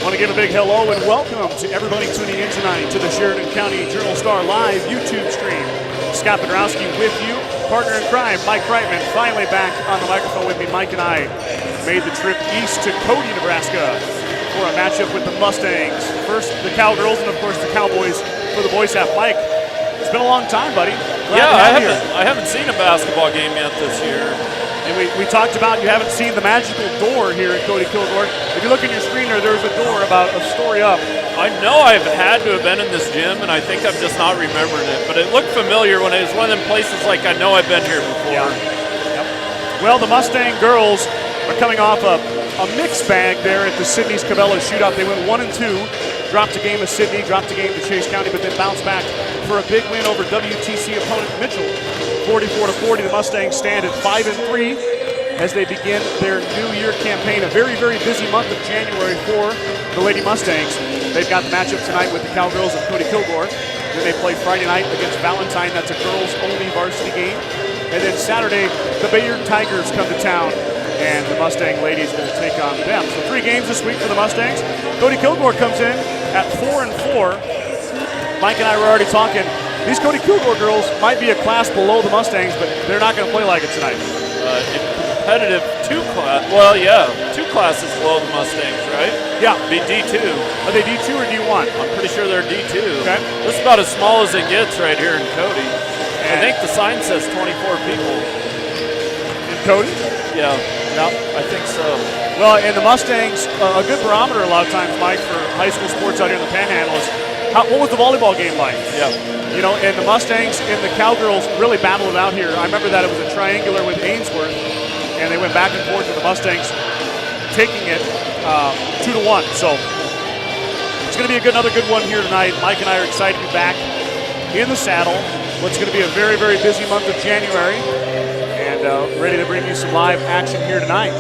Want to give a big hello and welcome to everybody tuning in tonight to the Sheridan County Journal-Star live YouTube stream. Scott Podrowski with you, partner in crime, Mike Reitman, finally back on the microphone with me. Mike and I made the trip east to Cody, Nebraska for a matchup with the Mustangs. First the Cowgirls and of course the Cowboys for the boys half. Mike, it's been a long time, buddy. I haven't seen a basketball game yet this year. And we talked about you haven't seen the magical door here at Cody-Kilgore. If you look in your screen there's a door about a story up. I know I've had to have been in this gym, and I think I'm just not remembering it. But it looked familiar when it was one of them places like I know I've been here before. Yeah. Yep. Well, the Mustang girls are coming off a mixed bag there at the Sidney's Cabela's shootout. They went 1-2, dropped a game to Sidney, dropped a game to Chase County, but then bounced back for a big win over WTC opponent Mitchell. 44-40, the Mustangs stand at 5-3 as they begin their new year campaign. A very, very busy month of January for the Lady Mustangs. They've got the matchup tonight with the Cowgirls of Cody-Kilgore. Then they play Friday night against Valentine. That's a girls-only varsity game. And then Saturday, the Bayard Tigers come to town, and the Mustang ladies will take on them. So 3 games this week for the Mustangs. Cody-Kilgore comes in at 4-4. Mike and I were already talking. These Cody-Kilgore girls might be a class below the Mustangs, but they're not going to play like it tonight. Competitive 2 classes below the Mustangs, right? Yeah. Be D2. Are they D2 or D1? I'm pretty sure they're D2. Okay. This is about as small as it gets right here in Cody. I think the sign says 24 people. In Cody? Yeah. No, I think so. Well, and the Mustangs, a good barometer a lot of times, Mike, for high school sports out here in the Panhandle is what was the volleyball game like? Yeah. You know, and the Mustangs and the Cowgirls really battled it out here. I remember that it was a triangular with Ainsworth, and they went back and forth with the Mustangs taking it 2-1. So it's going to be another good one here tonight. Mike and I are excited to be back in the saddle. What's going to be a very, very busy month of January, and ready to bring you some live action here tonight.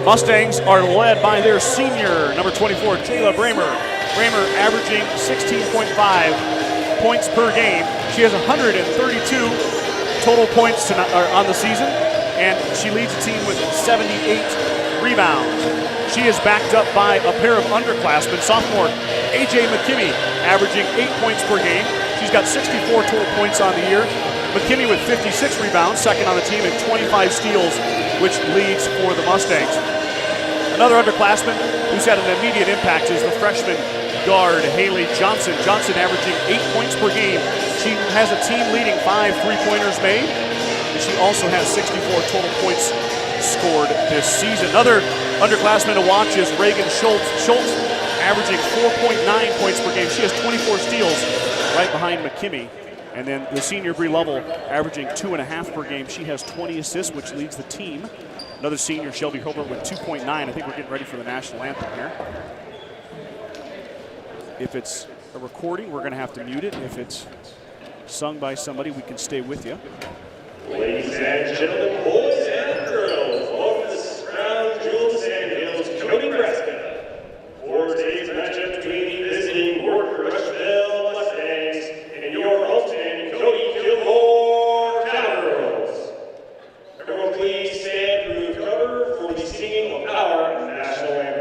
Mustangs are led by their senior, number 24, Jayla Bramer. Bramer averaging 16.5 points per game. She has 132 total points on the season, and she leads the team with 78 rebounds. She is backed up by a pair of underclassmen. Sophomore A.J. McKinney averaging 8 points per game. She's got 64 total points on the year. McKinney with 56 rebounds, second on the team, and 25 steals, which leads for the Mustangs. Another underclassman who's had an immediate impact is the freshman guard, Haley Johnson. Johnson averaging 8 points per game. She has a team-leading 5 three-pointers made, and she also has 64 total points scored this season. Another underclassman to watch is Reagan Schultz. Schultz averaging 4.9 points per game. She has 24 steals right behind McKinney. And then the senior Bree Lovell averaging 2.5 per game. She has 20 assists, which leads the team. Another senior, Shelby Hilbert, with 2.9. I think we're getting ready for the national anthem here. If it's a recording, we're going to have to mute it. If it's sung by somebody, we can stay with you. Ladies and gentlemen, boys and girls, welcome to this crown jewel of Sand Hills, Cody, Nebraska, for today's matchup between the visiting Gordon-Rushville Mustangs and your hometown Cody-Kilgore Cowgirls. Everyone please stand through cover for the singing of our national anthem.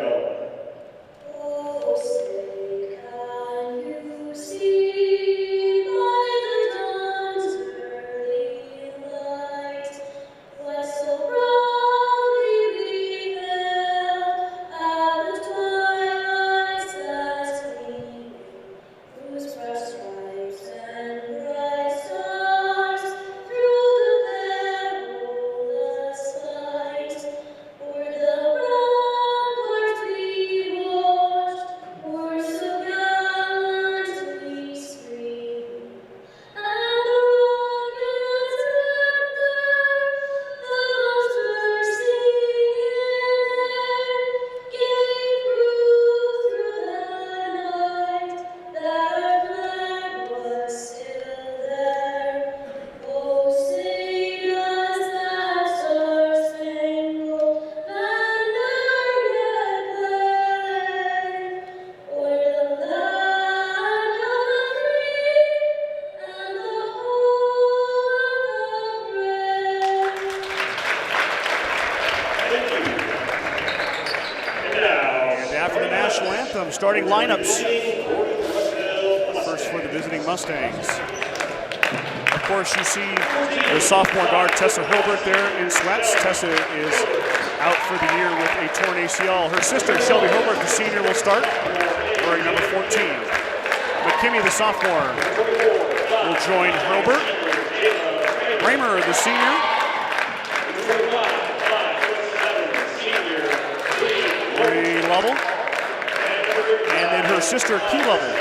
national anthem. Starting lineups. First for the visiting Mustangs. Of course, you see the sophomore guard Tessa Hilbert there in sweats. Tessa is out for the year with a torn ACL. Her sister, Shelby Hilbert, the senior, will start, wearing number 14. McKinney, the sophomore, will join Hilbert. Bramer, the senior. Bree Lovell. And then her sister, Key Lovell,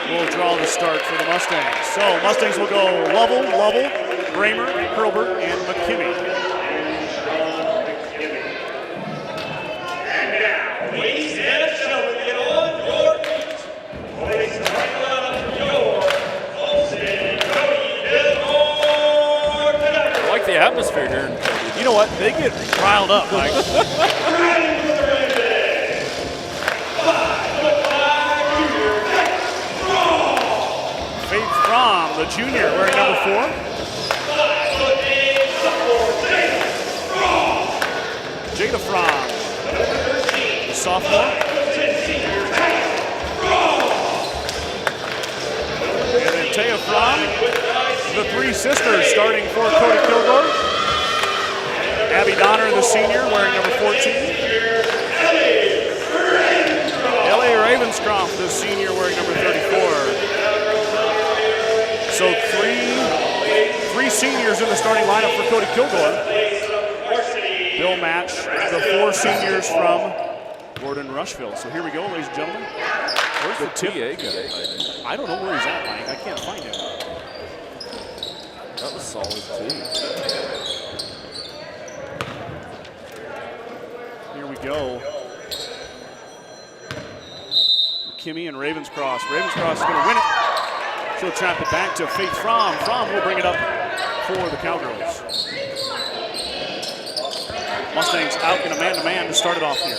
will draw the start for the Mustangs. So Mustangs will go Lovell, Bramer, Hilbert, and McKinney. And now, ladies and gentlemen, get on your feet. Please welcome your Olsen Cody-Kilgore. I like the atmosphere here in Cody. You know what? They get riled up, Mike. Faith Fromm, the junior, wearing number 4. Jada Fromm, the sophomore. And then Taya Fromm, the 3 sisters starting for Cody-Kilgore. Abby Donner, the senior, wearing number 14. L.A. Ravenscroft, the senior, wearing number 34. So three seniors in the starting lineup for Cody-Kilgore. They'll match the 4 seniors from Gordon-Rushville. So here we go, ladies and gentlemen. Where's the TA guy? I don't know where he's at, Mike. I can't find him. That was solid too. Here we go. Kimmy and Ravenscross. Ravenscross is going to win it. She'll trap it back to Faith Fromm. Fromm will bring it up for the Cowgirls. Mustangs out in a man-to-man to start it off here.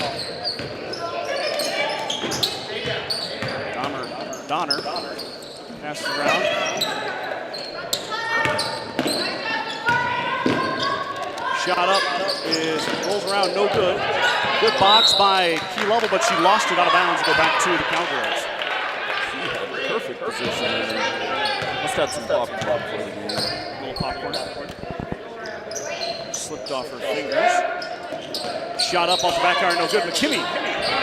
Donner passes around. Shot up rolls around, no good. Good box by Key Lovell, but she lost it out of bounds to go back to the Cowgirls. Perfect position. Must have some popcorn for the game. A little popcorn. Slipped off her fingers. Shot up off the back iron, no good. McKinney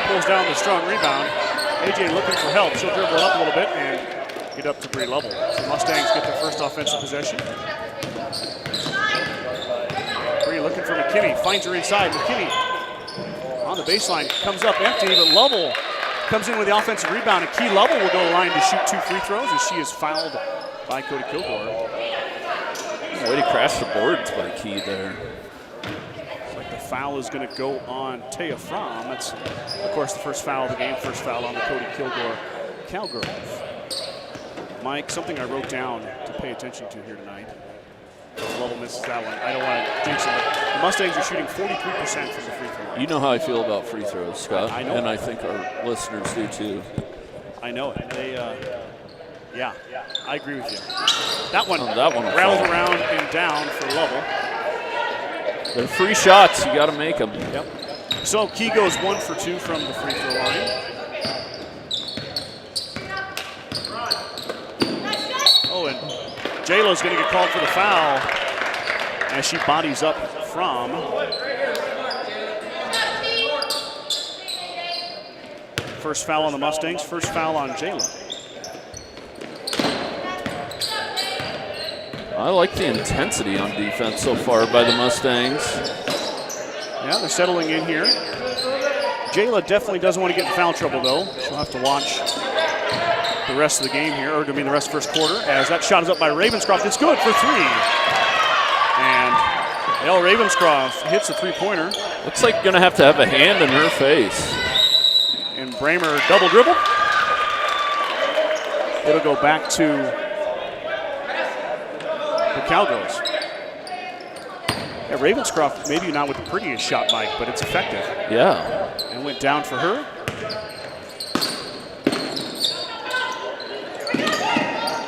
pulls down the strong rebound. AJ looking for help. She'll dribble it up a little bit and get up to Bree Lovell. So Mustangs get their first offensive possession. Bree looking for McKinney, finds her inside. McKinney on the baseline, comes up empty, but Lovell comes in with the offensive rebound, and Key Lovell will go to the line to shoot 2 free throws as she is fouled by Cody-Kilgore. Way to crash the boards by Key there. Looks like the foul is going to go on Taya Fromm. That's, of course, the first foul of the game, first foul on the Cody-Kilgore Cowgirls. Mike, something I wrote down to pay attention to here tonight. Lovell misses that one. I don't want to jinx it. The Mustangs are shooting 43% from the free throw line. You know how I feel about free throws, Scott. I know. And I think our listeners do too. I know it. They, yeah, I agree with you. That one rattled around and down for Lovell. They're free shots. You got to make them. Yep. So Key goes 1 for 2 from the free throw line. Oh, and Jayla's going to get called for the foul as she bodies up Fromm. First foul on the Mustangs, first foul on Jayla. I like the intensity on defense so far by the Mustangs. Yeah, they're settling in here. Jayla definitely doesn't want to get in foul trouble, though. She'll have to watch the rest of the game here, or I mean the rest of the first quarter, as that shot is up by Ravenscroft. It's good for 3. And L. Ravenscroft hits a 3-pointer. Looks like going to have a hand in her face. And Bramer double dribble. It'll go back to the Cowgirls. Yeah, Ravenscroft, maybe not with the prettiest shot, Mike, but it's effective. Yeah. And went down for her.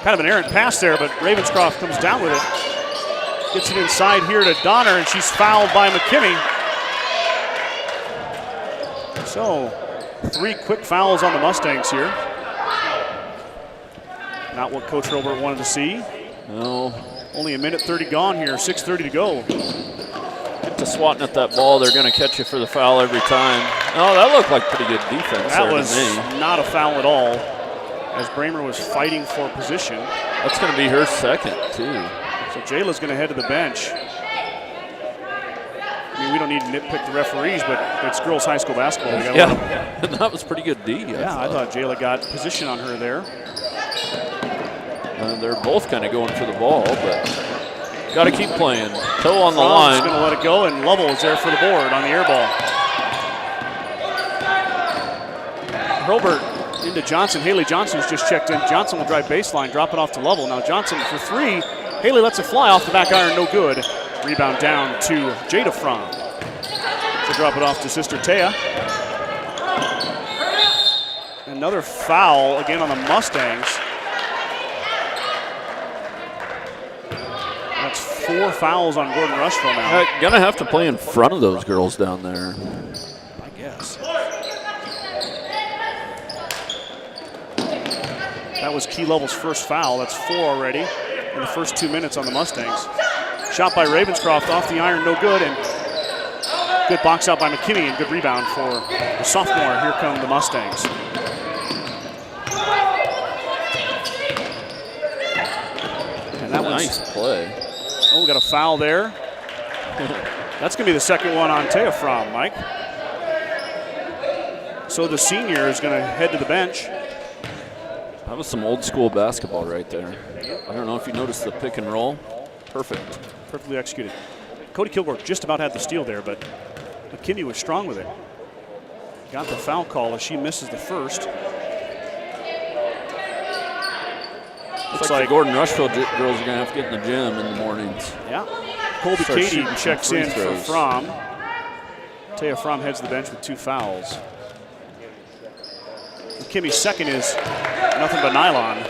Kind of an errant pass there, but Ravenscroft comes down with it. Gets it inside here to Donner, and she's fouled by McKinney. So 3 quick fouls on the Mustangs here. Not what Coach Robert wanted to see. No. Only a minute 30 gone here, 6:30 to go. Get to swatting at that ball, they're going to catch you for the foul every time. Oh, that looked like pretty good defense That there was to me. not a foul at all, as Bramer was fighting for position. That's going to be her second, too. So Jayla's going to head to the bench. I mean, we don't need to nitpick the referees, but it's girls high school basketball. We gotta let them- Yeah, that was pretty good D. I thought Jayla got position on her there. They're both kind of going for the ball, but got to keep playing. Toe on the From's line. going to let it go, and Lovell is there for the board on the air ball. Hurlburt into Johnson. Haley Johnson's just checked in. Johnson will drive baseline, drop it off to Lovell. Now Johnson for 3. Haley lets it fly off the back iron, no good. Rebound down to Jada Fromm. She'll drop it off to sister Taya. Another foul again on the Mustangs. That's 4 fouls on Gordon-Rushville now. Gonna have to play in front of those girls down there. I guess. That was Key Lovell's first foul. That's 4 already in the first 2 minutes on the Mustangs. Shot by Ravenscroft off the iron, no good, and good box out by McKinney and good rebound for the sophomore. Here come the Mustangs. And that Nice play. Oh, we got a foul there. That's going to be the second one on Taya Fromm, Mike. So the senior is going to head to the bench. That was some old school basketball right there. I don't know if you noticed the pick and roll. Perfect. Perfectly executed. Cody-Kilgore just about had the steal there, but McKinney was strong with it. Got the foul call as she misses the first. Looks like the Gordon-Rushville girls are going to have to get in the gym in the mornings. Yeah. Colby Start Cady shooting some checks free in for throws. Fromm. Taya Fromm heads to the bench with 2 fouls. McKimmy's second is nothing but nylon.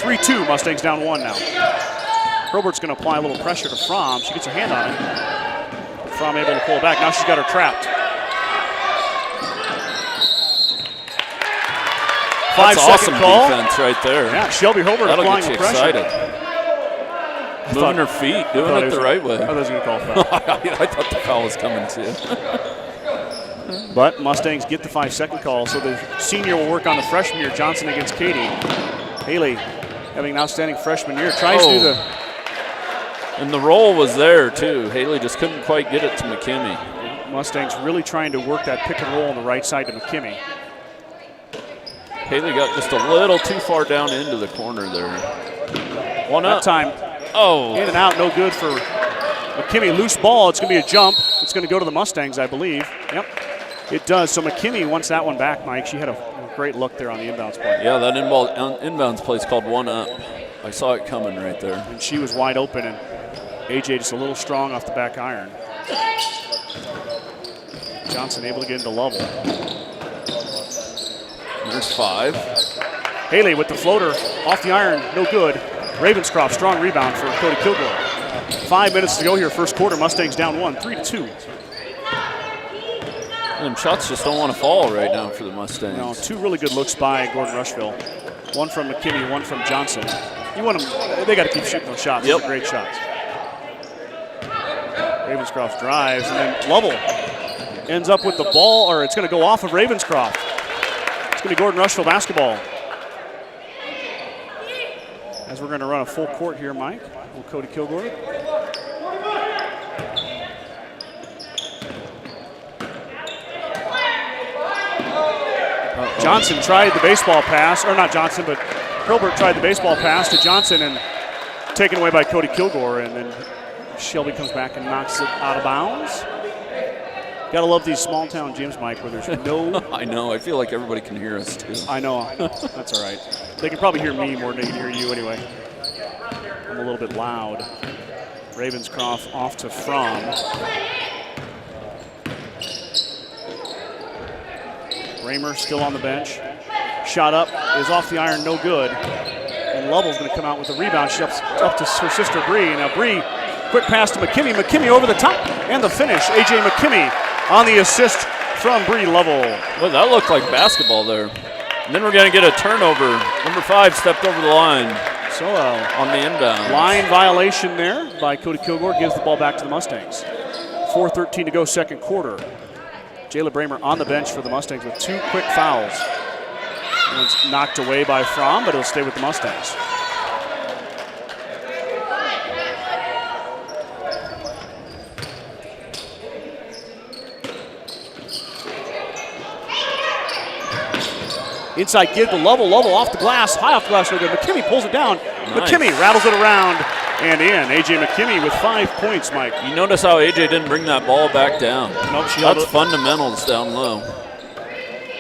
3-2, Mustangs down 1 now. Herbert's going to apply a little pressure to Fromm. She gets her hand on it. But Fromm able to pull it back. Now she's got her trapped. That's 5-second awesome call. defense right there. Yeah, Shelby Herbert That'll applying get you the pressure. excited. Moving her feet, doing it the right way. I thought he was going to call foul. I thought the foul was coming too. But Mustangs get the 5-second call, so the senior will work on the freshman year. Johnson against Cady. Haley, having an outstanding freshman year, tries to do the... And the roll was there too. Haley just couldn't quite get it to McKinney. Mustangs really trying to work that pick and roll on the right side to McKinney. Haley got just a little too far down into the corner there. One That up. time, in and out, no good for McKinney. Loose ball, it's going to be a jump. It's going to go to the Mustangs, I believe. Yep, it does. So McKinney wants that one back, Mike. She had a great look there on the inbounds play. Yeah, that inbounds play is called one up. I saw it coming right there. And she was wide open, and AJ just a little strong off the back iron. Johnson able to get into Lovell. There's 5. Haley with the floater off the iron, no good. Ravenscroft, strong rebound for Cody-Kilgore. 5 minutes to go here, first quarter. Mustangs down 1, 3-2. And shots just don't want to fall right now for the Mustangs. No, 2 really good looks by Gordon-Rushville. One from McKinney, one from Johnson. You want them, they got to keep shooting those shots. Those are great shots. Ravenscroft drives, and then Lovell ends up with the ball, or it's going to go off of Ravenscroft. It's going to be Gordon-Rushville basketball. As we're going to run a full court here, Mike. Will Cody-Kilgore. Johnson tried the baseball pass, or not Johnson, but Hilbert tried the baseball pass to Johnson and taken away by Cody-Kilgore, and then Shelby comes back and knocks it out of bounds. Gotta love these small town gyms, Mike, where there's no... I know, I feel like everybody can hear us too. I know, that's all right. They can probably hear me more than they can hear you anyway. I'm a little bit loud. Ravenscroft off to Fromm. Raymer still on the bench. Shot up is off the iron, no good. And Lovell's going to come out with a rebound. She's up to her sister Bree. Now Bree, quick pass to McKinney. McKinney over the top and the finish. A.J. McKinney on the assist from Bree Lovell. Well, that looked like basketball there. And then we're going to get a turnover. Number 5 stepped over the line. So on the inbound. Line violation there by Cody-Kilgore, gives the ball back to the Mustangs. 4:13 to go, second quarter. Jayla Bramer on the bench for the Mustangs with 2 quick fouls. One's knocked away by Fromm, but it'll stay with the Mustangs. Inside give to Lovell. Lovell off the glass, high off the glass, no good. McKimmey pulls it down. Nice. McKimmey rattles it around and in. A.J. McKimmey with 5 points, Mike. You notice how A.J. didn't bring that ball back down. Nope, That's fundamentals down low.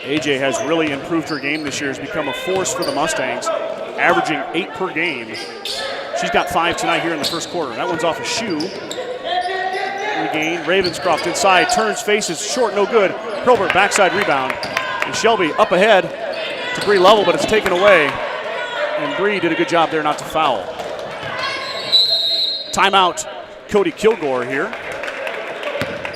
A.J. has really improved her game this year, has become a force for the Mustangs, averaging 8 per game. She's got 5 tonight here in the first quarter. That one's off a shoe. Regain. Ravenscroft inside, turns, faces, short, no good. Probert backside rebound. And Shelby up ahead to Bree Lovell, but it's taken away. And Bree did a good job there not to foul. Timeout, Cody-Kilgore here.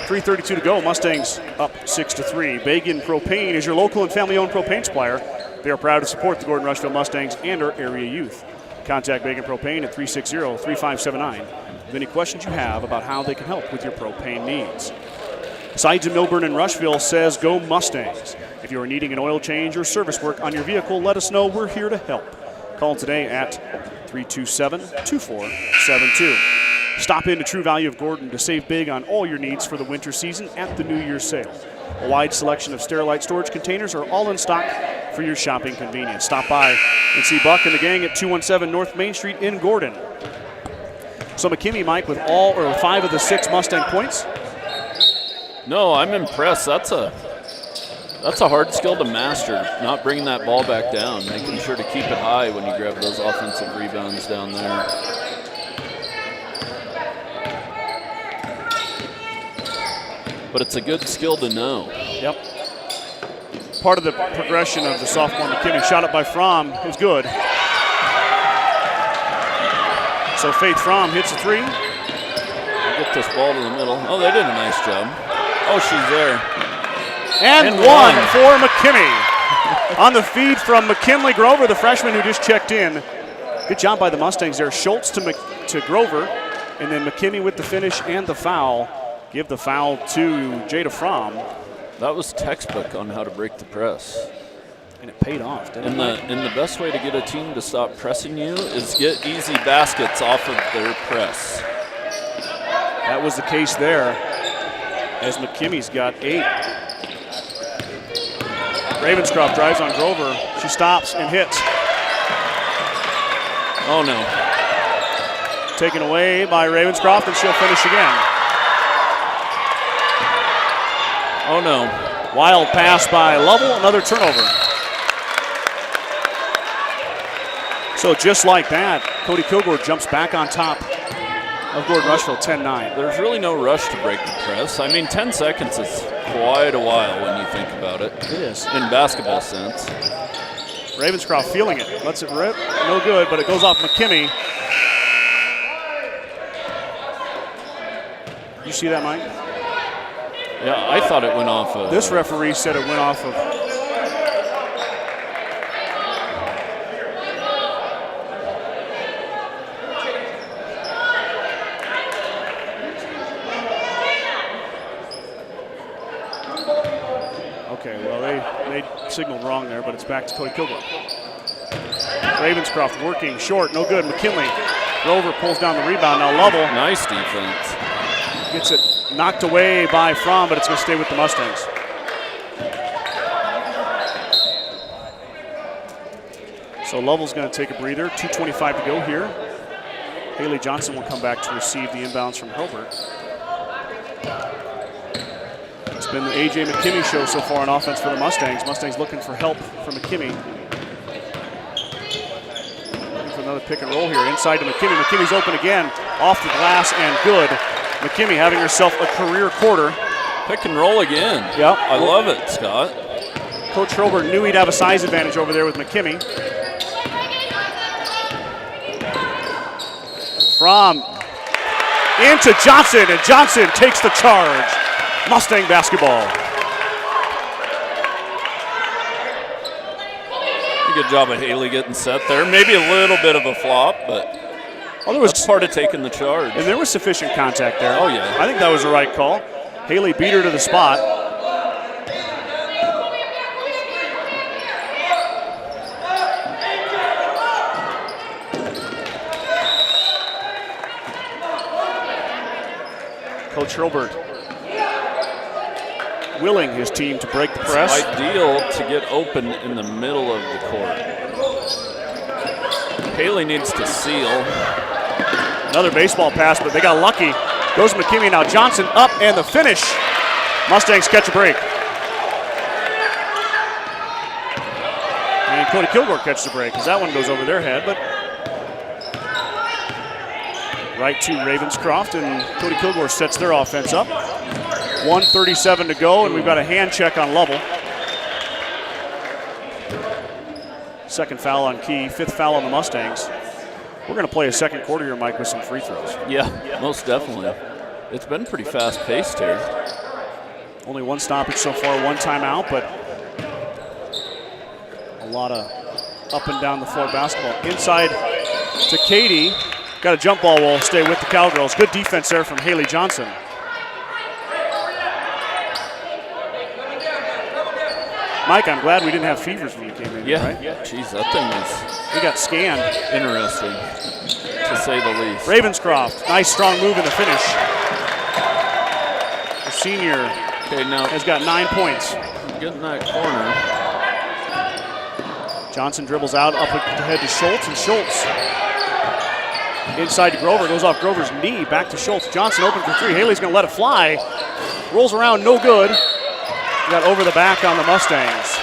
3:32 to go. Mustangs up 6-3. Bagan Propane is your local and family-owned propane supplier. They are proud to support the Gordon-Rushville Mustangs and our area youth. Contact Bagan Propane at 360-3579 with any questions you have about how they can help with your propane needs. Sides in Milburn and Rushville says go Mustangs. If you are needing an oil change or service work on your vehicle, let us know. We're here to help. Call today at 327-2472. Stop into True Value of Gordon to save big on all your needs for the winter season at the New Year's sale. A wide selection of Sterilite storage containers are all in stock for your shopping convenience. Stop by and see Buck and the gang at 217 North Main Street in Gordon. So McKimmey, Mike, with 5 of the 6 Mustang points. No, I'm impressed. That's a hard skill to master, not bringing that ball back down, making sure to keep it high when you grab those offensive rebounds down there. But it's a good skill to know. Yep. Part of the progression of the sophomore McKimmey. Shot up by Fromm is good. So Faith Fromm hits a 3. Get this ball to the middle. Oh, they did a nice job. Oh, she's there. And one for McKimmey. On the feed from McKinley Grover, the freshman who just checked in. Good job by the Mustangs there. Schultz to Grover, and then McKimmey with the finish and the foul. Give the foul to Jada Fromm. That was textbook on how to break the press. And it paid off, didn't it? And the best way to get a team to stop pressing you is get easy baskets off of their press. That was the case there, as McKimmey's got 8. Ravenscroft drives on Grover. She stops and hits. Oh, no. Taken away by Ravenscroft, and she'll finish again. Oh, no. Wild pass by Lovell, another turnover. So just like that, Cody-Kilgore jumps back on top of Gordon-Rushville, 10-9. There's really no rush to break the press. I mean, 10 seconds is quite a while when you think about it. It is. In basketball sense. Ravenscroft feeling it. Lets it rip. No good, but it goes off McKimmey. You see that, Mike? Yeah, I thought it went off of... This referee said it went off of... Okay, well, they signaled wrong there, but it's back to Cody-Kilgore. Ravenscroft working short, no good. McKinley. Grover pulls down the rebound. Now Lovell. Nice defense. Gets it knocked away by Fromm, but it's going to stay with the Mustangs. So Lovell's going to take a breather. 2:25 to go here. Haley Johnson will come back to receive the inbounds from Hilbert. It's been the A.J. McKimmey show so far on offense for the Mustangs. Mustangs looking for help from McKimmey. Looking for another pick and roll here. Inside to McKimmey. McKimmey's open again. Off the glass and good. McKimmey having herself a career quarter. Pick and roll again. Yep. I love it, Scott. Coach Hilbert knew he'd have a size advantage over there with McKimmey. Fromm into Johnson, and Johnson takes the charge. Mustang basketball. Good job of Haley getting set there. Maybe a little bit of a flop, but that's part of taking the charge. And there was sufficient contact there. Oh, yeah. I think that was the right call. Haley beat her to the spot. Coach Hurlbert willing his team to break the press. It's ideal to get open in the middle of the court. Haley needs to seal. Another baseball pass, but they got lucky. Goes McKinney now. Johnson up and the finish. Mustangs catch a break. And Cody-Kilgore catches the break because that one goes over their head, but right to Ravenscroft, and Cody-Kilgore sets their offense up. 1:37 to go, and we've got a hand check on Lovell. Second foul on Key, fifth foul on the Mustangs. We're going to play a second quarter here, Mike, with some free throws. Yeah, most definitely. It's been pretty fast-paced here. Only one stoppage so far, one timeout, but a lot of up and down the floor basketball. Inside to Katie. Got a jump ball, will stay with the Cowgirls. Good defense there from Haley Johnson. Mike, I'm glad we didn't have fevers when you came in, Yeah, right? geez, that thing is We got scanned. interesting, to say the least. Ravenscroft, nice strong move in the finish. The senior Okay, now has got 9 points. get in that corner. Johnson dribbles out, up ahead to Schultz, and Schultz inside to Grover, goes off Grover's knee, back to Schultz. Johnson open for three. Haley's going to let it fly. Rolls around, no good. Got over the back on the Mustangs.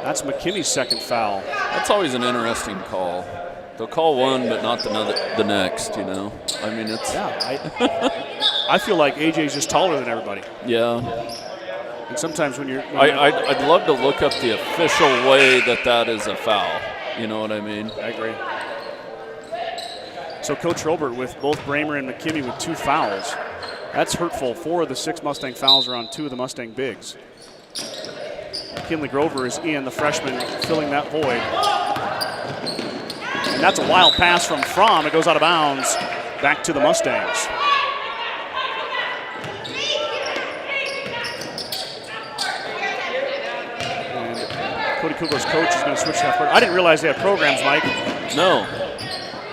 That's McKinney's second foul. That's always an interesting call. They'll call one, but not the next, you know? I mean, it's... Yeah, I feel like AJ's just taller than everybody. Yeah. And sometimes when you're... I'd love to look up the official way that is a foul. You know what I mean? I agree. So Coach Hurlbert with both Bramer and McKinney with 2 fouls. That's hurtful. 4 of the 6 Mustang fouls are on 2 of the Mustang bigs. Kinley Grover is in, the freshman, filling that void. And that's a wild pass from Fromm. It goes out of bounds, back to the Mustangs. And Cody-Kilgore's coach is going to switch half court. I didn't realize they had programs, Mike. No.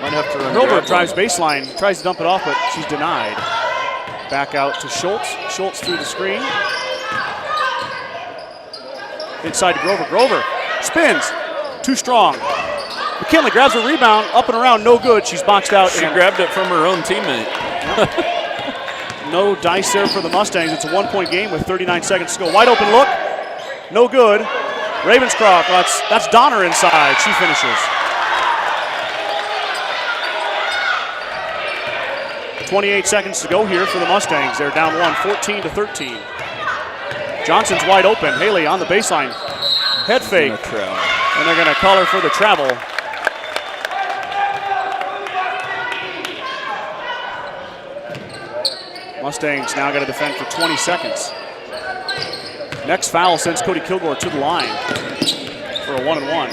Might have to run. Hurlbert drives baseline, tries to dump it off, but she's denied. Back out to Schultz. Schultz through the screen. Inside to Grover. Grover spins. Too strong. McKinley grabs a rebound. Up and around. No good. She's boxed out. She grabbed it from her own teammate. No dice there for the Mustangs. It's a 1-point game with 39 seconds to go. Wide open look. No good. Ravenscroft. That's Donner inside. She finishes. 28 seconds to go here for the Mustangs. They're down 1, 14-13. Johnson's wide open. Haley on the baseline. Head fake. And they're going to call her for the travel. Mustangs now got to defend for 20 seconds. Next foul sends Cody-Kilgore to the line for a 1-and-1.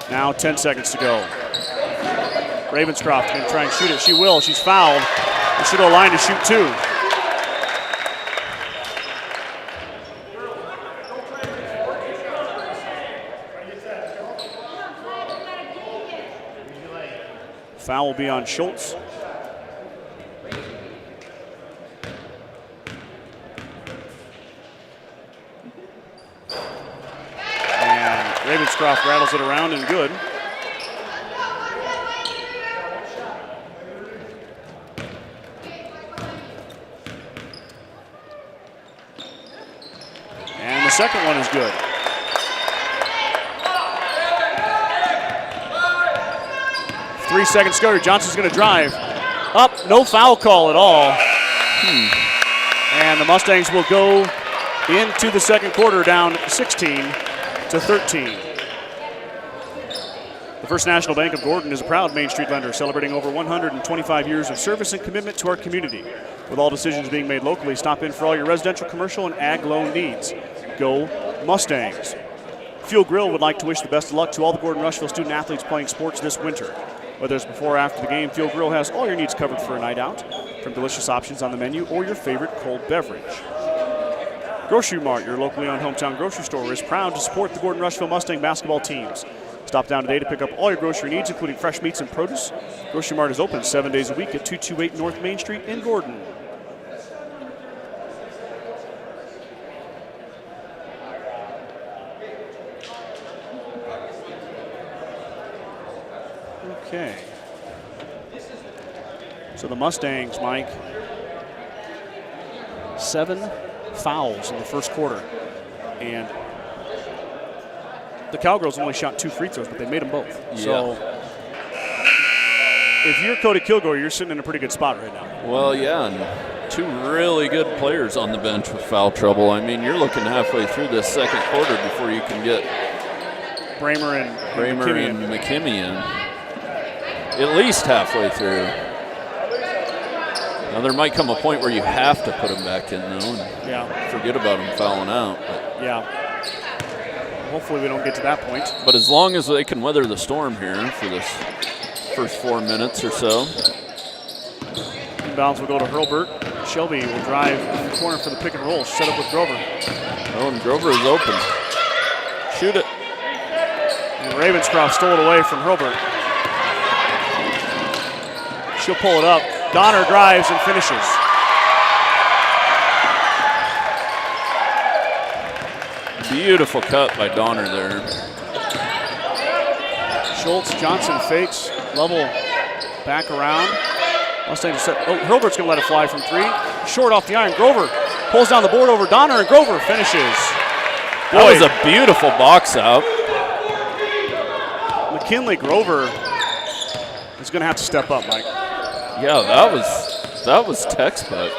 Now 10 seconds to go. Ravenscroft going to try and shoot it. She will. She's fouled. And she'll go line to shoot 2. Foul will be on Schultz. And Ravenscroft rattles it around and good. And the second one is good. Three seconds to go. Johnson's going to drive. Up, no foul call at all. And the Mustangs will go into the second quarter down 16-13. The First National Bank of Gordon is a proud Main Street lender celebrating over 125 years of service and commitment to our community. With all decisions being made locally, stop in for all your residential, commercial, and ag loan needs. Go Mustangs. Fuel Grill would like to wish the best of luck to all the Gordon-Rushville student athletes playing sports this winter. Whether it's before or after the game, Fuel Grill has all your needs covered for a night out, from delicious options on the menu or your favorite cold beverage. Grocery Mart, your locally owned hometown grocery store, is proud to support the Gordon-Rushville Mustang basketball teams. Stop down today to pick up all your grocery needs, including fresh meats and produce. Grocery Mart is open 7 days a week at 228 North Main Street in Gordon. Okay. So the Mustangs, Mike, 7 fouls in the first quarter. And the Cowgirls only shot 2 free throws, but they made them both. Yeah. So if you're Cody-Kilgore, you're sitting in a pretty good spot right now. Well, yeah, and 2 really good players on the bench with foul trouble. I mean, you're looking halfway through this second quarter before you can get Bramer and McKimmey in. At least halfway through. Now, there might come a point where you have to put them back in, though, and forget about them fouling out. But yeah. Hopefully we don't get to that point. But as long as they can weather the storm here for this first 4 minutes or so. Inbounds will go to Hurlburt. Shelby will drive in the corner for the pick and roll. Set up with Grover. Oh, and Grover is open. Shoot it. And Ravenscroft stole it away from Hurlburt. She'll pull it up. Donner drives and finishes. Beautiful cut by Donner there. Schultz, Johnson fakes. Level back around. Mustangs set. Oh, Hurlburt's going to let it fly from 3. Short off the iron. Grover pulls down the board over Donner, and Grover finishes. That was a beautiful box out. McKinley Grover is going to have to step up, Mike. Yeah, that was textbook.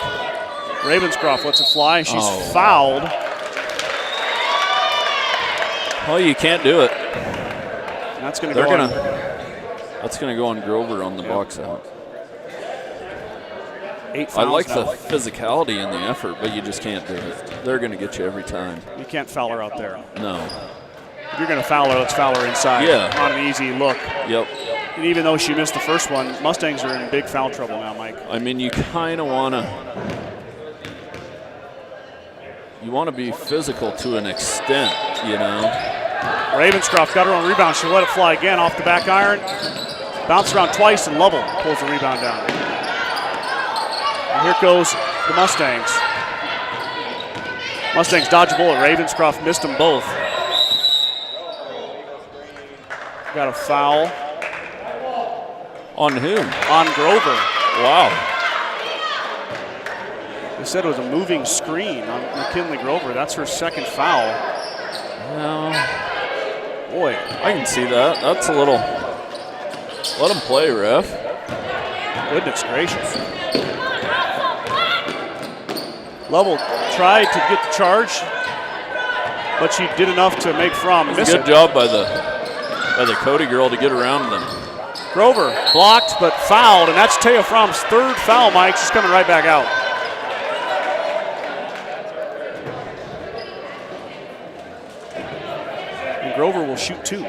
Ravenscroft lets it fly. She's fouled. Well, you can't do it. And that's going to go on. That's going to go on Grover on the box out. 8 fouls I like now. the physicality and the effort, but you just can't do it. They're going to get you every time. You can't foul her out there. No. If you're going to foul her, let's foul her inside. Yeah. On an easy look. Yep. And even though she missed the first one, Mustangs are in big foul trouble now, Mike. I mean, you kind of want to be physical to an extent, you know. Ravenscroft got her on rebound. She'll let it fly again off the back iron. Bounced around twice, and Lovell pulls the rebound down. And here goes the Mustangs. Mustangs dodge a bullet. Ravenscroft missed them both. Got a foul. On whom? On Grover. Wow. They said it was a moving screen on McKinley Grover. That's her second foul. No. Boy. I can see that. That's a little. Let him play, ref. Goodness gracious. Lovell tried to get the charge, but she did enough to make Fromm miss it. Good job by the Cody girl to get around them. Grover blocked but fouled, and that's Taya Fromm's 3rd foul, Mike. She's coming right back out. And Grover will shoot 2.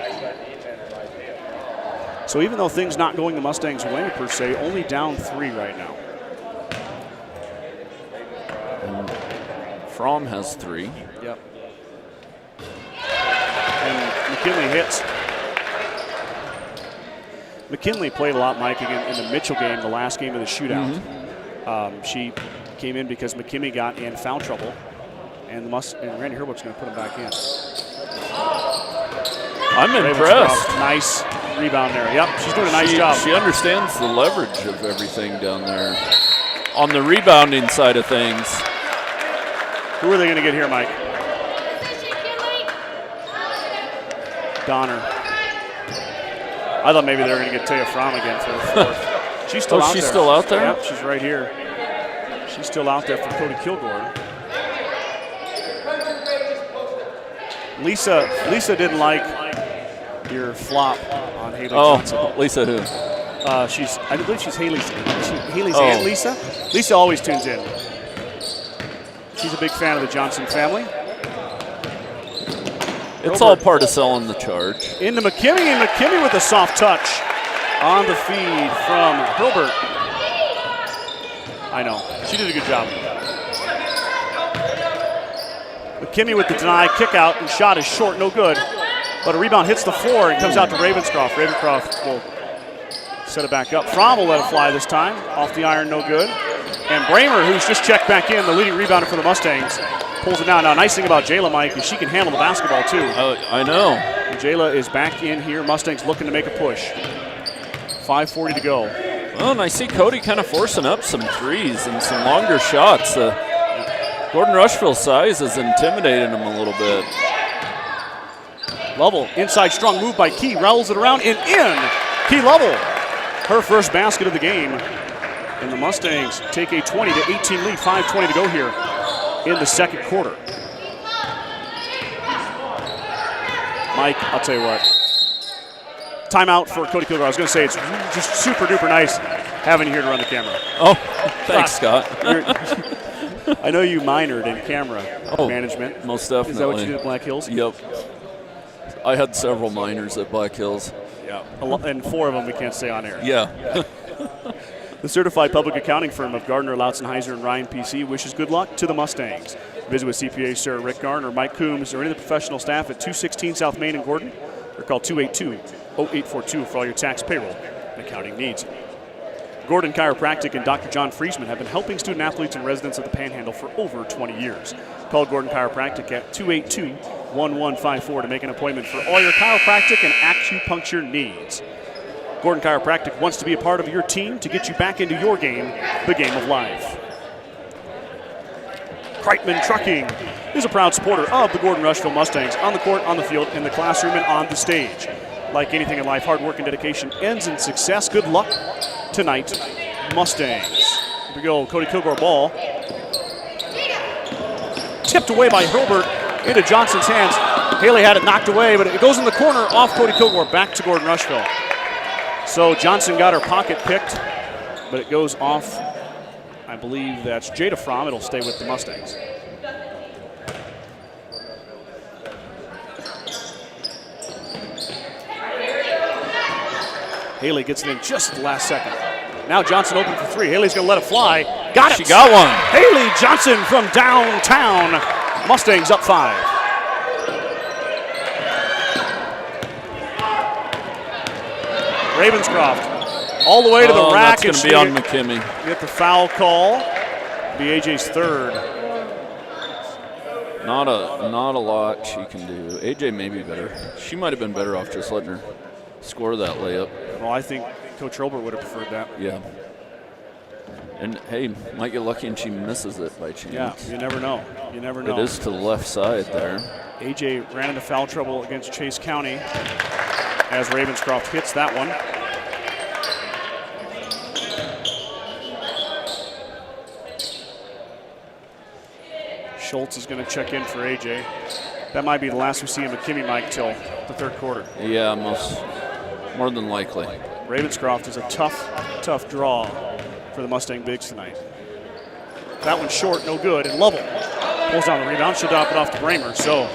So even though things not going the Mustangs' way per se, only down 3 right now. Fromm has 3. Yep. And McKinley hits. McKinley played a lot, Mike, again in the Mitchell game, the last game of the shootout. She came in because McKinney got in foul trouble, and Randy Herbert's going to put him back in. I'm impressed. Nice rebound there. Yep, she's doing a nice job. She understands the leverage of everything down there. On the rebounding side of things. Who are they going to get here, Mike? Donner. I thought maybe they were going to get Taya Fromm again for the 4th. She's still out there. She's still out there? Yep, she's right here. She's still out there for Cody-Kilgore. Lisa didn't like your flop on Haley Johnson. Oh, Lisa who? I believe she's Haley's Aunt Lisa. Lisa always tunes in. She's a big fan of the Johnson family. It's all part of selling the charge. Into McKimmey, and McKimmey with a soft touch on the feed from Hilbert. I know, she did a good job. McKimmey with the deny, kick out, and shot is short, no good. But a rebound hits the floor and comes out to Ravenscroft. Ravenscroft will set it back up. Fromm will let it fly this time. Off the iron, no good. And Bramer, who's just checked back in, the leading rebounder for the Mustangs, pulls it down. Now, nice thing about Jayla, Mike, is she can handle the basketball, too. I know. Jayla is back in here. Mustangs looking to make a push. 5:40 to go. Well, and I see Cody kind of forcing up some threes and some longer shots. Gordon-Rushville's size is intimidating him a little bit. Lovell, inside strong move by Key, rattles it around and in. Key Lovell, her first basket of the game. And the Mustangs take a 20-18 lead, 5:20 to go here in the second quarter. Mike, I'll tell you what. Timeout for Cody-Kilgore. I was going to say it's just super duper nice having you here to run the camera. Oh, thanks, Scott. I know you minored in camera management. Most definitely. Is that what you did at Black Hills? Yep. I had several minors at Black Hills. Yeah, and 4 of them we can't say on air. Yeah. The certified public accounting firm of Gardner, Lautzenheiser, and Ryan PC wishes good luck to the Mustangs. Visit with CPA Sir Rick Garner, Mike Coombs, or any of the professional staff at 216 South Main in Gordon, or call 282-0842 for all your tax, payroll, and accounting needs. Gordon Chiropractic and Dr. John Friesman have been helping student athletes and residents of the Panhandle for over 20 years. Call Gordon Chiropractic at 282-1154 to make an appointment for all your chiropractic and acupuncture needs. Gordon Chiropractic wants to be a part of your team to get you back into your game, the game of life. Kreitman Trucking is a proud supporter of the Gordon-Rushville Mustangs on the court, on the field, in the classroom, and on the stage. Like anything in life, hard work and dedication ends in success. Good luck tonight, Mustangs. Here we go, Cody-Kilgore ball. Tipped away by Hilbert into Johnson's hands. Haley had it knocked away, but it goes in the corner off Cody-Kilgore, back to Gordon-Rushville. So Johnson got her pocket picked, but it goes off. I believe that's Jada Fromm. It'll stay with the Mustangs. Haley gets it in just at the last second. Now Johnson open for 3. Haley's going to let it fly. Got it. She got one. Haley Johnson from downtown. Mustangs up 5. Ravenscroft all the way to the rack. That's going to be on McKimmey. Get the foul call. Be AJ's third. Not a lot she can do. AJ may be better. She might have been better off just letting her score that layup. Well, I think Coach Hilbert would have preferred that. Yeah. And, hey, might get lucky and she misses it by chance. Yeah, you never know. You never know. It is to the left side there. AJ ran into foul trouble against Chase County as Ravenscroft hits that one. Schultz is going to check in for AJ. That might be the last we see of McKimmey, Mike, till the third quarter. Yeah, more than likely. Ravenscroft is a tough draw for the Mustang Bigs tonight. That one's short, no good, and Lovell pulls down the rebound. She'll drop it off to Bramer. So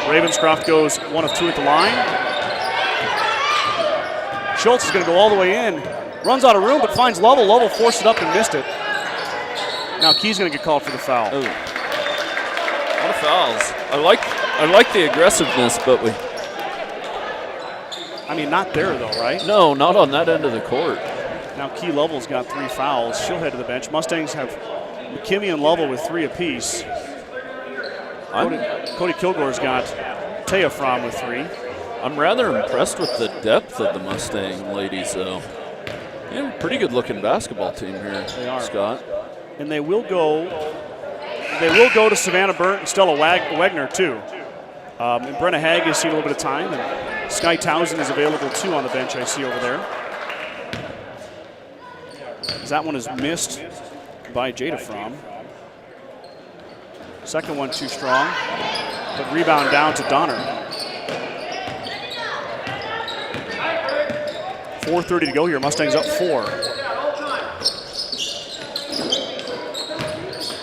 Ravenscroft goes 1 of 2 at the line. Schultz is going to go all the way in. Runs out of room, but finds Lovell. Lovell forced it up and missed it. Now Key's going to get called for the foul. Ooh. A lot of fouls. I like the aggressiveness, but I mean, not there though, right? No, not on that end of the court. Now Key Lovell's got 3 fouls. She'll head to the bench. Mustangs have McKimmey and Lovell with 3 apiece. Cody-Kilgore's got Taya Fromm with 3. I'm rather impressed with the depth of the Mustang ladies, though. Yeah, pretty good-looking basketball team here, They are. Scott. And they will go to Savannah Burnt and Stella Wagner, too. And Brenna Hagg has seen a little bit of time, and Sky Townsend is available, too, on the bench I see over there. As that one is missed by Jada Fromm. Second one too strong, but rebound down to Donner. 4:30 to go here. Mustangs up 4.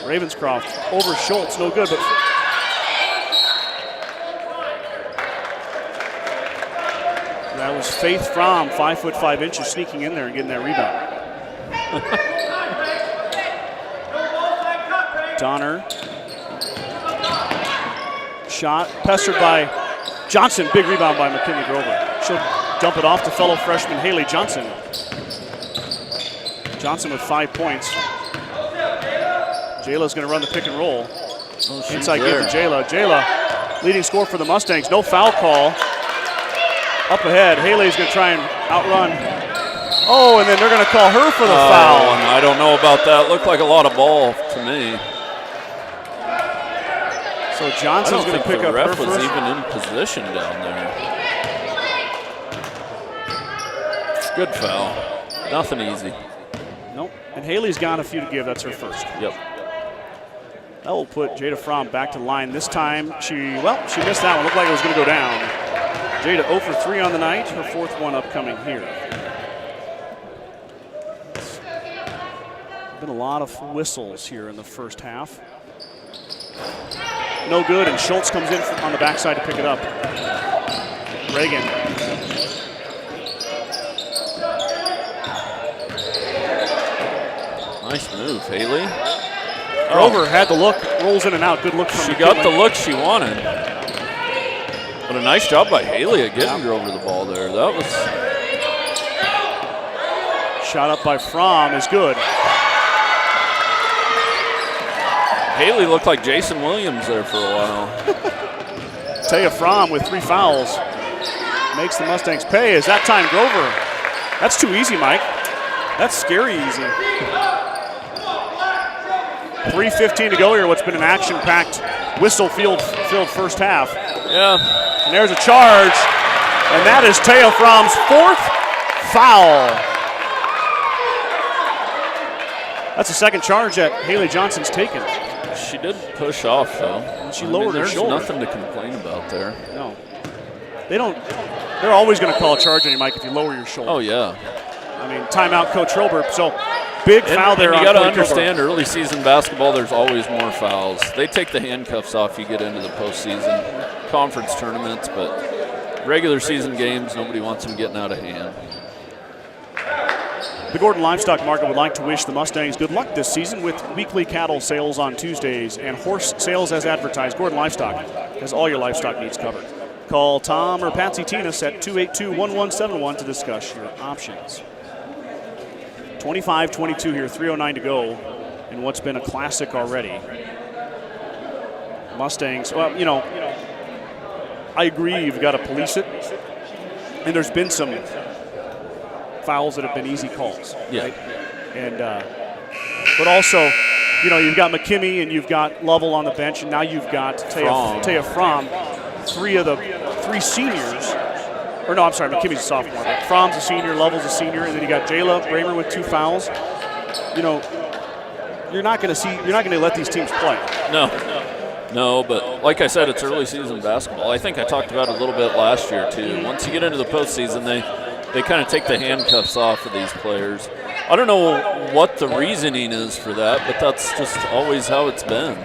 Ravenscroft over Schultz, no good, but that was Faith Fromm, 5'5", sneaking in there and getting that rebound. Donner. Shot, pestered by Johnson. Big rebound by McKinley Grover. She'll dump it off to fellow freshman Haley Johnson. Johnson with 5 points. Jayla's going to run the pick and roll. Inside give to Jayla. Jayla, leading scorer for the Mustangs. No foul call. Up ahead, Haley's going to try and outrun. Oh, and then they're going to call her for the foul. And I don't know about that. Looked like a lot of ball to me. So Johnson's going to pick up her first. The ref was even in position down there. Good foul. Nothing easy. Nope. And Haley's got a few to give. That's her first. Yep. That will put Jada Fromm back to line. This time, she missed that one. Looked like it was going to go down. Jada 0 for 3 on the night. Her 4th one upcoming here. Been a lot of whistles here in the first half. No good, and Schultz comes in on the backside to pick it up. Reagan. Nice move, Haley. Grover had the look, rolls in and out. Good look from She got the look she wanted. But a nice job by Haley at getting Grover the ball there. That was... Shot up by Fromm is good. Haley looked like Jason Williams there for a while. Taya Fromm with 3 fouls. Makes the Mustangs pay. Is that time Grover? That's too easy, Mike. That's scary easy. 3:15 to go here. What's been an action-packed, whistle-filled first half. Yeah. And there's a charge, and that is Taya Fromm's 4th foul. That's the second charge that Haley Johnson's taken. She did push off, though. And she lowered her shoulder. There's nothing to complain about there. No. They don't. They're always going to call a charge on you, Mike, if you lower your shoulder. Oh, yeah. I mean, timeout, Coach Hilbert. So, big foul there. You got to understand, early season basketball, there's always more fouls. They take the handcuffs off you get into the postseason conference tournaments, but regular season games, nobody wants them getting out of hand. The Gordon Livestock Market would like to wish the Mustangs good luck this season with weekly cattle sales on Tuesdays and horse sales as advertised. Gordon Livestock has all your livestock needs covered. Call Tom or Patsy Tinas at 282-1171 to discuss your options. 25-22 here, 3:09 to go, in what's been a classic already. Mustangs, well, you know, I agree you've got to police it, and there's been some fouls that have been easy calls, right? And but also, you know, you've got McKimmey and you've got Lovell on the bench, and now you've got Taya Fromm, 3 of the 3 seniors. Or no, I'm sorry, McKimmey's a sophomore. But Fromm's a senior, Lovell's a senior, and then you got Jayla Bramer with 2 fouls. You know, you're not going to let these teams play. No, but like I said, it's early season basketball. I think I talked about it a little bit last year too. Once you get into the postseason, they kind of take the handcuffs off of these players. I don't know what the reasoning is for that, but that's just always how it's been.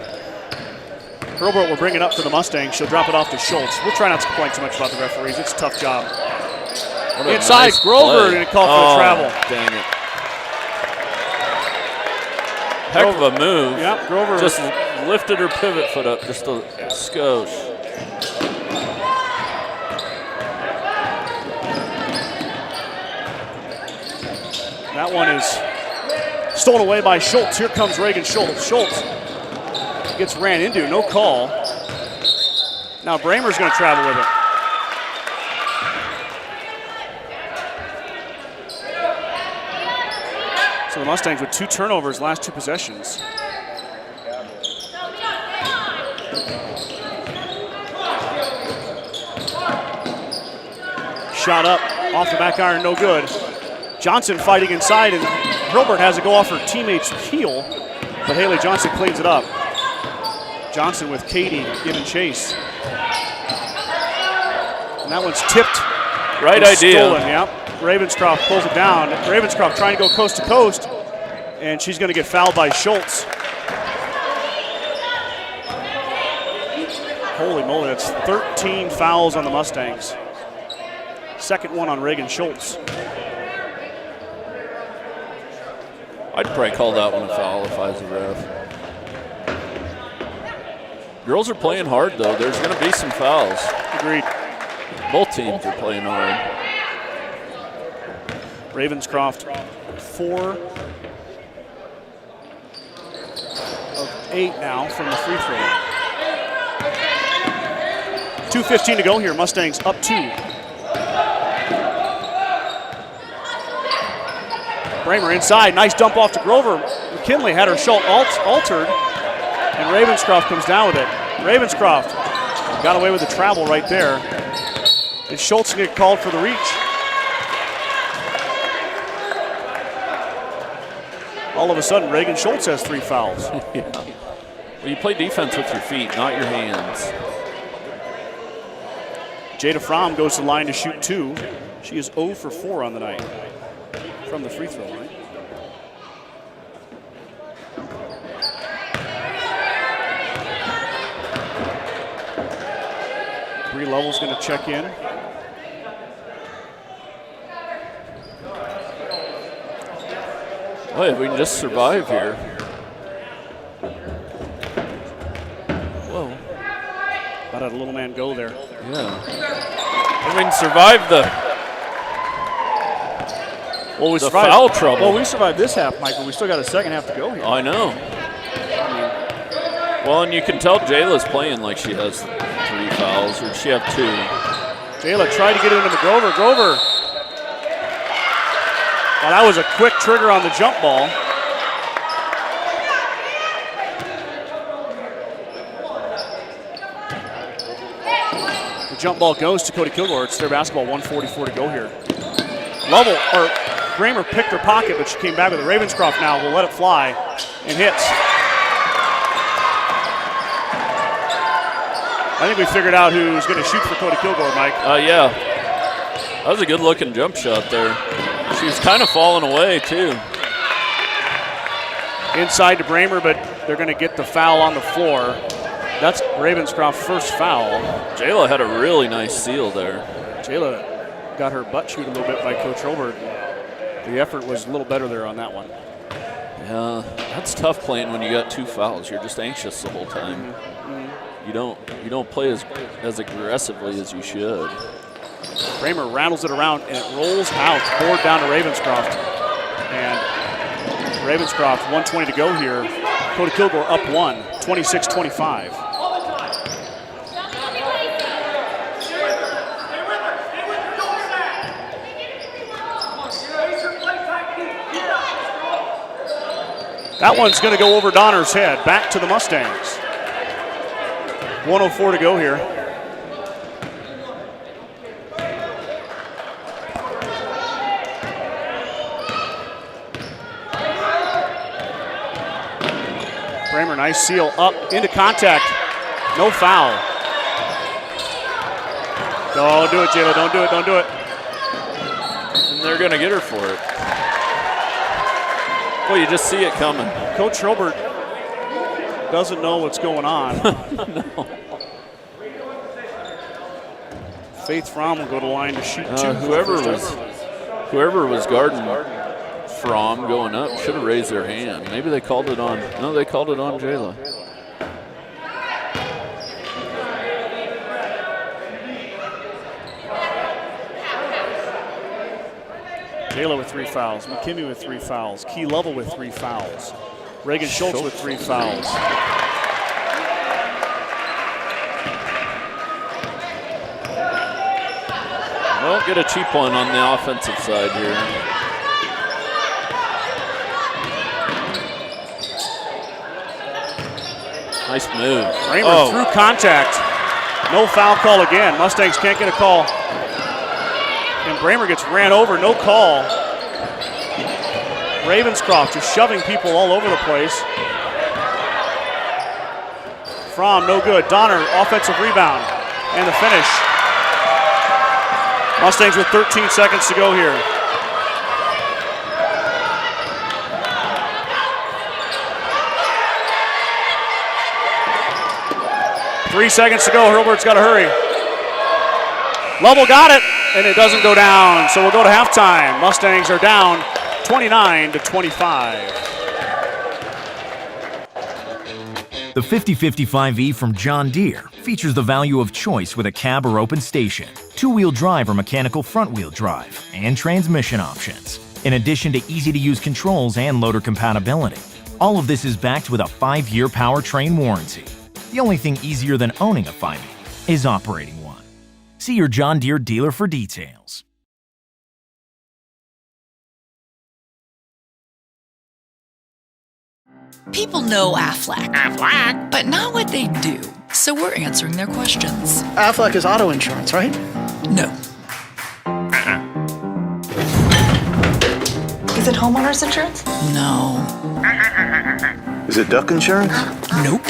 Hurlbert will bring it up for the Mustangs. She'll drop it off to Schultz. We'll try not to complain too much about the referees. It's a tough job. Inside, nice Grover going to call for the travel. Dang it. Heck of a move. Yep, Grover just lifted her pivot foot up just a skosh. That one is stolen away by Schultz. Here comes Reagan Schultz. Schultz gets ran into, no call. Now Bramer's going to travel with it. So the Mustangs with 2 turnovers last 2 possessions. Shot up off the back iron, no good. Johnson fighting inside, and Hurlbert has to go off her teammate's heel, but Haley Johnson cleans it up. Johnson with Katie giving chase. And that one's tipped Right idea. Stolen, yep. Ravenscroft pulls it down. Ravenscroft trying to go coast to coast, and she's going to get fouled by Schultz. Holy moly, that's 13 fouls on the Mustangs. Second one on Reagan Schultz. I'd probably call that one a foul if I was a ref. Girls are playing hard, though. There's going to be some fouls. Agreed. Both teams are playing hard. Ravenscroft, 4 of 8 now from the free throw line. 2:15 to go here. Mustangs up 2. Bramer inside. Nice dump off to Grover. McKinley had her shot altered, and Ravenscroft comes down with it. Ravenscroft got away with the travel right there. And Schultz get called for the reach. All of a sudden, Reagan Schultz has 3 fouls. Yeah. Well, you play defense with your feet, not your hands. Jada Fromm goes to the line to shoot 2. She is 0 for 4 on the night from the free throw line. Bree Lovell's going to check in. Well, if we can just survive here. Whoa. About had a little man go there. Yeah. If we can survive the foul trouble. Well, we survived this half, Michael. We still got a second half to go here. I know. Well, and you can tell Jayla's playing like she has 3 fouls, or she have 2. Jayla tried to get it into Grover. Grover. Well, that was a quick trigger on the jump ball. The jump ball goes to Cody-Kilgore. It's their basketball, 1:44 to go here. Bramer picked her pocket, but she came back with it. Ravenscroft now will let it fly and hits. I think we figured out who's going to shoot for Cody-Kilgore, Mike. Yeah. That was a good-looking jump shot there. She was kind of falling away, too. Inside to Bramer, but they're going to get the foul on the floor. That's Ravenscroft's first foul. Jayla had a really nice seal there. Jayla got her butt chewed a little bit by Coach Robert. The effort was a little better there on that one. Yeah, that's tough playing when you got 2 fouls. You're just anxious the whole time. Mm-hmm. You don't play as aggressively as you should. Bramer rattles it around and it rolls out. Board down to Ravenscroft. And Ravenscroft, 1:20 to go here. Cody-Kilgore up 1, 26-25. That one's going to go over Donner's head. Back to the Mustangs. 1:04 to go here. Bramer, nice seal up into contact. No foul. Don't do it, Jayla. Don't do it. Don't do it. And they're going to get her for it. Well, you just see it coming. Coach Robert doesn't know what's going on. No. Faith Fromm will go to the line to shoot 2. Whoever was guarding Fromm going up should have raised their hand. Maybe they called it on. No, they called it on Jayla. Jayla with 3 fouls. McKinney with 3 fouls. Key Lovell with 3 fouls. Reagan Schultz with 3 fouls. Well, get a cheap one on the offensive side here. Nice move. Bramer through contact. No foul call again. Mustangs can't get a call. And Bramer gets ran over, no call. Ravenscroft just shoving people all over the place. Fromm, no good. Donner, offensive rebound. And the finish. Mustangs with 13 seconds to go here. Three seconds to go. Hurlbert's got to hurry. Lovell got it, and it doesn't go down. So we'll go to halftime. Mustangs are down 29-25. The 5055E from John Deere features the value of choice with a cab or open station, two-wheel drive or mechanical front-wheel drive, and transmission options. In addition to easy-to-use controls and loader compatibility, all of this is backed with a 5-year powertrain warranty. The only thing easier than owning a 5E is operating one. See your John Deere dealer for details. People know Aflac, but not what they do. So we're answering their questions. Aflac is auto insurance, right? No. Is it homeowner's insurance? No. Is it duck insurance? Nope.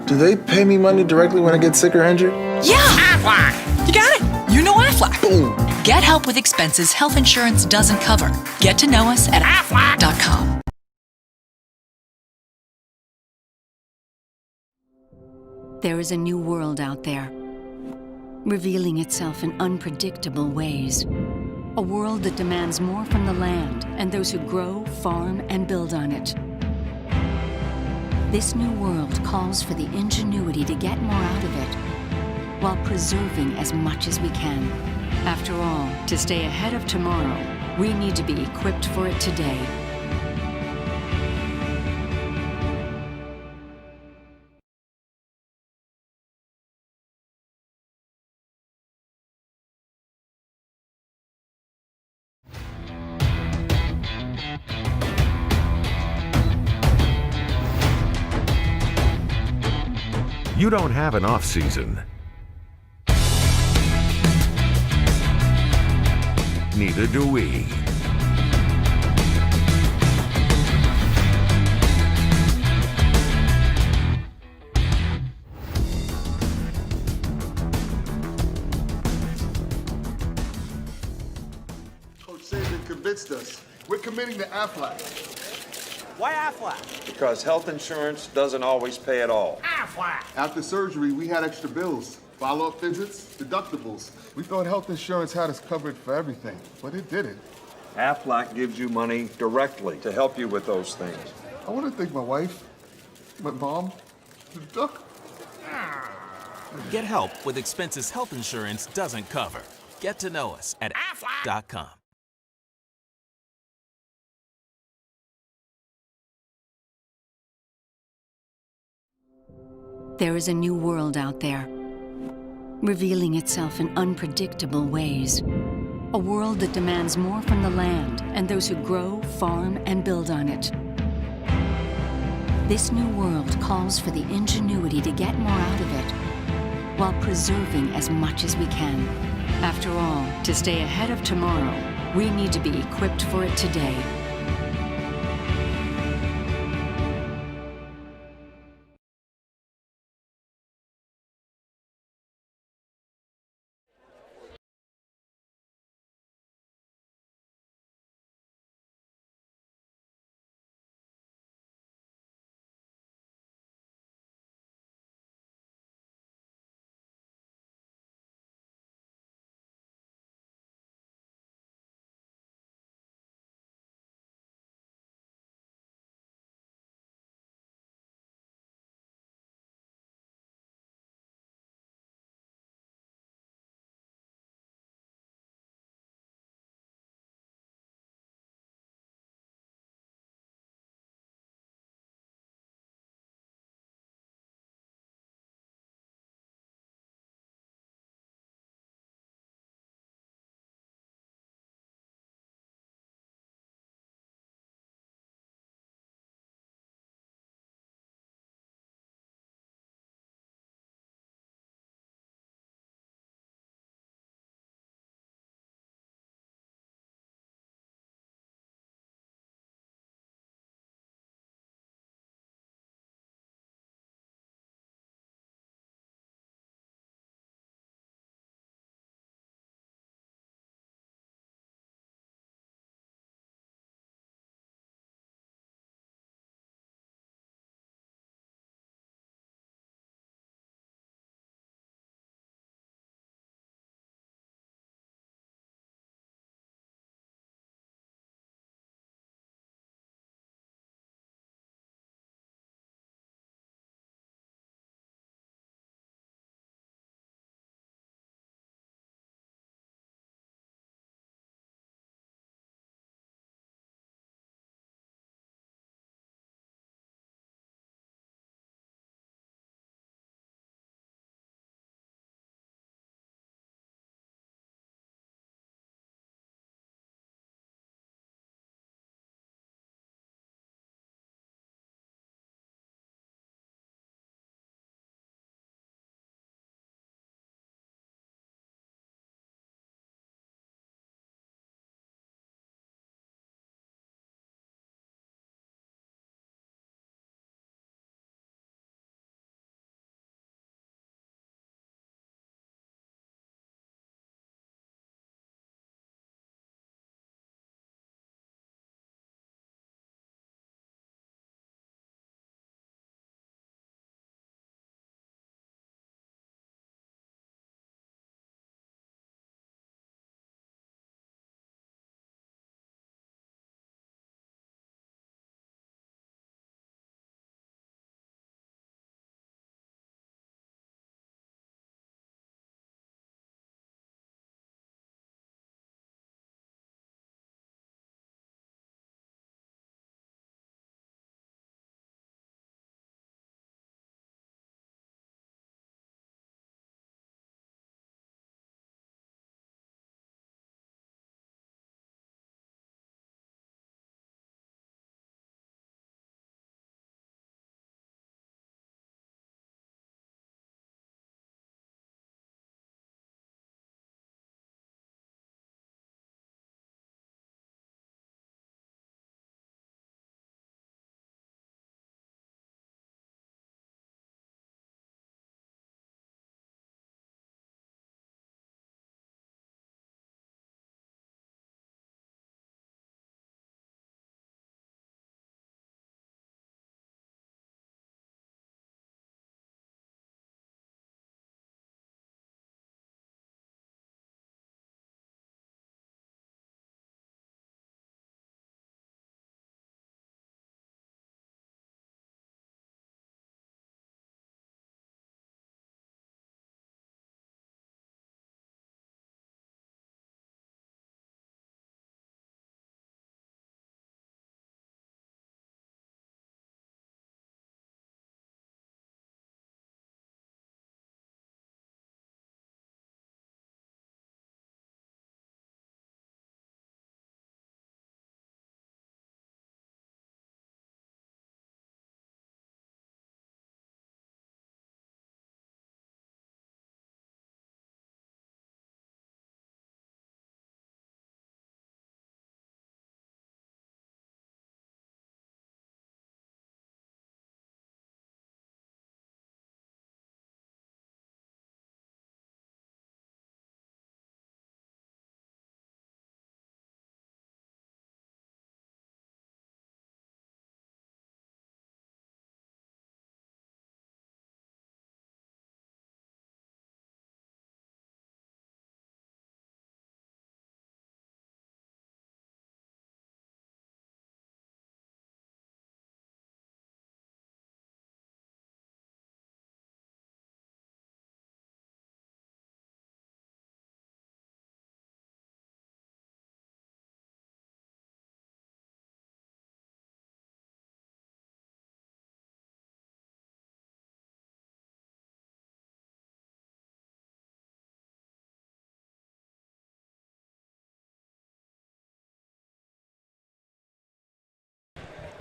Do they pay me money directly when I get sick or injured? Yeah! Aflac! You got it! You know Aflac. Boom! Get help with expenses health insurance doesn't cover. Get to know us at aflac.com. There is a new world out there, revealing itself in unpredictable ways. A world that demands more from the land and those who grow, farm, and build on it. This new world calls for the ingenuity to get more out of it, while preserving as much as we can. After all, to stay ahead of tomorrow, we need to be equipped for it today. You don't have an off season. Neither do we. Coach Saban convinced us. We're committing to Aflac. Why Aflac? Because health insurance doesn't always pay at all. Aflac! After surgery, we had extra bills, follow-up visits, deductibles. We thought health insurance had us covered for everything, but it didn't. Aflac gives you money directly to help you with those things. I want to thank my wife, my mom, the duck. Get help with expenses health insurance doesn't cover. Get to know us at aflac.com. There is a new world out there, revealing itself in unpredictable ways. A world that demands more from the land and those who grow, farm, and build on it. This new world calls for the ingenuity to get more out of it, while preserving as much as we can. After all, to stay ahead of tomorrow, we need to be equipped for it today.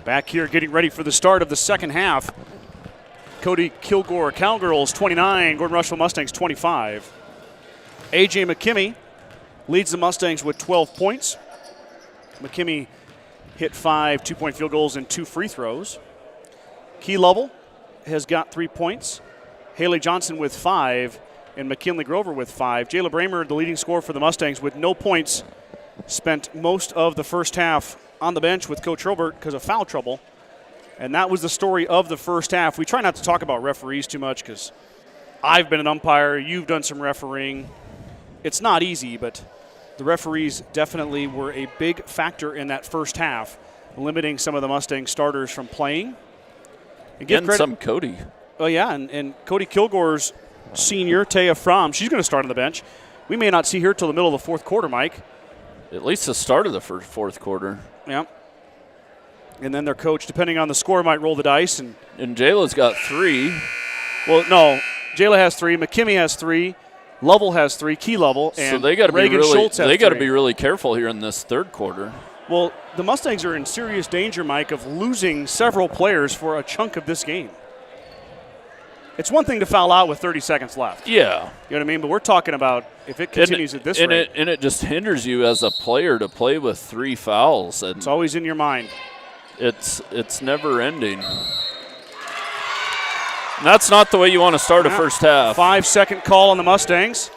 Back here getting ready for the start of the second half. Cody-Kilgore Cowgirls 29, Gordon-Rushville Mustangs 25. A.J. McKimmey leads the Mustangs with 12 points. McKimmey hit 5 two-point field goals and 2 free throws. Key Lovell has got 3 points. Haley Johnson with 5, and McKinley Grover with 5. Jayla Bramer, the leading scorer for the Mustangs, with no points, spent most of the first half on the bench with Coach Hurlburt because of foul trouble. And that was the story of the first half. We try not to talk about referees too much because I've been an umpire. You've done some refereeing. It's not easy, but the referees definitely were a big factor in that first half, limiting some of the Mustang starters from playing. And some Cody. Oh, yeah, and Cody-Kilgore's senior, Taya Fromm, she's going to start on the bench. We may not see her till the middle of the fourth quarter, Mike. At least the start of the fourth quarter. Yeah. And then their coach, depending on the score, might roll the dice. And Jayla's got 3. Well, no, Jayla has 3. McKimmey has 3. Lovell has 3. Key Lovell. And so they got to be Schultz has they got to 3. be really careful here in this third quarter. Well, the Mustangs are in serious danger, Mike, of losing several players for a chunk of this game. It's one thing to foul out with 30 seconds left. Yeah. You know what I mean? But we're talking about if it continues at this rate. And it just hinders you as a player to play with 3 fouls. And it's always in your mind. It's never ending. And that's not the way you want to start a first half. 5-second call on the Mustangs.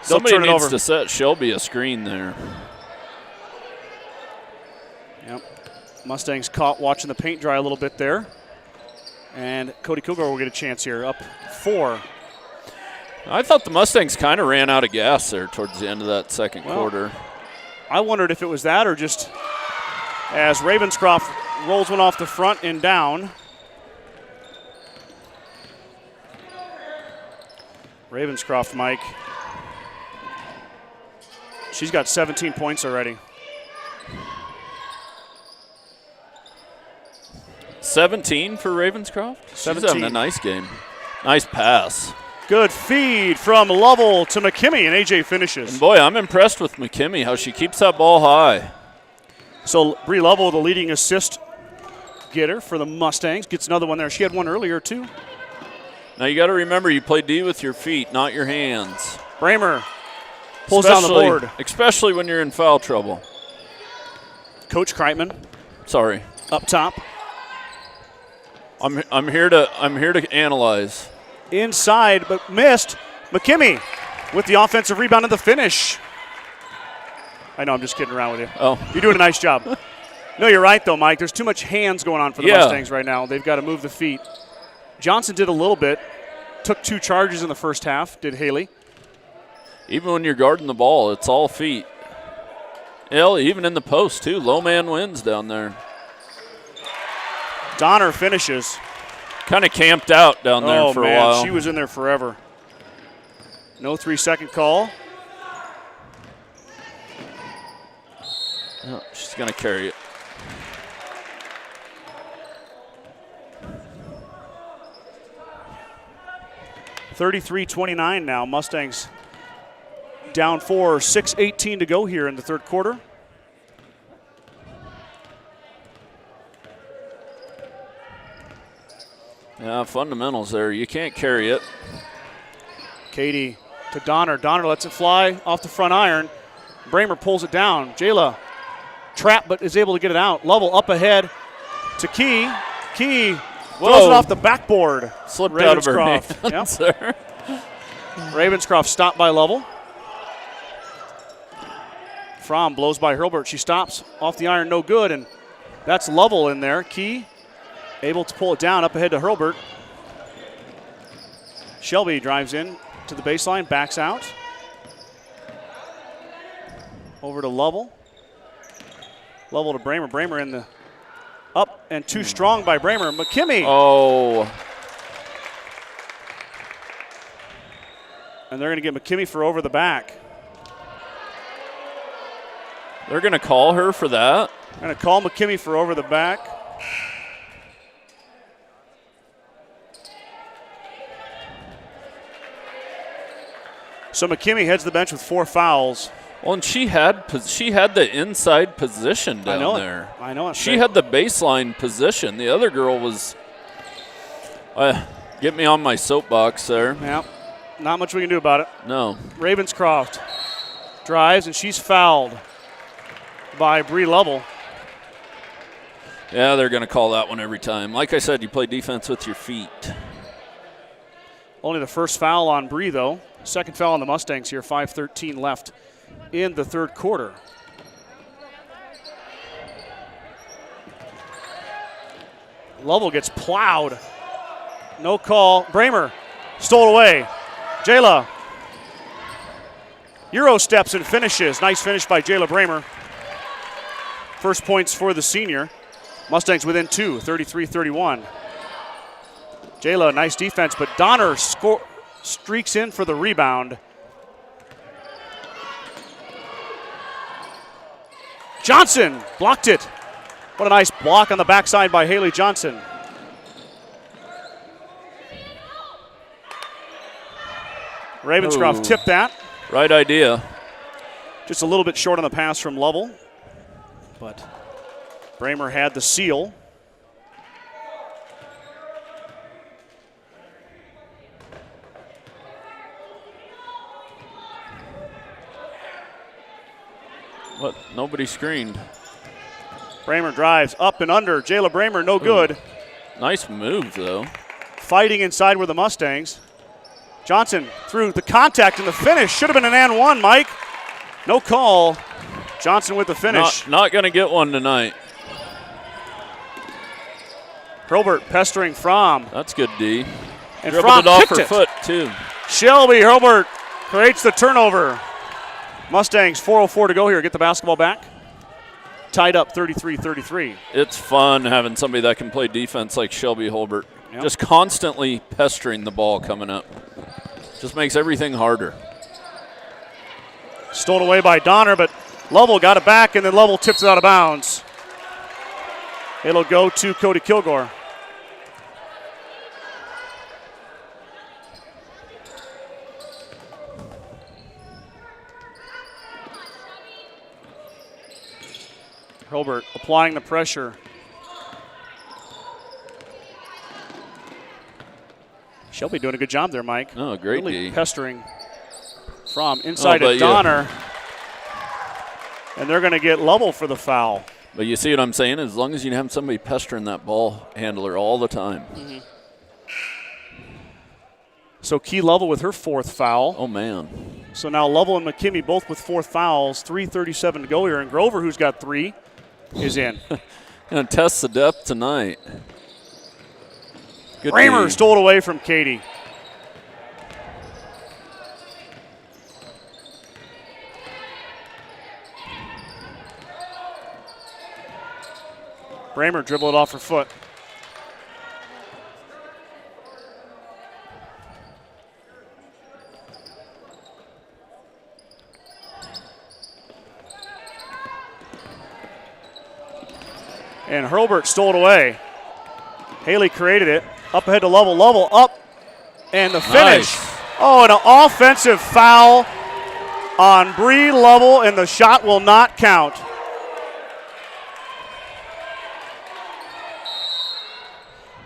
Somebody needs to set Shelby a screen there. Yep. Mustangs caught watching the paint dry a little bit there. And Cody-Kilgore will get a chance here, up 4. I thought the Mustangs kind of ran out of gas there towards the end of that second quarter. I wondered if it was that or just as Ravenscroft rolls one off the front and down. Ravenscroft, Mike. She's got 17 points already. 17 for Ravenscroft? 17. She's having a nice game. Nice pass. Good feed from Lovell to McKimmey, and A.J. finishes. And boy, I'm impressed with McKimmey, how she keeps that ball high. So Bree Lovell, the leading assist getter for the Mustangs, gets another one there. She had one earlier, too. Now you got to remember, you play D with your feet, not your hands. Bramer pulls down the board. Especially when you're in foul trouble. Coach Kreitman. Sorry. Up top. I'm here to analyze. Inside, but missed. McKimmey with the offensive rebound and the finish. I know, I'm just kidding around with you. Oh. You're doing a nice job. No, you're right, though, Mike. There's too much hands going on for the Mustangs right now. They've got to move the feet. Johnson did a little bit. Took 2 charges in the first half, did Haley. Even when you're guarding the ball, it's all feet. Hell, even in the post, too. Low man wins down there. Donner finishes. Kind of camped out down there for a while. She was in there forever. No 3-second call. Oh, she's going to carry it. (33-29) now. Mustangs down 4, 6:18 to go here in the third quarter. Yeah, fundamentals there. You can't carry it. Katie to Donner. Donner lets it fly off the front iron. Bramer pulls it down. Jayla trapped but is able to get it out. Lovell up ahead to Key. Key throws it off the backboard. Slipped out of her hands. Yep. Ravenscroft stopped by Lovell. Fromm blows by Hurlburt. She stops off the iron, no good, and that's Lovell in there. Key able to pull it down up ahead to Hurlburt. Shelby drives in to the baseline, backs out. Over to Lovell. Lovell to Bramer. Bramer in the up and too strong by Bramer. McKimmey. Oh. And they're going to get McKimmey for over the back. They're going to call her for that? Going to call McKimmey for over the back. So McKimmey heads to the bench with 4 fouls. Well, and she had the inside position down there. I know it. She had the baseline position. The other girl was get me on my soapbox there. Yeah, not much we can do about it. No. Ravenscroft drives, and she's fouled by Bree Lovell. Yeah, they're going to call that one every time. Like I said, you play defense with your feet. Only the first foul on Bree, though. Second foul on the Mustangs here, 5:13 left in the third quarter. Lovell gets plowed. No call. Bramer stole away. Jayla Euro steps and finishes. Nice finish by Jayla Bramer. First points for the senior. Mustangs within 2, 33-31. Jayla, nice defense, but Donner streaks in for the rebound. Johnson blocked it. What a nice block on the backside by Haley Johnson. Ravenscroft tipped that. Right idea. Just a little bit short on the pass from Lovell, but Bramer had the seal. What? Nobody screened. Bramer drives up and under. Jayla Bramer, no good. Nice move, though. Fighting inside were the Mustangs. Johnson through the contact and the finish. Should have been an and one, Mike. No call. Johnson with the finish. Not going to get one tonight. Hurlbert pestering Fromm. That's good, D. And Dribbled Fromm it off kicked her it. foot, too. Shelby Hurlbert creates the turnover. Mustangs, 4:04 to go here. Get the basketball back. Tied up 33-33. It's fun having somebody that can play defense like Shelby Hurlbert. Yep. Just constantly pestering the ball coming up. Just makes everything harder. Stolen away by Donner, but Lovell got it back, and then Lovell tips it out of bounds. It'll go to Cody-Kilgore. Hurlbert applying the pressure. Shelby doing a good job there, Mike. Oh, great really D. Pestering from inside to Donner. And they're going to get Lovell for the foul. But you see what I'm saying? As long as you have somebody pestering that ball handler all the time. Mm-hmm. So Key Lovell with her fourth foul. Oh, man. So now Lovell and McKimmie both with fourth fouls. 3:37 to go here. And Grover, who's got 3, is in. Going to test the depth tonight. Good Bramer D. stole it away from Katie. Bramer dribbled it off her foot. And Hurlbert stole it away. Haley created it. Up ahead to Lovell. Lovell up. And the finish. Nice. Oh, and an offensive foul on Bree Lovell, and the shot will not count.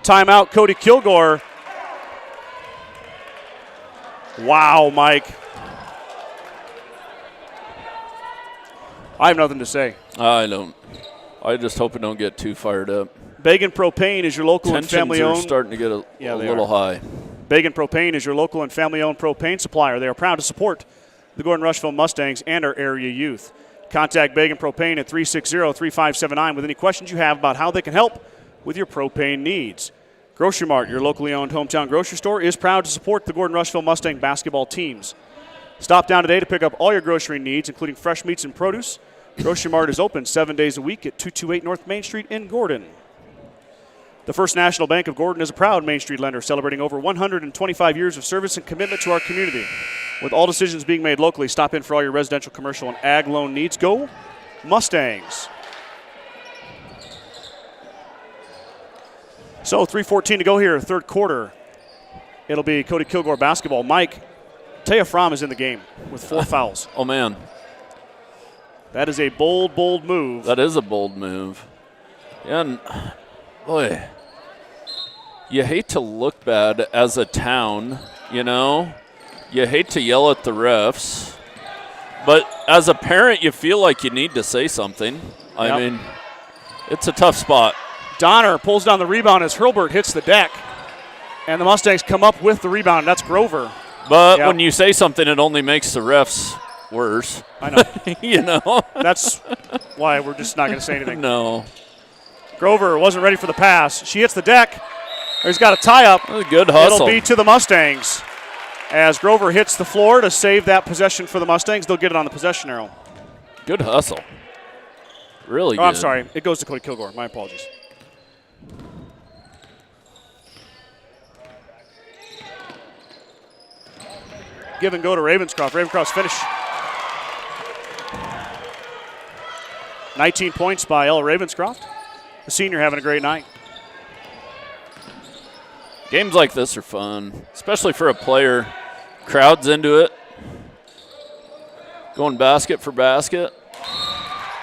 Timeout, Cody-Kilgore. Wow, Mike. I have nothing to say. I don't. I just hope it don't get too fired up. Bagan Propane is your local Tensions and family-owned. are starting to get a little high. Bagan Propane is your local and family-owned propane supplier. They are proud to support the Gordon-Rushville Mustangs and our area youth. Contact Bagan Propane at 360-3579 with any questions you have about how they can help with your propane needs. Grocery Mart, your locally owned hometown grocery store, is proud to support the Gordon-Rushville Mustang basketball teams. Stop down today to pick up all your grocery needs, including fresh meats and produce. Grocery Mart is open 7 days a week at 228 North Main Street in Gordon. The First National Bank of Gordon is a proud Main Street lender, celebrating over 125 years of service and commitment to our community. With all decisions being made locally, stop in for all your residential, commercial, and ag loan needs. Go Mustangs. So 3:14 to go here, third quarter. It'll be Cody-Kilgore basketball. Mike, Taya Fromm is in the game with 4 fouls. Oh, man. That is a bold, bold move. That is a bold move. And, boy, you hate to look bad as a town, you know? You hate to yell at the refs. But as a parent, you feel like you need to say something. I mean, it's a tough spot. Donner pulls down the rebound as Hurlburt hits the deck. And the Mustangs come up with the rebound. That's Grover. But when you say something, it only makes the refs worse. I know. You know? That's why we're just not going to say anything. No. Grover wasn't ready for the pass. She hits the deck. He's got a tie-up. A good hustle. It'll be to the Mustangs. As Grover hits the floor to save that possession for the Mustangs, they'll get it on the possession arrow. Good hustle. Really good. I'm sorry. It goes to Cody-Kilgore. My apologies. Give and go to Ravenscroft. Ravenscroft's finish. 19 points by Ella Ravenscroft. The senior having a great night. Games like this are fun, especially for a player. Crowd's into it. Going basket for basket.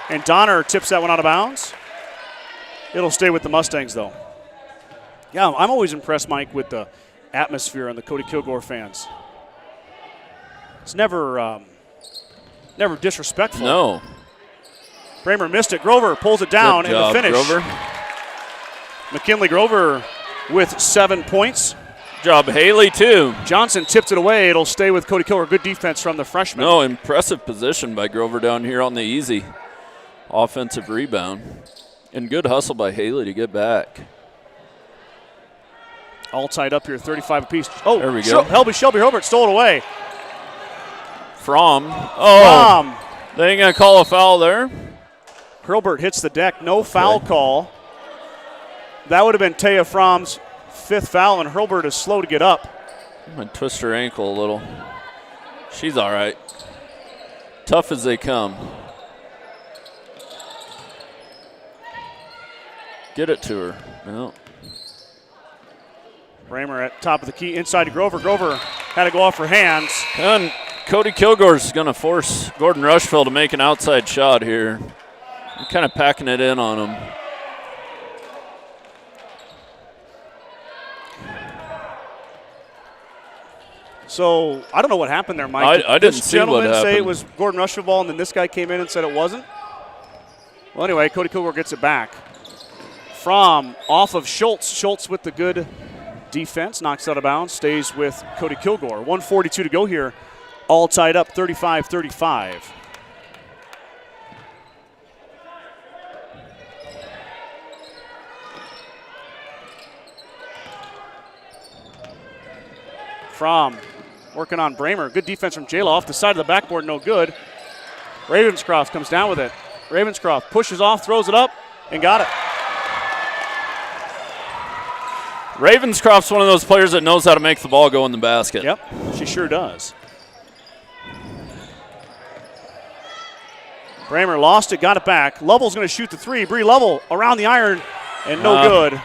And Donner tips that one out of bounds. It'll stay with the Mustangs, though. Yeah, I'm always impressed, Mike, with the atmosphere and the Cody-Kilgore fans. It's never disrespectful. No. Bramer missed it. Grover pulls it down Good job, in the finish. Grover. McKinley Grover with 7 points. Job Haley, too. Johnson tipped it away. It'll stay with Cody-Kilgore. Good defense from the freshman. No, impressive position by Grover down here on the easy offensive rebound. And good hustle by Haley to get back. All tied up here, 35 apiece. Oh, there we go. Shelby Hobart stole it away. From. They ain't going to call a foul there. Hurlburt hits the deck. No foul call. That would have been Taya Fromm's 5th foul, and Hurlburt is slow to get up. I'm going to twist her ankle a little. She's all right. Tough as they come. Get it to her. No. Bramer at top of the key, inside to Grover. Grover had to go off her hands. And Cody-Kilgore's going to force Gordon-Rushville to make an outside shot here. I'm kind of packing it in on him. So I don't know what happened there, Mike. I didn't see what happened. This gentleman say it was Gordon-Rushville ball, and then this guy came in and said it wasn't? Well, anyway, Cody-Kilgore gets it back. From off of Schultz. Schultz with the good defense, knocks out of bounds, stays with Cody-Kilgore. 1:42 to go here. All tied up, 35-35. From working on Bramer. Good defense from Jayla off the side of the backboard, no good. Ravenscroft comes down with it. Ravenscroft pushes off, throws it up, and got it. Ravenscroft's one of those players that knows how to make the ball go in the basket. Yep, she sure does. Bramer lost it, got it back. Lovell's going to shoot the three. Bree Lovell around the iron, and no good.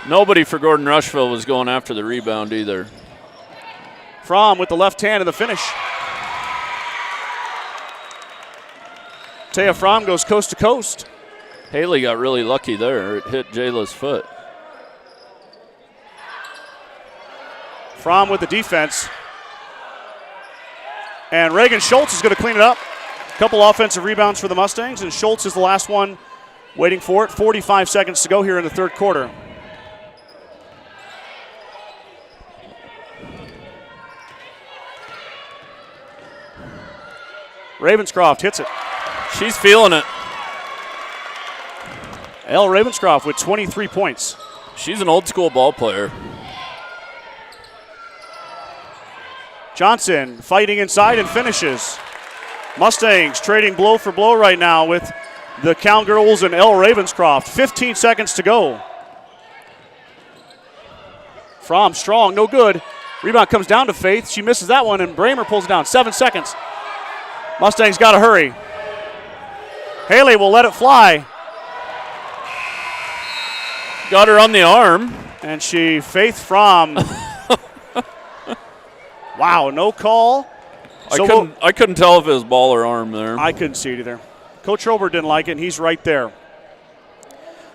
Nobody for Gordon-Rushville was going after the rebound either. Fromm with the left hand in the finish. Taya Fromm goes coast to coast. Haley got really lucky there. It hit Jayla's foot. Fromm with the defense. And Reagan Schultz is going to clean it up. A couple offensive rebounds for the Mustangs, and Schultz is the last one waiting for it. 45 seconds to go here in the third quarter. Ravenscroft hits it. She's feeling it. Elle Ravenscroft with 23 points. She's an old school ball player. Johnson fighting inside and finishes. Mustangs trading blow for blow right now with the Cowgirls and Elle Ravenscroft. 15 seconds to go. Fromm strong, no good. Rebound comes down to Faith. She misses that one, and Bramer pulls it down. 7 seconds. Mustangs got to hurry. Haley will let it fly. Got her on the arm. And Faith Fromm. Wow, no call. I couldn't tell if it was ball or arm there. I couldn't see it either. Coach Robert didn't like it, and he's right there.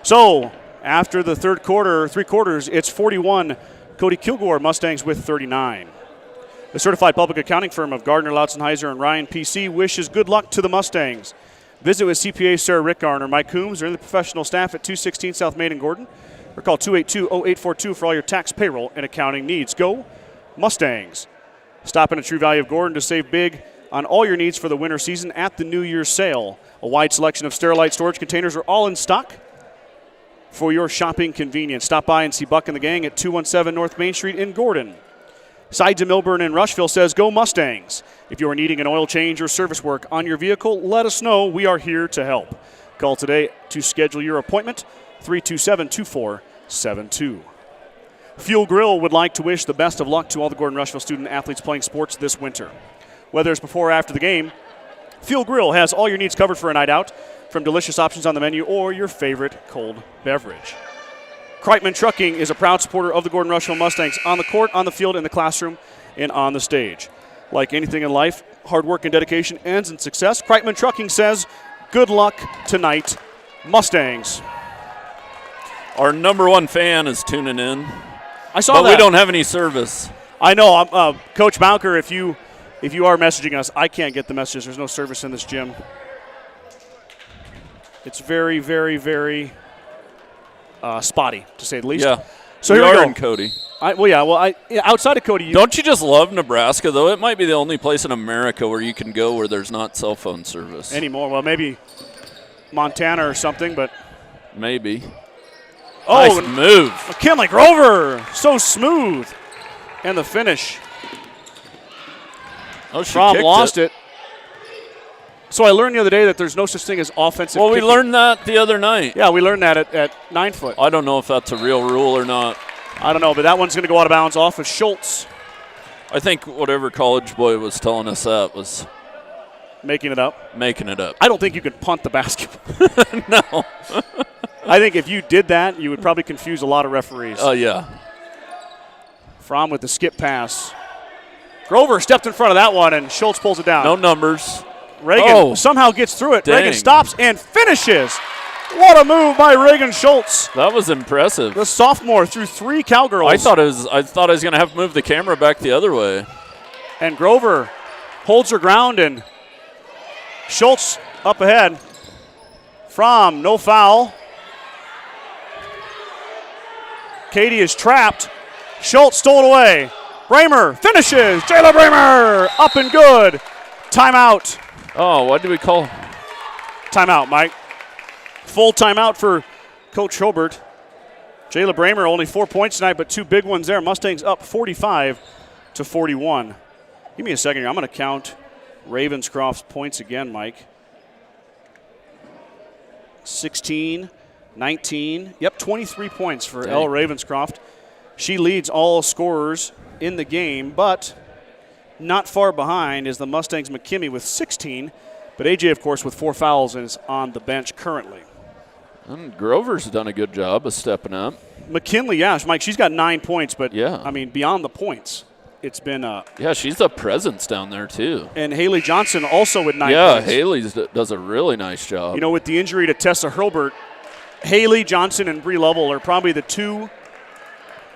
So after the third quarter, 3 quarters, it's 41 Cody-Kilgore Mustangs with 39. The certified public accounting firm of Gardner, Lautzenheiser, and Ryan PC wishes good luck to the Mustangs. Visit with CPA Sarah Rickgarn or Mike Coombs or the professional staff at 216 South Main in Gordon, or call 282-0842 for all your tax, payroll, and accounting needs. Go Mustangs. Stop in at True Value of Gordon to save big on all your needs for the winter season at the New Year's sale. A wide selection of Sterilite storage containers are all in stock for your shopping convenience. Stop by and see Buck and the gang at 217 North Main Street in Gordon. Side to Milburn and Rushville says, go Mustangs. If you are needing an oil change or service work on your vehicle, let us know. We are here to help. Call today to schedule your appointment, 327-2472. Fuel Grill would like to wish the best of luck to all the Gordon-Rushville student athletes playing sports this winter. Whether it's before or after the game, Fuel Grill has all your needs covered for a night out, from delicious options on the menu or your favorite cold beverage. Kreitman Trucking is a proud supporter of the Gordon-Rushville Mustangs on the court, on the field, in the classroom, and on the stage. Like anything in life, hard work and dedication ends in success. Kreitman Trucking says, good luck tonight, Mustangs. Our number 1 fan is tuning in. I saw that. But we don't have any service. I know. Coach Bowker, if you are messaging us, I can't get the messages. There's no service in this gym. It's very, very, very spotty, to say the least. Yeah. So here we go. In Cody. Outside of Cody. Don't you just love Nebraska, though? It might be the only place in America where you can go where there's not cell phone service. Anymore. Well, maybe Montana or something, but. Maybe. Oh, nice move. McKinley Grover. So smooth. And the finish. Oh, she Fromm lost it. So I learned the other day that there's no such thing as offensive Well, we kicking. learned that the other night. Yeah, we learned that at 9 foot. I don't know if that's a real rule or not. I don't know, but that one's going to go out of bounds off of Schultz. I think whatever college boy was telling us that was making it up. Making it up. I don't think you could punt the basketball. No. I think if you did that, you would probably confuse a lot of referees. Oh, yeah. Fromm with the skip pass. Grover stepped in front of that one, and Schultz pulls it down. No numbers. Reagan somehow gets through it. Dang. Reagan stops and finishes. What a move by Reagan Schultz. That was impressive. The sophomore threw 3 Cowgirls. I thought I was going to have to move the camera back the other way. And Grover holds her ground, and Schultz up ahead. Fromm, no foul. Katie is trapped. Schultz stole it away. Bramer finishes. Jayla Bramer up and good. Timeout. Oh, what did we call? Timeout, Mike. Full timeout for Coach Hobart. Jayla Bramer only 4 points tonight, but 2 big ones there. Mustangs up 45-41. Give me a second here. I'm going to count Ravenscroft's points again, Mike. 16, 19. Yep, 23 points for Elle Ravenscroft. She leads all scorers in the game, but not far behind is the Mustangs' McKimmey with 16. But AJ, of course, with 4 fouls and is on the bench currently. And Grover's done a good job of stepping up. McKinley, yeah, Mike, she's got 9 points, but, yeah. I mean, beyond the points, it's been yeah, she's a presence down there, too. And Haley Johnson also with 9 points. Yeah, Haley does a really nice job. You know, with the injury to Tessa Hurlbert, Haley Johnson and Bree Lovell are probably the 2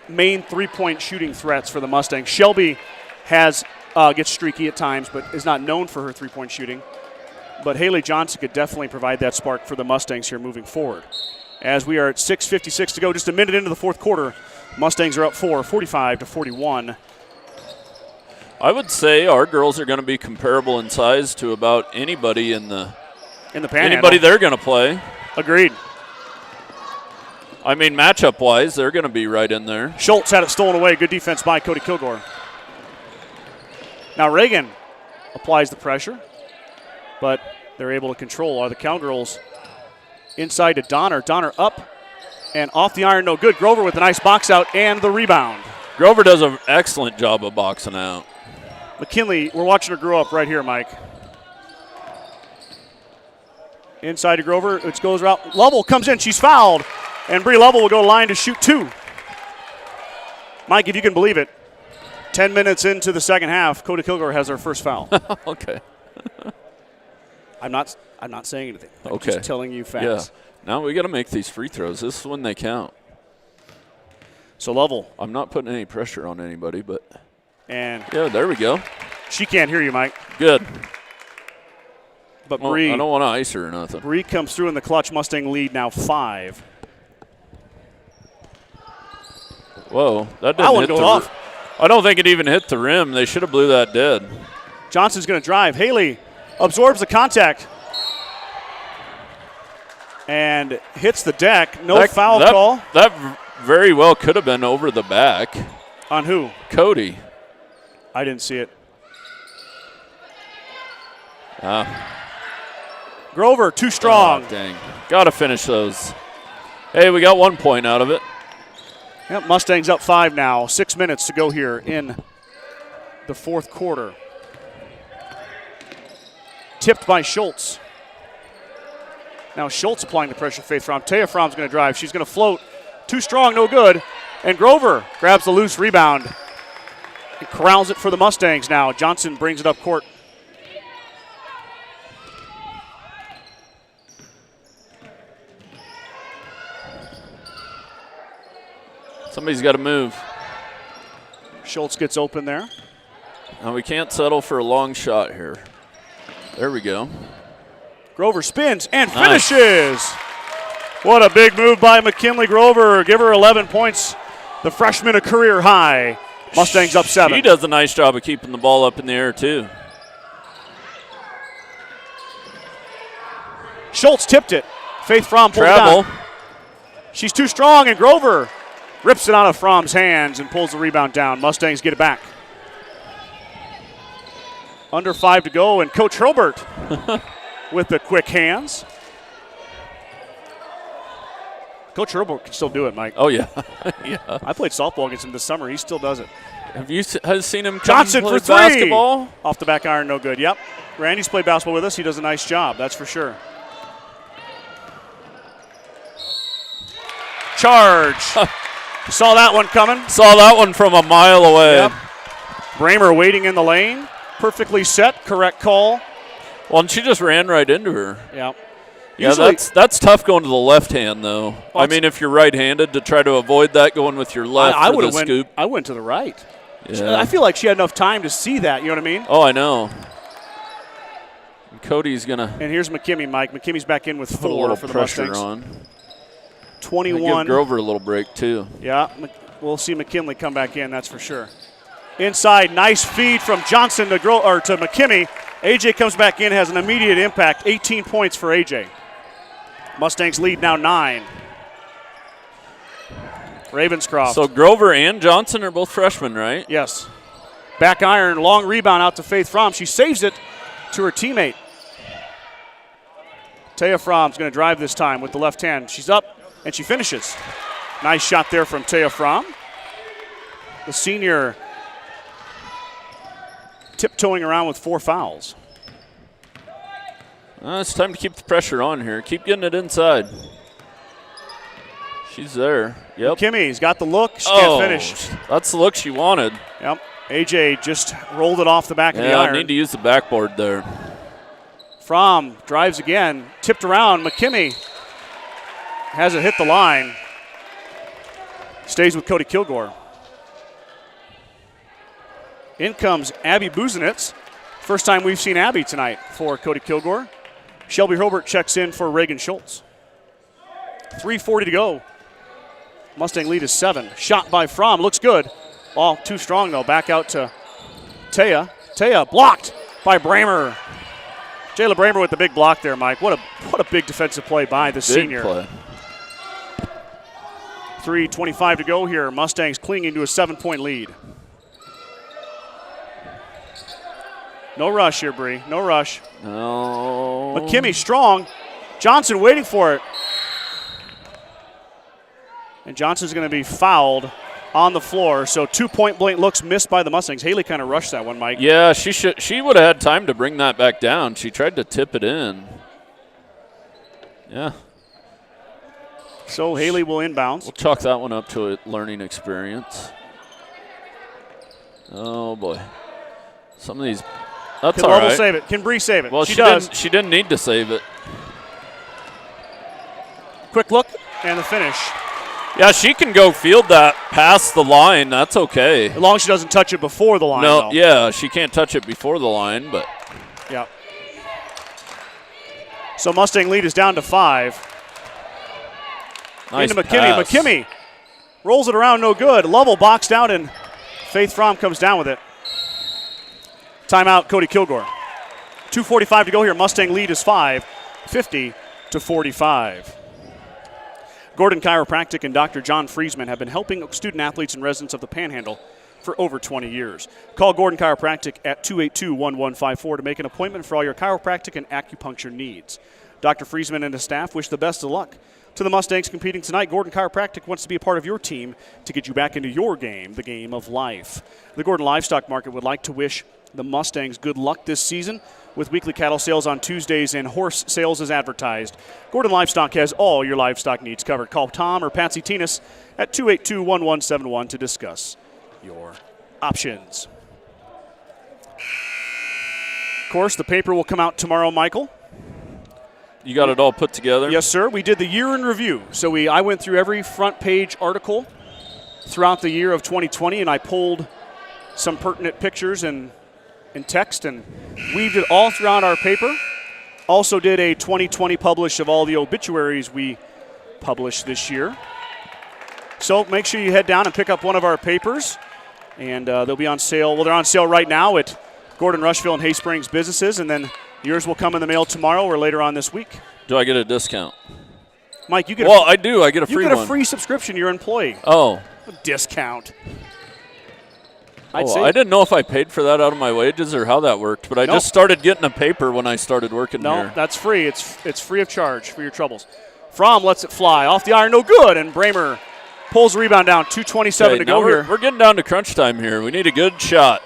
main 3-point shooting threats for the Mustangs. Shelby gets streaky at times, but is not known for her 3-point shooting. But Haley Johnson could definitely provide that spark for the Mustangs here moving forward. As we are at 6:56 to go, just a minute into the fourth quarter, Mustangs are up 45-41. I would say our girls are going to be comparable in size to about anybody in the Panhandle. Anybody they're going to play. Agreed. I mean, matchup-wise, they're going to be right in there. Schultz had it stolen away. Good defense by Cody-Kilgore. Now Reagan applies the pressure, but they're able to control. Are the Cowgirls inside to Donner. Donner up and off the iron, no good. Grover with a nice box out and the rebound. Grover does an excellent job of boxing out. McKinley, we're watching her grow up right here, Mike. Inside to Grover, it goes out. Lovell comes in, she's fouled, and Bree Lovell will go line to shoot 2. Mike, if you can believe it, 10 minutes into the second half, Cody-Kilgore has her first foul. Okay. I'm not saying anything. I'm Okay. just telling you facts. Yeah. Now we got to make these free throws. This is when they count. So Lovell. I'm not putting any pressure on anybody, but. And. Yeah, there we go. She can't hear you, Mike. Good. But well, Bree. I don't want to ice her or nothing. Bree comes through in the clutch. Mustang lead now 5. Whoa, that didn't hit the off. I don't think it even hit the rim. They should have blew that dead. Johnson's going to drive. Haley absorbs the contact and hits the deck. No foul call. That very well could have been over the back. On who? Cody. I didn't see it. Grover, too strong. Oh, dang. Got to finish those. Hey, we got 1 point out of it. Yep, Mustangs up 5 now. 6 minutes to go here in the fourth quarter. Tipped by Schultz. Now Schultz applying the pressure. Faith Fromm. Taya Fromm's going to drive. She's going to float. Too strong, no good. And Grover grabs the loose rebound and corrals it for the Mustangs now. Johnson brings it up court. Somebody's got to move. Schultz gets open there. Now we can't settle for a long shot here. There we go. Grover spins and finishes. What a big move by McKinley Grover. Give her 11 points. The freshman a career high. Mustangs up 7. He does a nice job of keeping the ball up in the air too. Schultz tipped it. Faith Fromm pulled it down. She's too strong, and Grover rips it out of Fromm's hands and pulls the rebound down. Mustangs get it back. Under 5 to go, and Coach Hurlbert with the quick hands. Coach Hurlbert can still do it, Mike. Oh, yeah. Yeah. I played softball against him this summer. He still does it. Have you seen him Johnson play for 3. basketball? Off the back iron, no good. Yep. Randy's played basketball with us. He does a nice job, that's for sure. Charge. Saw that one coming. Saw that one from a mile away. Yep. Bramer waiting in the lane. Perfectly set. Correct call. Well, and she just ran right into her. Yep. Yeah, that's tough going to the left hand, though. Well, I mean, if you're right-handed, to try to avoid that going with your left for the scoop. I went to the right. Yeah. I feel like she had enough time to see that. You know what I mean? Oh, I know. And Cody's going to. And here's McKimmie, Mike. McKimmie's back in with 4 a little for the pressure Mustangs. On. 21. Give Grover a little break, too. Yeah, we'll see McKinley come back in, that's for sure. Inside, nice feed from Johnson to McKimmie. AJ comes back in, has an immediate impact. 18 points for AJ. Mustangs lead now 9. Ravenscroft. So Grover and Johnson are both freshmen, right? Yes. Back iron, long rebound out to Faith Fromm. She saves it to her teammate. Taya Fromm's going to drive this time with the left hand. She's up, and she finishes. Nice shot there from Taya Fromm. The senior tiptoeing around with 4 fouls. It's time to keep the pressure on here. Keep getting it inside. She's there. Yep. Kimmy's got the look. She can't finish. That's the look she wanted. Yep. AJ just rolled it off the back of the iron. iron. Need to use the backboard there. Fromm drives again. Tipped around. McKimmie hasn't hit the line. Stays with Cody-Kilgore. In comes Abby Buzenitz. First time we've seen Abby tonight for Cody-Kilgore. Shelby Hurlbert checks in for Reagan Schultz. 3:40 to go. Mustang lead is 7. Shot by Fromm. Looks good. Ball too strong, though. Back out to Taya. Taya blocked by Bramer. Jayla Bramer with the big block there, Mike. What a big defensive play by the senior. Play. 3:25 to go here. Mustangs clinging to a 7-point lead. No rush here, Bree. No rush. No. McKimmie strong. Johnson waiting for it. And Johnson's going to be fouled on the floor. So 2 point blank looks missed by the Mustangs. Haley kind of rushed that one, Mike. Yeah, she would have had time to bring that back down. She tried to tip it in. Yeah. So Haley will inbounds. We'll chalk that one up to a learning experience. Oh, boy. Some of these That's Can all Lovell right. save it? Can Bree save it? Well, she does. She didn't need to save it. Quick look and the finish. Yeah, she can go field that past the line. That's okay. As long as she doesn't touch it before the line, No, though. yeah, she can't touch it before the line, but. Yeah. So Mustang lead is down to 5. Nice Into McKimmey. pass. McKimmey rolls it around, no good. Lovell boxed out, and Faith Fromm comes down with it. Timeout, Cody-Kilgore. 2:45 to go here. Mustang lead is 5, 50-45. Gordon Chiropractic and Dr. John Friesman have been helping student athletes and residents of the Panhandle for over 20 years. Call Gordon Chiropractic at 282-1154 to make an appointment for all your chiropractic and acupuncture needs. Dr. Friesman and his staff wish the best of luck to the Mustangs competing tonight. Gordon Chiropractic wants to be a part of your team to get you back into your game, the game of life. The Gordon Livestock Market would like to wish the Mustangs good luck this season with weekly cattle sales on Tuesdays and horse sales as advertised. Gordon Livestock has all your livestock needs covered. Call Tom or Patsy Tinas at 282-1171 to discuss your options. Of course, the paper will come out tomorrow, Michael. You got it all put together? Yes, sir. We did the year in review. So I went through every front page article throughout the year of 2020, and I pulled some pertinent pictures and text and weaved it all throughout our paper. Also did a 2020 publish of all the obituaries we published this year. So make sure you head down and pick up one of our papers, and they'll be on sale. Well, they're on sale right now at Gordon-Rushville and Hay Springs businesses, and then yours will come in the mail tomorrow or later on this week. Do I get a discount? Mike, you get I do. I get a free one. You get a free subscription. You're an employee. Oh. A discount. I didn't know if I paid for that out of my wages or how that worked, but I just started getting a paper when I started working here. No, that's free. It's free of charge for your troubles. Fromm lets it fly. Off the iron, no good, and Bramer pulls the rebound down. 2:27 to go here. We're getting down to crunch time here. We need a good shot.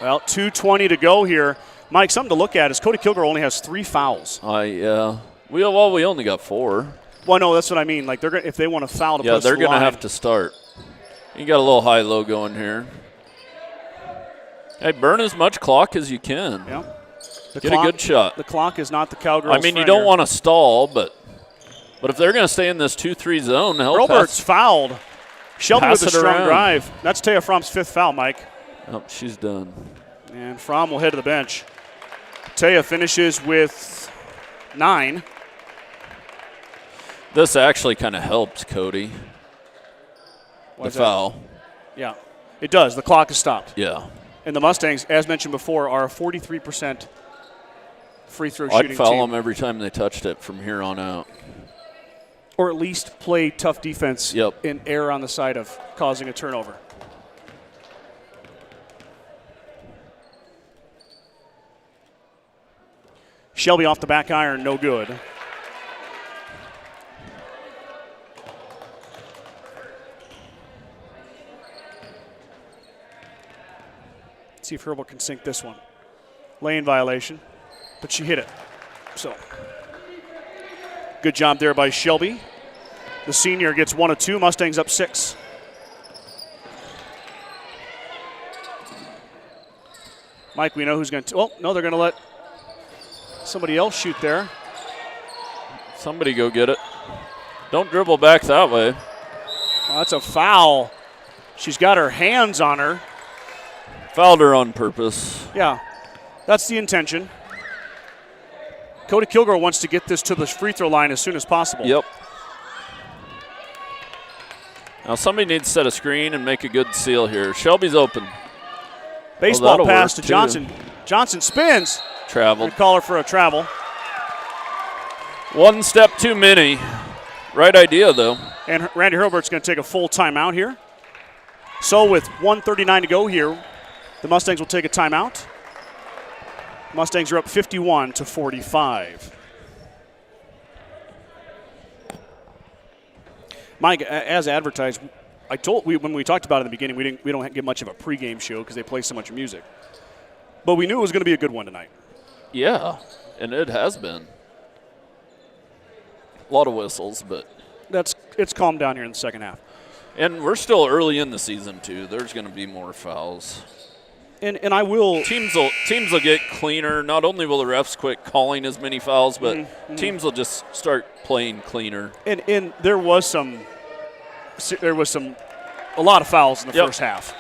Well, 2:20 to go here. Mike, something to look at is Cody-Kilgore only has 3 fouls. Yeah. We only got 4. Well, no, that's what I mean. Like if they want to foul to yeah, post they're the line. going to have to start. You got a little high-low going here. Hey, burn as much clock as you can. Yeah. Get a good shot. The clock is not the Cowgirls' I mean, you don't want to stall, but if they're going to stay in this 2-3 zone, Roberts fouled. Shelby with a strong around. drive. That's Taya Fromm's 5th foul, Mike. Oh, she's done. And Fromm will head to the bench. Taya finishes with 9. This actually kind of helped Cody. The foul. Yeah, it does. The clock is stopped. Yeah. And the Mustangs, as mentioned before, are a 43% free throw shooting I'd foul team. them every time they touched it from here on out. Or at least play tough defense and err on the side of causing a turnover. Shelby off the back iron, no good. See if Herbal can sink this one. Lane violation, but she hit it. So, good job there by Shelby. The senior gets 1 of 2. Mustangs up 6. Mike, we know who's going to. Oh, no, they're going to let somebody else shoot there. Somebody go get it. Don't dribble back that way. Well, that's a foul. She's got her hands on her. Fouled her on purpose. Yeah, that's the intention. Cody-Kilgore wants to get this to the free throw line as soon as possible. Yep. Now somebody needs to set a screen and make a good seal here. Shelby's open. Baseball pass to Johnson. Johnson spins. Traveled. We call her for a travel. 1 step too many. Right idea, though. And Randy Herbert's going to take a full timeout here. So with 1:39 to go here, the Mustangs will take a timeout. Mustangs are up 51-45. Mike, as advertised, when we talked about it in the beginning, we don't get much of a pregame show because they play so much music. But we knew it was going to be a good one tonight. Yeah, and it has been. A lot of whistles, but it's calmed down here in the second half. And we're still early in the season, too. There's going to be more fouls. And I will. Teams will get cleaner. Not only will the refs quit calling as many fouls, but teams will just start playing cleaner. And there was a lot of fouls in the first half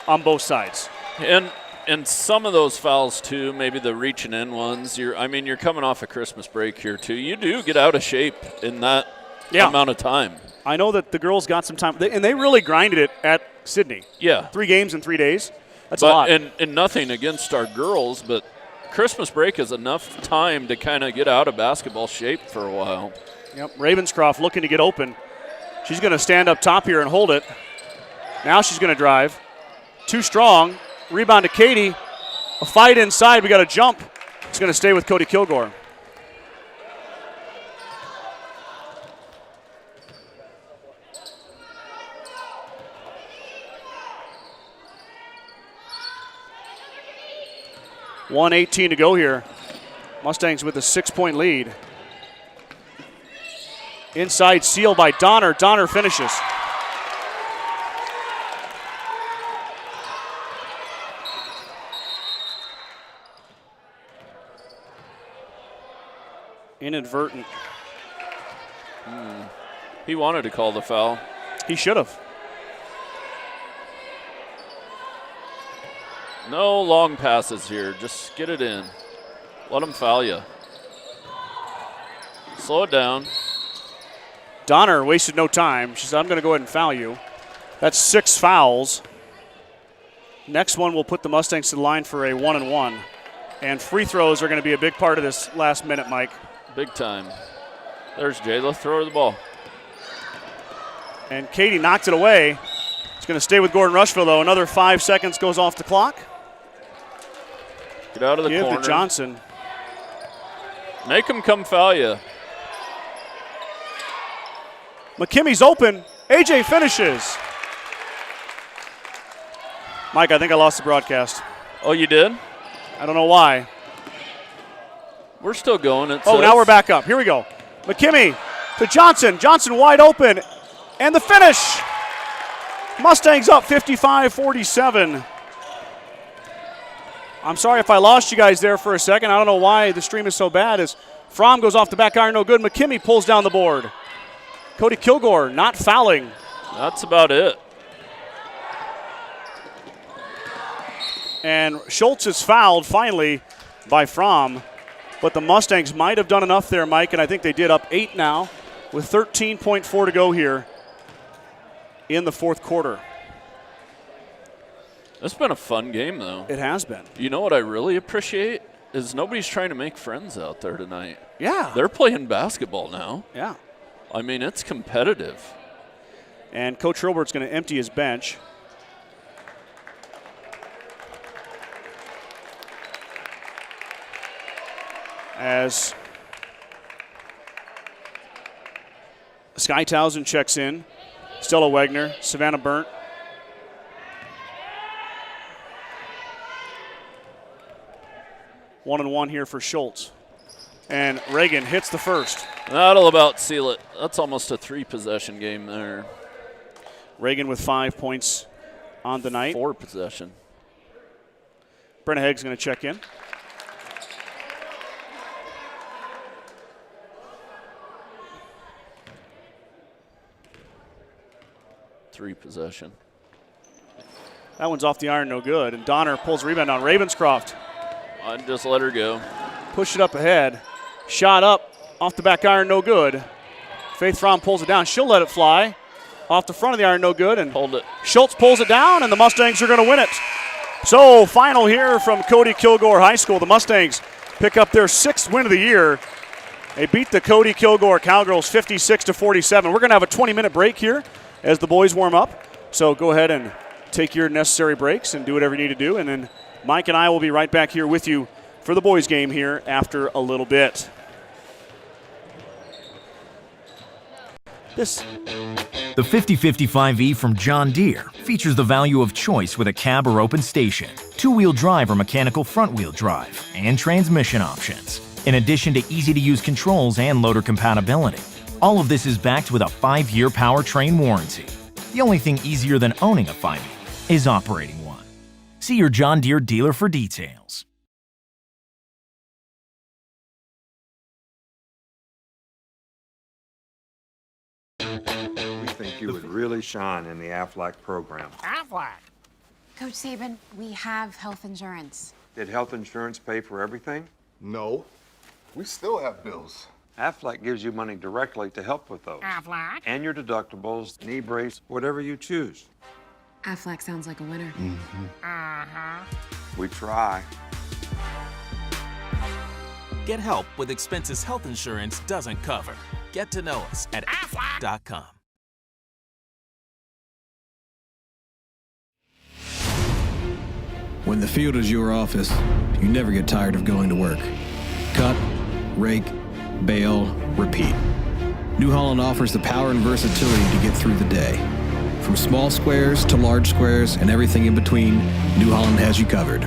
on both sides. And some of those fouls too, maybe the reaching in ones. You're coming off a Christmas break here too. You do get out of shape in that amount of time. I know that the girls got some time, and they really grinded it at Sydney. Yeah, 3 games in 3 days. That's a lot. And nothing against our girls, but Christmas break is enough time to kind of get out of basketball shape for a while. Yep, Ravenscroft looking to get open. She's going to stand up top here and hold it. Now she's going to drive. Too strong. Rebound to Katie. A fight inside. We got a jump. It's going to stay with Cody-Kilgore. .118 to go here. Mustangs with a 6-point lead. Inside seal by Donner. Donner finishes. Inadvertent. He wanted to call the foul. He should have. No long passes here. Just get it in. Let him foul you. Slow it down. Donner wasted no time. She said, I'm going to go ahead and foul you. That's 6 fouls. Next one will put the Mustangs to the line for a 1-and-1. And free throws are going to be a big part of this last minute, Mike. Big time. There's Jayla. Throw her the ball. And Katie knocked it away. It's going to stay with Gordon-Rushville, though. Another 5 seconds goes off the clock. Get out of the corner. Give to Johnson. Make him come foul you. McKimmy's open. AJ finishes. Mike, I think I lost the broadcast. Oh, you did? I don't know why. We're still going. Now we're back up. Here we go. McKimmy to Johnson. Johnson wide open. And the finish. Mustangs up 55-47. I'm sorry if I lost you guys there for a second. I don't know why the stream is so bad. As Fromm goes off the back iron, no good. McKimmey pulls down the board. Cody-Kilgore not fouling. That's about it. And Schultz is fouled finally by Fromm. But the Mustangs might have done enough there, Mike, and I think they did. Up 8 now with 13.4 to go here in the fourth quarter. It's been a fun game, though. It has been. You know what I really appreciate is nobody's trying to make friends out there tonight. Yeah. They're playing basketball now. Yeah. I mean, it's competitive. And Coach Hurlbert's going to empty his bench. As Sky Towson checks in, Stella Wegner, Savannah Burnt. One and one here for Schultz. And Reagan hits the first. That'll about seal it. That's almost a 3-possession game there. Reagan with 5 points on the night. 4 possession. Brenna Haig's going to check in. Three possession. That one's off the iron, no good. And Donner pulls a rebound on Ravenscroft. I'd just let her go. Push it up ahead. Shot up off the back iron, no good. Faith Fromm pulls it down. She'll let it fly. Off the front of the iron, no good. And hold it. Schultz pulls it down, and the Mustangs are going to win it. So final here from Cody-Kilgore High School. The Mustangs pick up their 6th win of the year. They beat the Cody-Kilgore Cowgirls 56-47. We're going to have a 20-minute break here as the boys warm up. So go ahead and take your necessary breaks and do whatever you need to do. And then Mike and I will be right back here with you for the boys game here after a little bit. The 5055E from John Deere features the value of choice with a cab or open station, 2-wheel drive or mechanical front-wheel drive, and transmission options, in addition to easy-to-use controls and loader compatibility. All of this is backed with a 5-year powertrain warranty. The only thing easier than owning a 5E is operating one. See your John Deere dealer for details. We think you would really shine in the Aflac program. Aflac. Coach Saban, we have health insurance. Did health insurance pay for everything? No. We still have bills. Aflac gives you money directly to help with those. Aflac. And your deductibles, knee brace, whatever you choose. Aflac sounds like a winner. We try. Get help with expenses health insurance doesn't cover. Get to know us at aflac.com. When the field is your office, you never get tired of going to work. Cut, rake, bale, repeat. New Holland offers the power and versatility to get through the day. From small squares to large squares and everything in between, New Holland has you covered.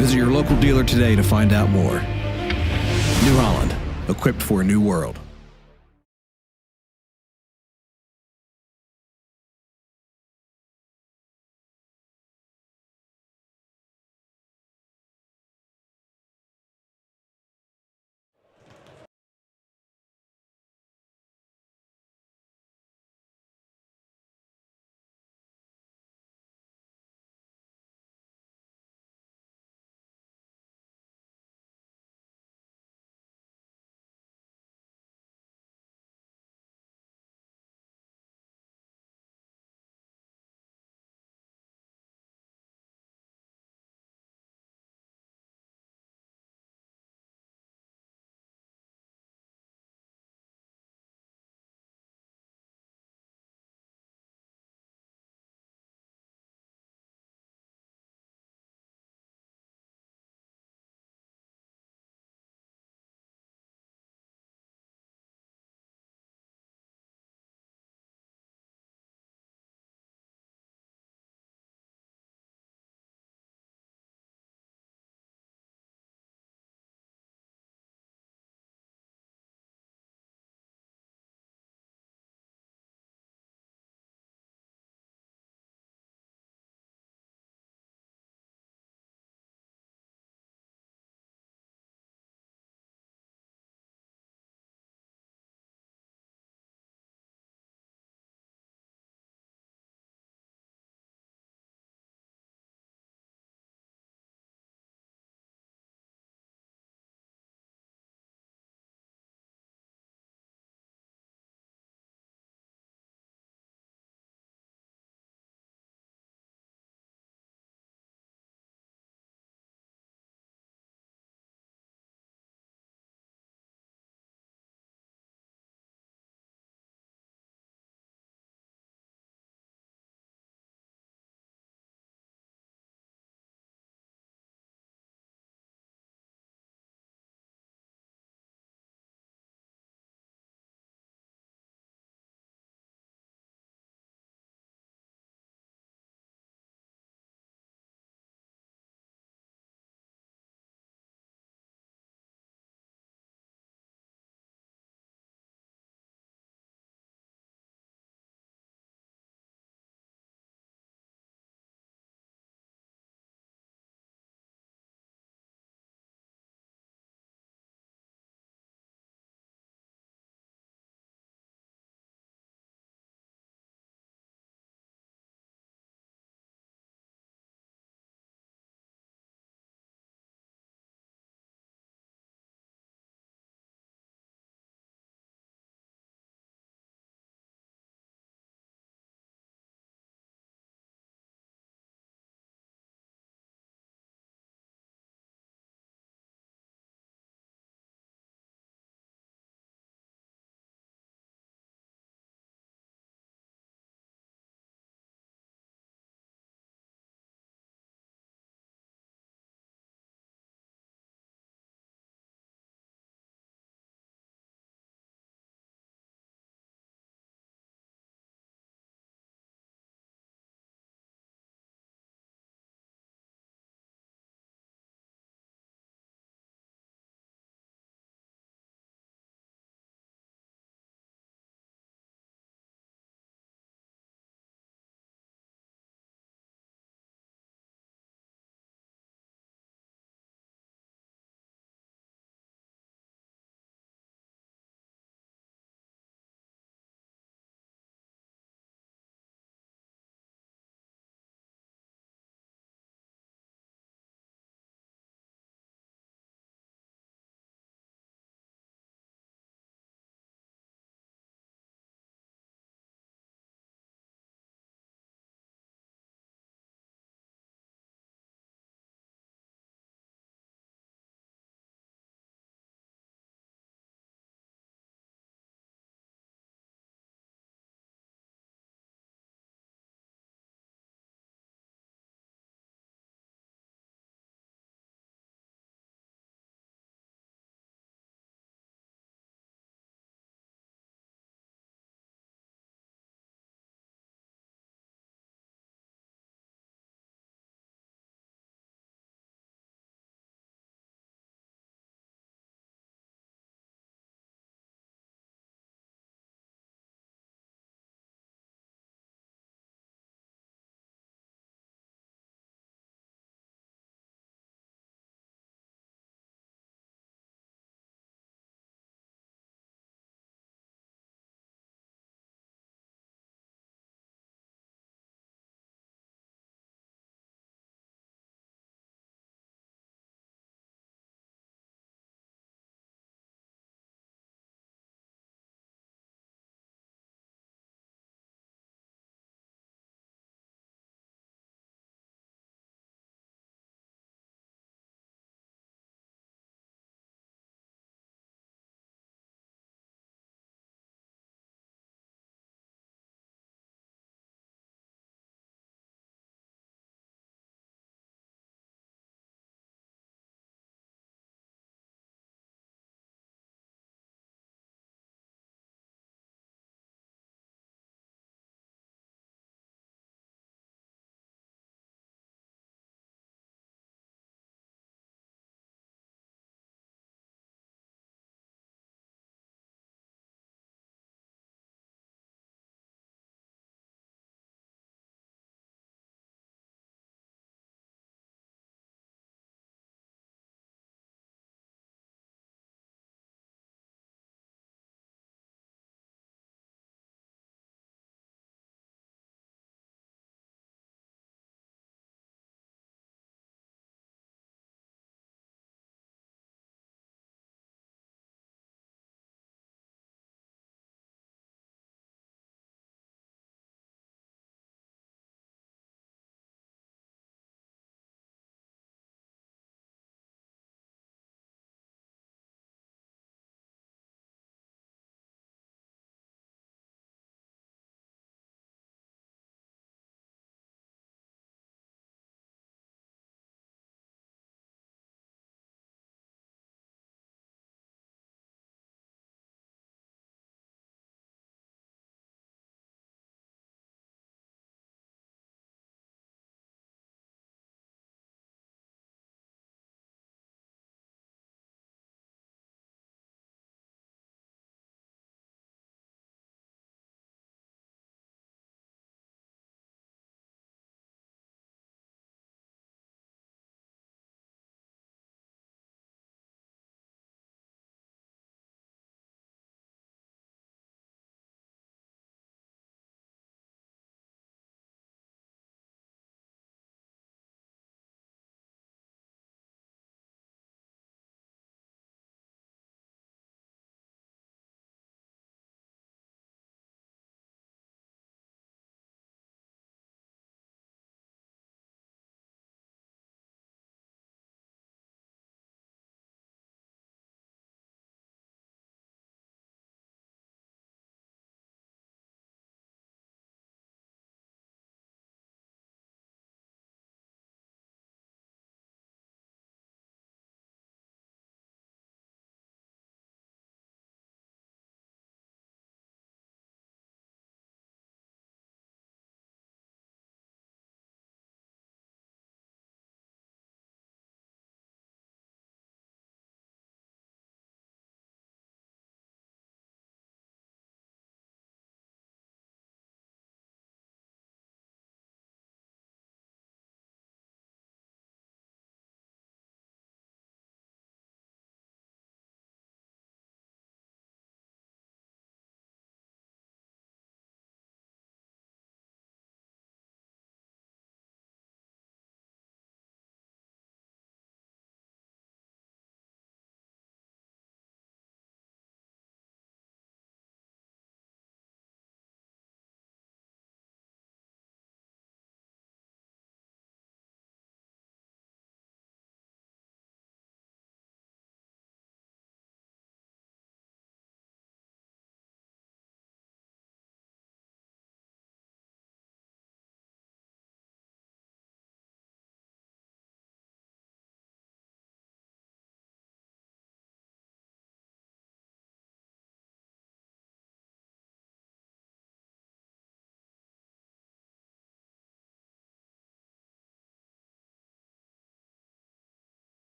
Visit your local dealer today to find out more. New Holland, equipped for a new world.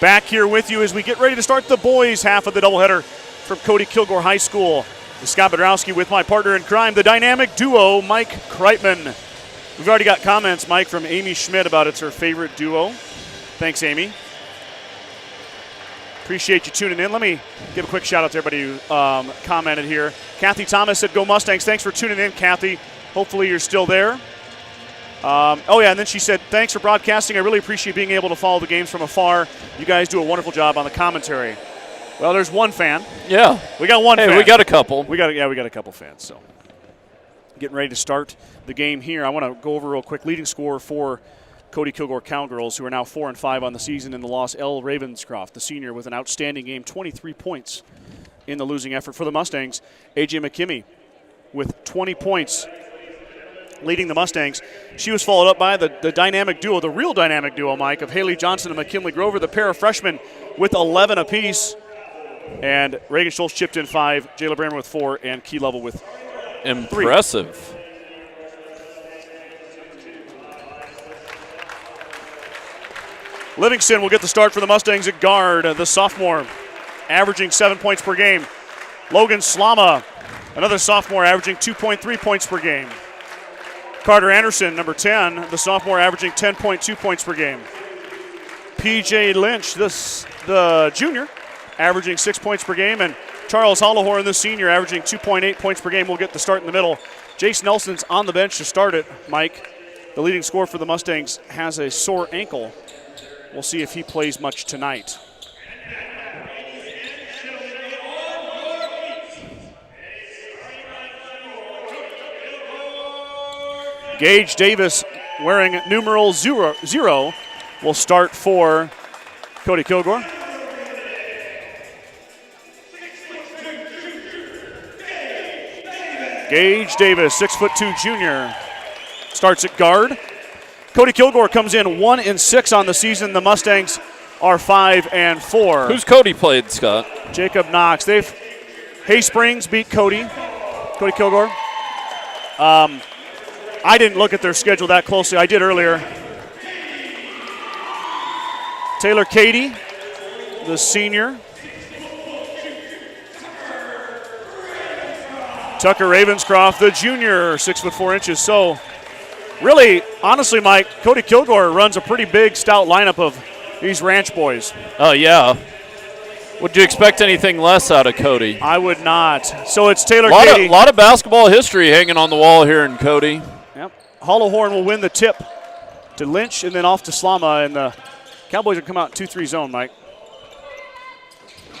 Back here with you as we get ready to start the boys' half of the doubleheader from Cody-Kilgore High School. Scott Bedrowski with my partner in crime, the dynamic duo, Mike Kreitman. We've already got comments, Mike, from Amy Schmidt about it's her favorite duo. Thanks, Amy. Appreciate you tuning in. Let me give a quick shout out to everybody who commented here. Kathy Thomas said, "Go Mustangs." Thanks for tuning in, Kathy. Hopefully you're still there. And then she said, "Thanks for broadcasting. I really appreciate being able to follow the games from afar. You guys do a wonderful job on the commentary." Well, there's one fan. Yeah. We got one fan. Hey, we got a couple. We got a couple fans. So getting ready to start the game here. I want to go over real quick. Leading scorer for Cody-Kilgore Cowgirls, who are now 4-5 on the season in the loss, L. Ravenscroft, the senior, with an outstanding game, 23 points in the losing effort. For the Mustangs, A.J. McKimmey with 20 points leading the Mustangs. She was followed up by the dynamic duo, the real dynamic duo, Mike, of Haley Johnson and McKinley Grover, the pair of freshmen with 11 apiece. And Reagan Schultz chipped in 5, Jayla Bramer with 4, and Key Level with 3. Impressive. Livingston will get the start for the Mustangs at guard, the sophomore, averaging 7 points per game. Logan Slama, another sophomore, averaging 2.3 points per game. Carter Anderson, number 10, the sophomore, averaging 10.2 points per game. P.J. Lynch, the junior, averaging 6 points per game. And Charles Hollowhorn, the senior, averaging 2.8 points per game. We'll get the start in the middle. Jace Nelson's on the bench to start it, Mike. The leading scorer for the Mustangs has a sore ankle. We'll see if he plays much tonight. Gage Davis, wearing numeral 0, will start for Cody-Kilgore. Gage Davis, 6'2" junior, starts at guard. Cody-Kilgore comes in 1-6 on the season. The Mustangs are 5-4. Who's Cody played, Scott? Jacob Knox. Hay Springs beat Cody-Kilgore. I didn't look at their schedule that closely. I did earlier. Taylor Cady, the senior. Tucker Ravenscroft, the junior, 6'4". So really, honestly, Mike, Cody-Kilgore runs a pretty big, stout lineup of these ranch boys. Oh, yeah. Would you expect anything less out of Cody? I would not. So it's Taylor Cady. A lot of basketball history hanging on the wall here in Cody. Yep. Hollowhorn will win the tip to Lynch and then off to Slama, and the Cowboys will come out 2-3 zone, Mike.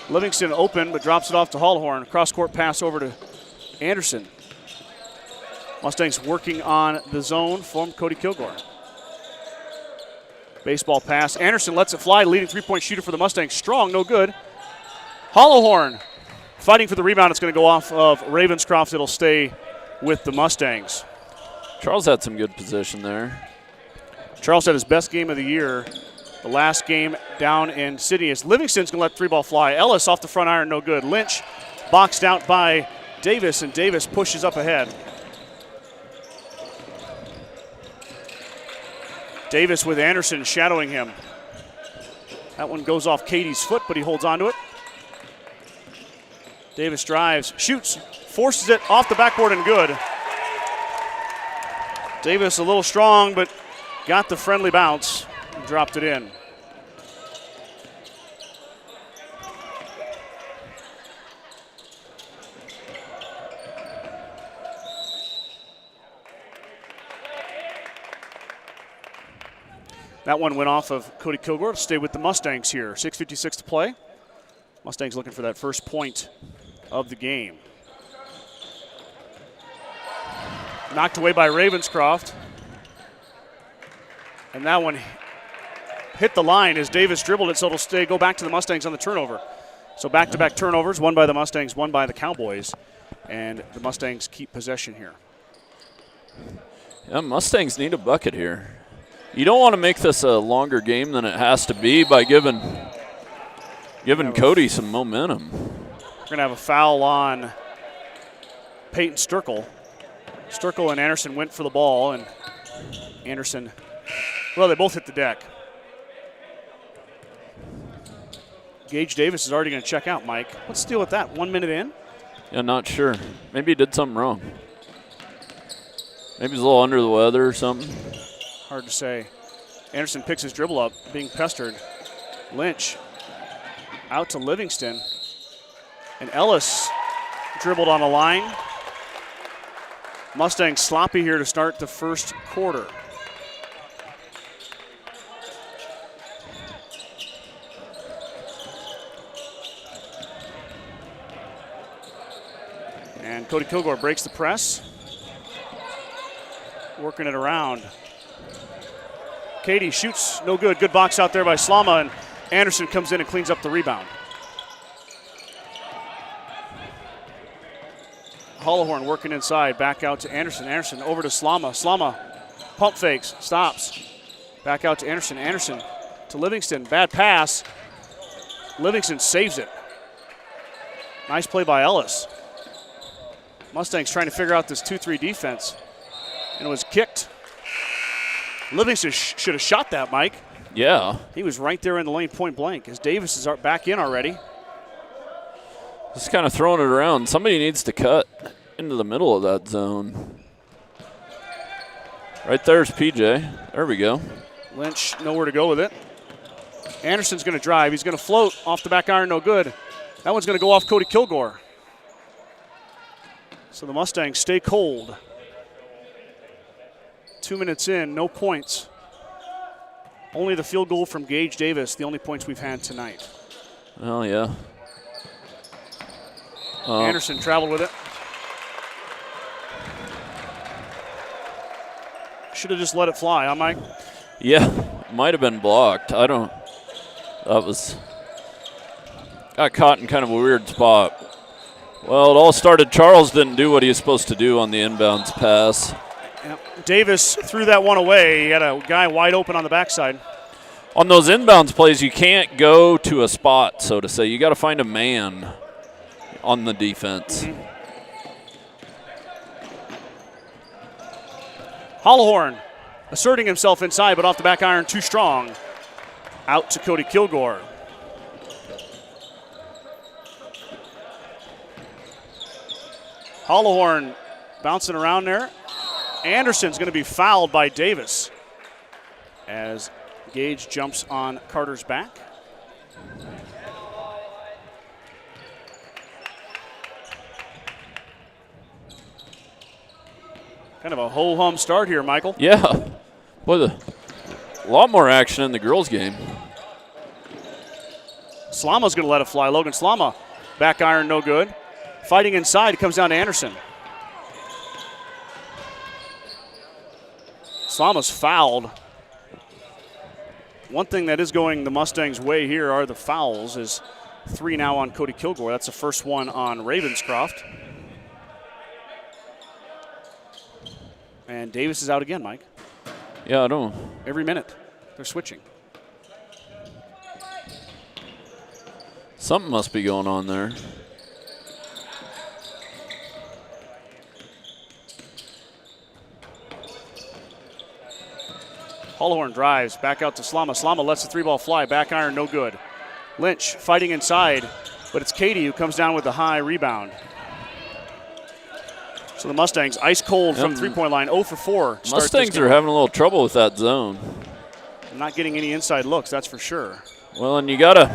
Livingston open, but drops it off to Hollowhorn. Cross-court pass over to Anderson. Mustangs working on the zone from Cody-Kilgore. Baseball pass. Anderson lets it fly, leading three-point shooter for the Mustangs. Strong, no good. Hollowhorn fighting for the rebound. It's going to go off of Ravenscroft. It'll stay with the Mustangs. Charles had some good position there. Charles had his best game of the year. The last game down in Sydney is Livingston's going to let three ball fly. Ellis off the front iron, no good. Lynch boxed out by Davis, and Davis pushes up ahead. Davis with Anderson shadowing him. That one goes off Cady's foot, but he holds on to it. Davis drives, shoots, forces it off the backboard and good. Davis a little strong, but got the friendly bounce and dropped it in. That one went off of Cody-Kilgore to stay with the Mustangs here. 6:56 to play. Mustangs looking for that first point of the game. Knocked away by Ravenscroft. And that one hit the line as Davis dribbled it, so it'll go back to the Mustangs on the turnover. So back-to-back turnovers, one by the Mustangs, one by the Cowboys. And the Mustangs keep possession here. Yeah, Mustangs need a bucket here. You don't want to make this a longer game than it has to be by giving Cody some momentum. We're going to have a foul on Peyton Sturkle. Sturkle and Anderson went for the ball, and Anderson, well, they both hit the deck. Gage Davis is already going to check out, Mike. What's the deal with that? 1 minute in? Yeah, not sure. Maybe he did something wrong. Maybe he's a little under the weather or something. Hard to say. Anderson picks his dribble up, being pestered. Lynch out to Livingston. And Ellis dribbled on the line. Mustangs sloppy here to start the first quarter. And Cody-Kilgore breaks the press. Working it around. Katie shoots, no good. Good box out there by Slama, and Anderson comes in and cleans up the rebound. Hollowhorn working inside, back out to Anderson. Anderson over to Slama. Slama pump fakes, stops. Back out to Anderson. Anderson to Livingston. Bad pass. Livingston saves it. Nice play by Ellis. Mustangs trying to figure out this 2-3 defense. And it was kicked. Livingston should have shot that, Mike. Yeah. He was right there in the lane, point blank, as Davis is back in already. Just kind of throwing it around. Somebody needs to cut into the middle of that zone. Right there's PJ. There we go. Lynch nowhere to go with it. Anderson's going to drive. He's going to float off the back iron, no good. That one's going to go off Cody-Kilgore. So the Mustangs stay cold. 2 minutes in, no points. Only the field goal from Gage Davis, the only points we've had tonight. Oh, yeah. Anderson traveled with it. Should have just let it fly, huh, Mike? Yeah, might have been blocked. I don't. That was. Got caught in kind of a weird spot. Well, it all started. Charles didn't do what he was supposed to do on the inbounds pass. Yep. Davis threw that one away. He had a guy wide open on the backside. On those inbounds plays, you can't go to a spot, so to say. You got to find a man on the defense. Mm-hmm. Hollowhorn asserting himself inside, but off the back iron, too strong. Out to Cody-Kilgore. Hollowhorn bouncing around there. Anderson's going to be fouled by Davis as Gage jumps on Carter's back. Kind of a ho-hum start here, Michael. Yeah. Boy, a lot more action in the girls' game. Slama's going to let it fly. Logan Slama, back iron, no good. Fighting inside, it comes down to Anderson. Slama's fouled. One thing that is going the Mustangs' way here are the fouls. Is 3 now on Cody-Kilgore. That's the first one on Ravenscroft. And Davis is out again, Mike. Yeah, I don't. Every minute, they're switching. Something must be going on there. Hollowhorn drives back out to Slama. Slama lets the 3-ball fly. Back iron, no good. Lynch fighting inside, but it's Katie who comes down with the high rebound. So the Mustangs ice cold from 3-point line, 0 for 4. Mustangs are having a little trouble with that zone. Not getting any inside looks, that's for sure. Well, and you gotta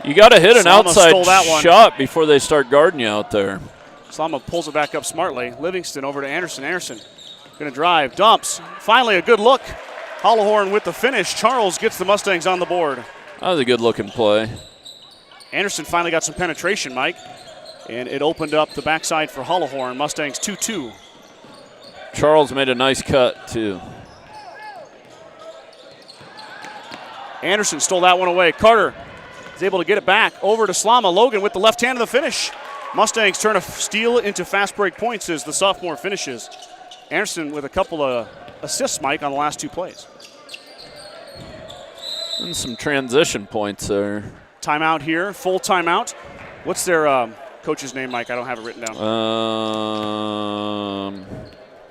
hit an outside shot before they start guarding you out there. Slama pulls it back up smartly. Livingston over to Anderson. Anderson going to drive, dumps. Finally a good look. Hollowhorn with the finish. Charles gets the Mustangs on the board. That was a good-looking play. Anderson finally got some penetration, Mike, and it opened up the backside for Hollowhorn. Mustangs 2-2. Charles made a nice cut, too. Anderson stole that one away. Carter is able to get it back over to Slama. Logan with the left hand of the finish. Mustangs turn a steal into fast break points as the sophomore finishes. Anderson with a couple of assists, Mike, on the last 2 plays. And some transition points there. Timeout here, full timeout. What's their coach's name, Mike? I don't have it written down.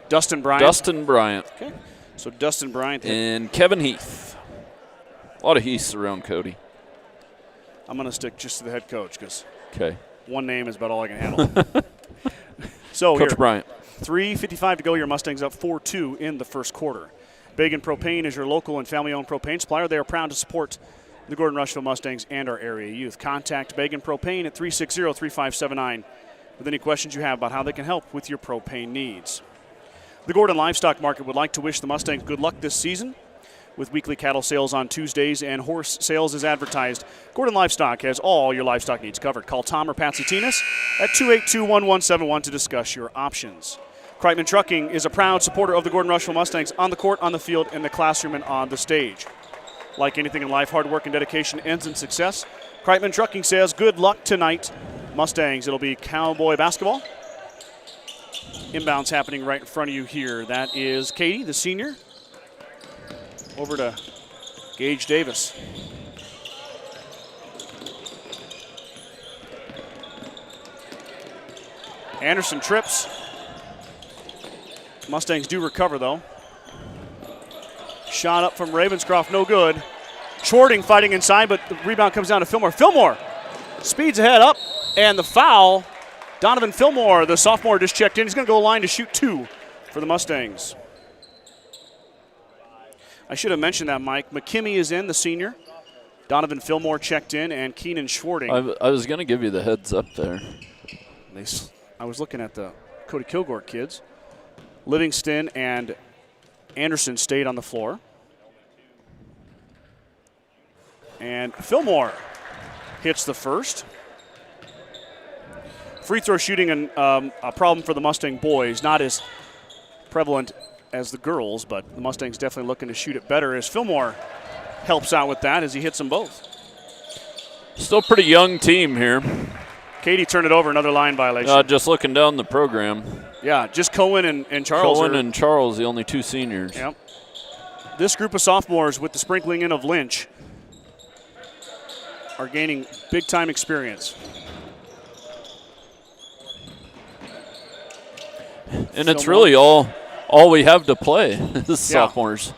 Dustin Bryant. Dustin Bryant. Okay. So Dustin Bryant. And Kevin Heath. A lot of Heaths around Cody. I'm going to stick just to the head coach because Okay. one name is about all I can handle. So Coach here, Bryant. 3:55 to go. Your Mustangs up 4-2 in the first quarter. Begin Propane is your local and family-owned propane supplier. They are proud to support the Gordon-Rushville Mustangs and our area youth. Contact Begin Propane at 360-3579 with any questions you have about how they can help with your propane needs. The Gordon Livestock Market would like to wish the Mustangs good luck this season. With weekly cattle sales on Tuesdays and horse sales as advertised, Gordon Livestock has all your livestock needs covered. Call Tom or Patsy Tinas at 282-1171 to discuss your options. Kreitman Trucking is a proud supporter of the Gordon-Rushville Mustangs on the court, on the field, in the classroom, and on the stage. Like anything in life, hard work and dedication ends in success. Kreitman Trucking says good luck tonight. Mustangs, it'll be Cowboy basketball. Inbounds happening right in front of you here. That is Katie, the senior. Over to Gage Davis. Anderson trips. Mustangs do recover, though. Shot up from Ravenscroft, no good. Shorting fighting inside, but the rebound comes down to Fillmore. Fillmore speeds ahead up, and the foul. Donovan Fillmore, the sophomore, just checked in. He's going to go line to shoot 2 for the Mustangs. I should have mentioned that, Mike. McKimmey is in, the senior. Donovan Fillmore checked in, and Keenan Schwarting. I was going to give you the heads up there. I was looking at the Cody-Kilgore kids. Livingston and Anderson stayed on the floor. And Fillmore hits the first. Free throw shooting a problem for the Mustang boys, not as prevalent as the girls, but the Mustangs definitely looking to shoot it better as Fillmore helps out with that as he hits them both. Still pretty young team here. Katie turned it over, another line violation. Just looking down the program. Yeah, just Cohen and Charles. Cohen and Charles, the only 2 seniors. Yep. This group of sophomores with the sprinkling in of Lynch are gaining big-time experience. And it's really all we have to play is sophomores.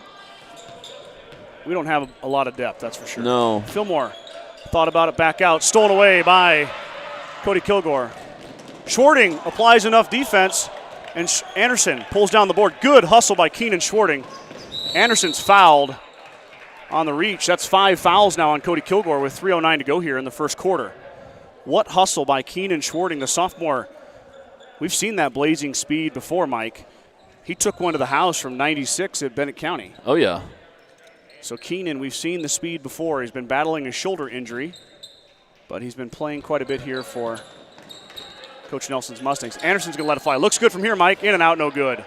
We don't have a lot of depth, that's for sure. No. Fillmore thought about it, back out. Stolen away by Cody-Kilgore. Schwarting applies enough defense, and Anderson pulls down the board. Good hustle by Keenan Schwarting. Anderson's fouled on the reach. That's 5 fouls now on Cody-Kilgore with 3:09 to go here in the first quarter. What hustle by Keenan Schwarting, the sophomore. We've seen that blazing speed before, Mike. He took one to the house from 96 at Bennett County. Oh, yeah. So Keenan, we've seen the speed before. He's been battling a shoulder injury, but he's been playing quite a bit here for Coach Nelson's Mustangs. Anderson's going to let it fly. Looks good from here, Mike. In and out, no good.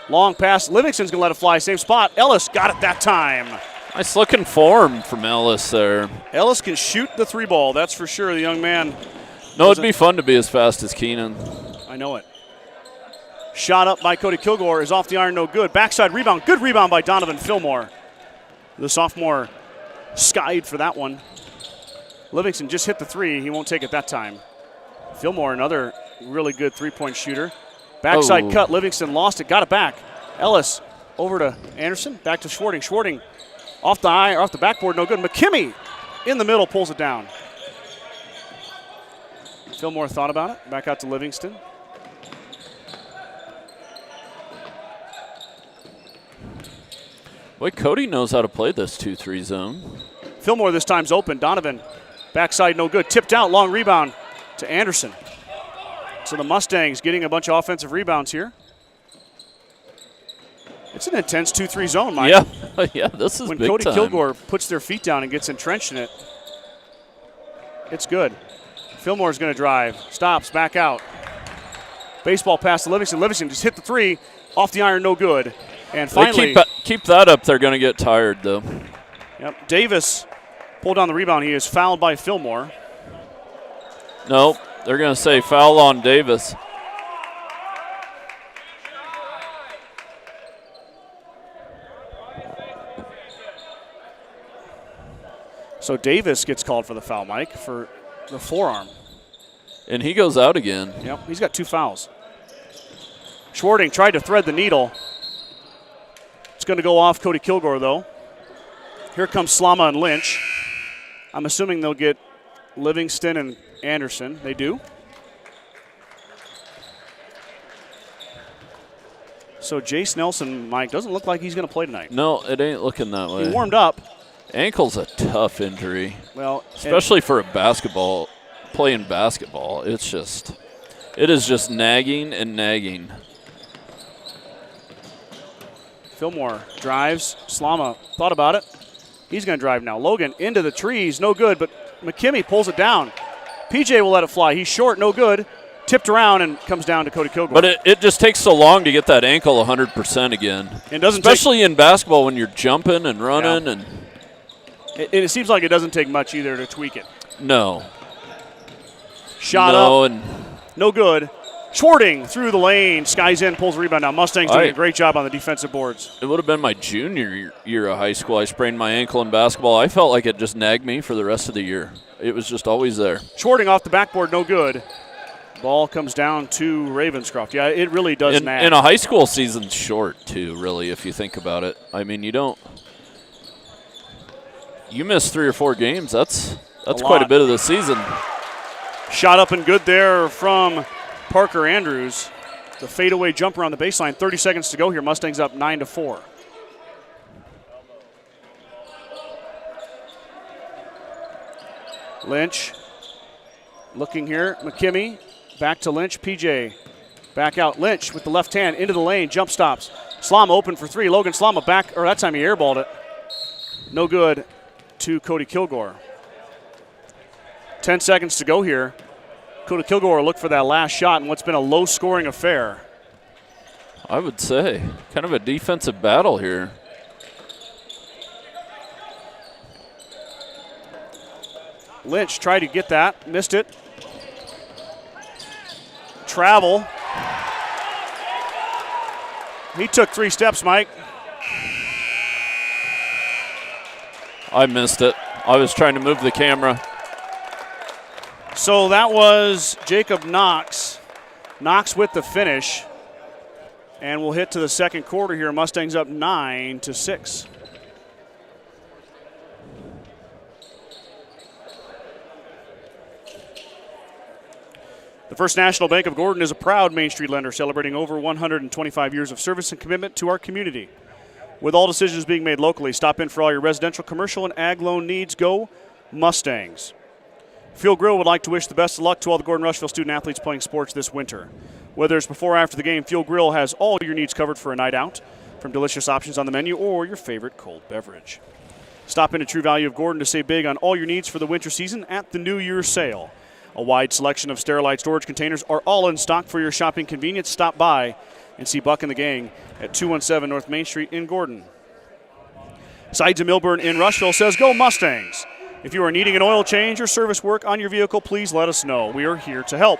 Long pass. Livingston's going to let it fly. Same spot. Ellis got it that time. Nice looking form from Ellis there. Ellis can shoot the 3 ball, that's for sure. The young man. No, it'd be fun to be as fast as Keenan. I know it. Shot up by Cody-Kilgore is off the iron, no good. Backside rebound. Good rebound by Donovan Fillmore. The sophomore skied for that one. Livingston just hit the 3. He won't take it that time. Fillmore, another really good 3-point shooter. Backside cut. Livingston lost it. Got it back. Ellis over to Anderson. Back to Schwarting. Schwarting off the backboard. No good. McKimmey in the middle pulls it down. Fillmore thought about it. Back out to Livingston. Boy, Cody knows how to play this 2-3 zone. Fillmore this time's open. Donovan, backside no good. Tipped out, long rebound to Anderson. So the Mustangs getting a bunch of offensive rebounds here. It's an intense 2-3 zone, Mike. Yeah, yeah, this is when big Cody-Kilgore puts their feet down and gets entrenched in it, it's good. Fillmore's going to drive. Stops, back out. Baseball pass to Livingston. Livingston just hit the 3. Off the iron, no good. And finally, keep that up. They're going to get tired, though. Yep. Davis pulled down the rebound. He is fouled by Fillmore. Nope. They're going to say foul on Davis. So Davis gets called for the foul, Mike, for the forearm. And he goes out again. Yep, he's got 2 fouls. Schwarting tried to thread the needle. It's going to go off Cody-Kilgore, though. Here comes Slama and Lynch. I'm assuming they'll get Livingston and Anderson. They do. So Jace Nelson, Mike, doesn't look like he's going to play tonight. No, it ain't looking that way. He warmed up. Ankle's a tough injury. Well, especially for playing basketball. It is just nagging and nagging. Fillmore drives. Slama thought about it. He's going to drive now. Logan into the trees, no good, but McKimmey pulls it down. PJ will let it fly. He's short, no good. Tipped around and comes down to Cody-Kilgore. But it just takes so long to get that ankle 100% again. It doesn't, especially in basketball when you're jumping and running. And it seems like it doesn't take much either to tweak it. No. Shot up, and no good. Schwarting through the lane, skies in, pulls the rebound. Now Mustangs doing a great job on the defensive boards. It would have been my junior year of high school. I sprained my ankle in basketball. I felt like it just nagged me for the rest of the year. It was just always there. Schwarting off the backboard, no good. Ball comes down to Ravenscroft. Yeah, it really does nag. And a high school season's short, too, really, if you think about it. I mean, you miss 3 or 4 games. That's quite a bit of the season. Shot up and good there from Parker Andrews. The fadeaway jumper on the baseline. 30 seconds to go here. Mustangs up 9-4. Lynch looking here. McKimmey back to Lynch. PJ back out. Lynch with the left hand into the lane. Jump stops. Slama open for 3. Logan Slama back, or that time he airballed it. No good to Cody-Kilgore. 10 seconds to go here. Cody-Kilgore look for that last shot in what's been a low-scoring affair. I would say. Kind of a defensive battle here. Lynch tried to get that. Missed it. Travel. He took 3 steps, Mike. I missed it. I was trying to move the camera. So that was Jacob Knox. Knox with the finish. And we'll hit to the second quarter here. Mustangs up 9-6. The First National Bank of Gordon is a proud Main Street lender celebrating over 125 years of service and commitment to our community. With all decisions being made locally, stop in for all your residential, commercial, and ag loan needs. Go Mustangs. Field Grill would like to wish the best of luck to all the Gordon-Rushville student-athletes playing sports this winter. Whether it's before or after the game, Field Grill has all your needs covered for a night out, from delicious options on the menu or your favorite cold beverage. Stop in at True Value of Gordon to save big on all your needs for the winter season at the New Year's sale. A wide selection of Sterilite storage containers are all in stock for your shopping convenience. Stop by and see Buck and the gang at 217 North Main Street in Gordon. Sides of Milburn in Rushville says, go Mustangs. If you are needing an oil change or service work on your vehicle, please let us know. We are here to help.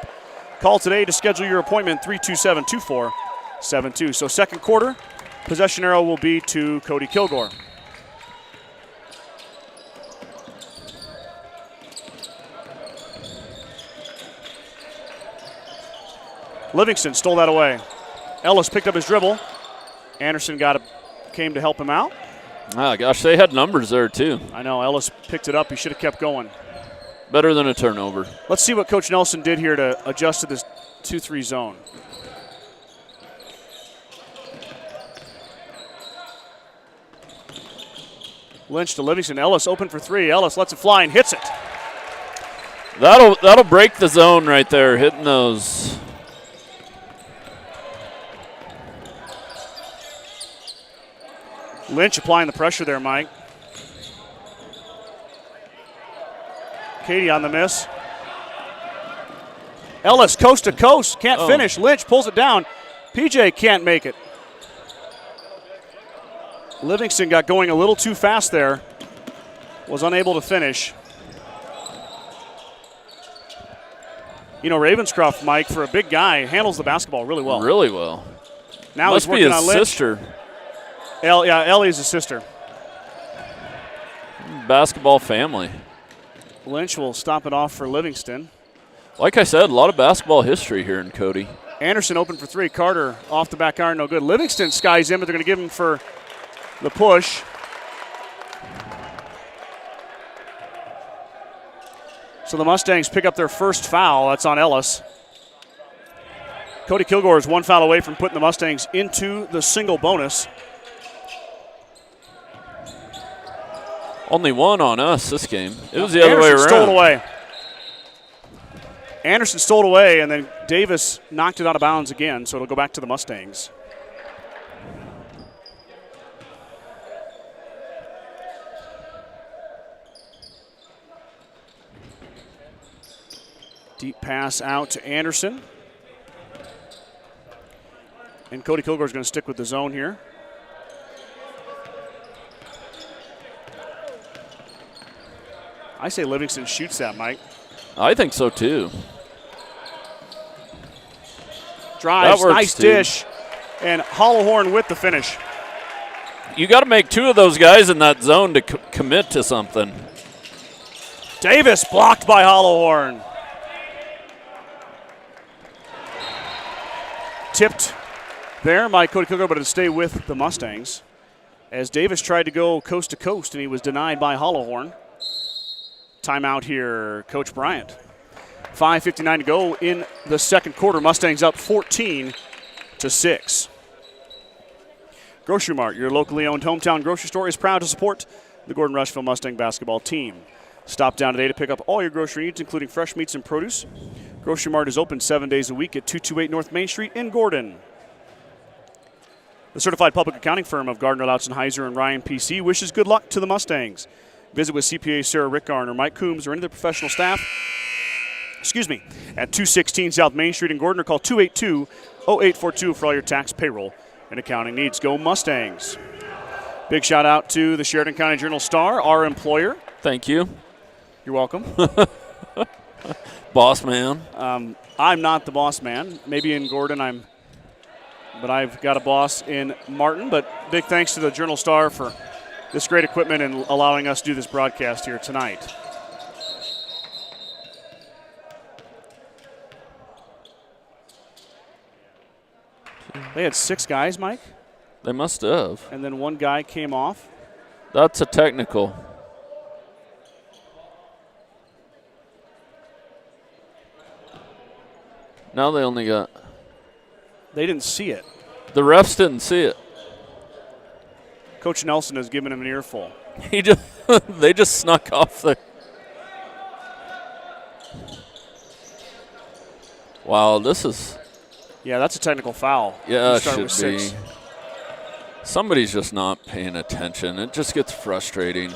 Call today to schedule your appointment, 327-2472. So second quarter, possession arrow will be to Cody-Kilgore. Livingston stole that away. Ellis picked up his dribble. Anderson came to help him out. Ah, gosh, they had numbers there too. I know, Ellis picked it up. He should have kept going. Better than a turnover. Let's see what Coach Nelson did here to adjust to this 2-3 zone. Lynch to Livingston. Ellis open for 3. Ellis lets it fly and hits it. That'll break the zone right there, hitting those. Lynch applying the pressure there, Mike. Katie on the miss. Ellis coast to coast, can't finish. Lynch pulls it down. PJ can't make it. Livingston got going a little too fast there. Was unable to finish. You know, Ravenscroft, Mike, for a big guy, handles the basketball really well. Really well. Now Must he's working be his on Lynch. sister. Ellie's his sister. Basketball family. Lynch will stop it off for Livingston. Like I said, a lot of basketball history here in Cody. Anderson open for 3. Carter off the back iron, no good. Livingston skies in, but they're going to give him for the push. So the Mustangs pick up their first foul. That's on Ellis. Cody-Kilgore is one foul away from putting the Mustangs into the single bonus. Only one on us this game. It was the other way around. Stole it away. Anderson stole it away, and then Davis knocked it out of bounds again, so it'll go back to the Mustangs. Deep pass out to Anderson. And Cody-Kilgore is going to stick with the zone here. I say Livingston shoots that, Mike. I think so, too. Drives, nice dish, and Hollowhorn with the finish. You got to make two of those guys in that zone to commit to something. Davis blocked by Hollowhorn. Tipped there by Cody-Kilgore, but it'll stay with the Mustangs. As Davis tried to go coast to coast, and he was denied by Hollowhorn. Timeout here, Coach Bryant. 5:59 to go in the second quarter. Mustangs up 14-6. Grocery Mart, your locally owned hometown grocery store, is proud to support the Gordon-Rushville Mustang basketball team. Stop down today to pick up all your grocery needs, including fresh meats and produce. Grocery Mart is open 7 days a week at 228 North Main Street in Gordon. The certified public accounting firm of Gardner, Loutzen, Heiser, and Ryan PC wishes good luck to the Mustangs. Visit with CPA Sarah Rickgarn or Mike Coombs or any of the professional staff at 216 South Main Street in Gordon, or call 282-0842 for all your tax, payroll, and accounting needs. Go Mustangs. Big shout out to the Sheridan County Journal-Star, our employer. Thank you. You're welcome. Boss man. I'm not the boss man. Maybe in Gordon but I've got a boss in Martin. But big thanks to the Journal-Star for this great equipment and allowing us to do this broadcast here tonight. They had 6 guys, Mike. They must have. And then one guy came off. That's a technical. Now they only got. They didn't see it. The refs didn't see it. Coach Nelson has given him an earful. They just snuck off the. Wow, this is. Yeah, that's a technical foul. Yeah, it should be. Somebody's just not paying attention. It just gets frustrating.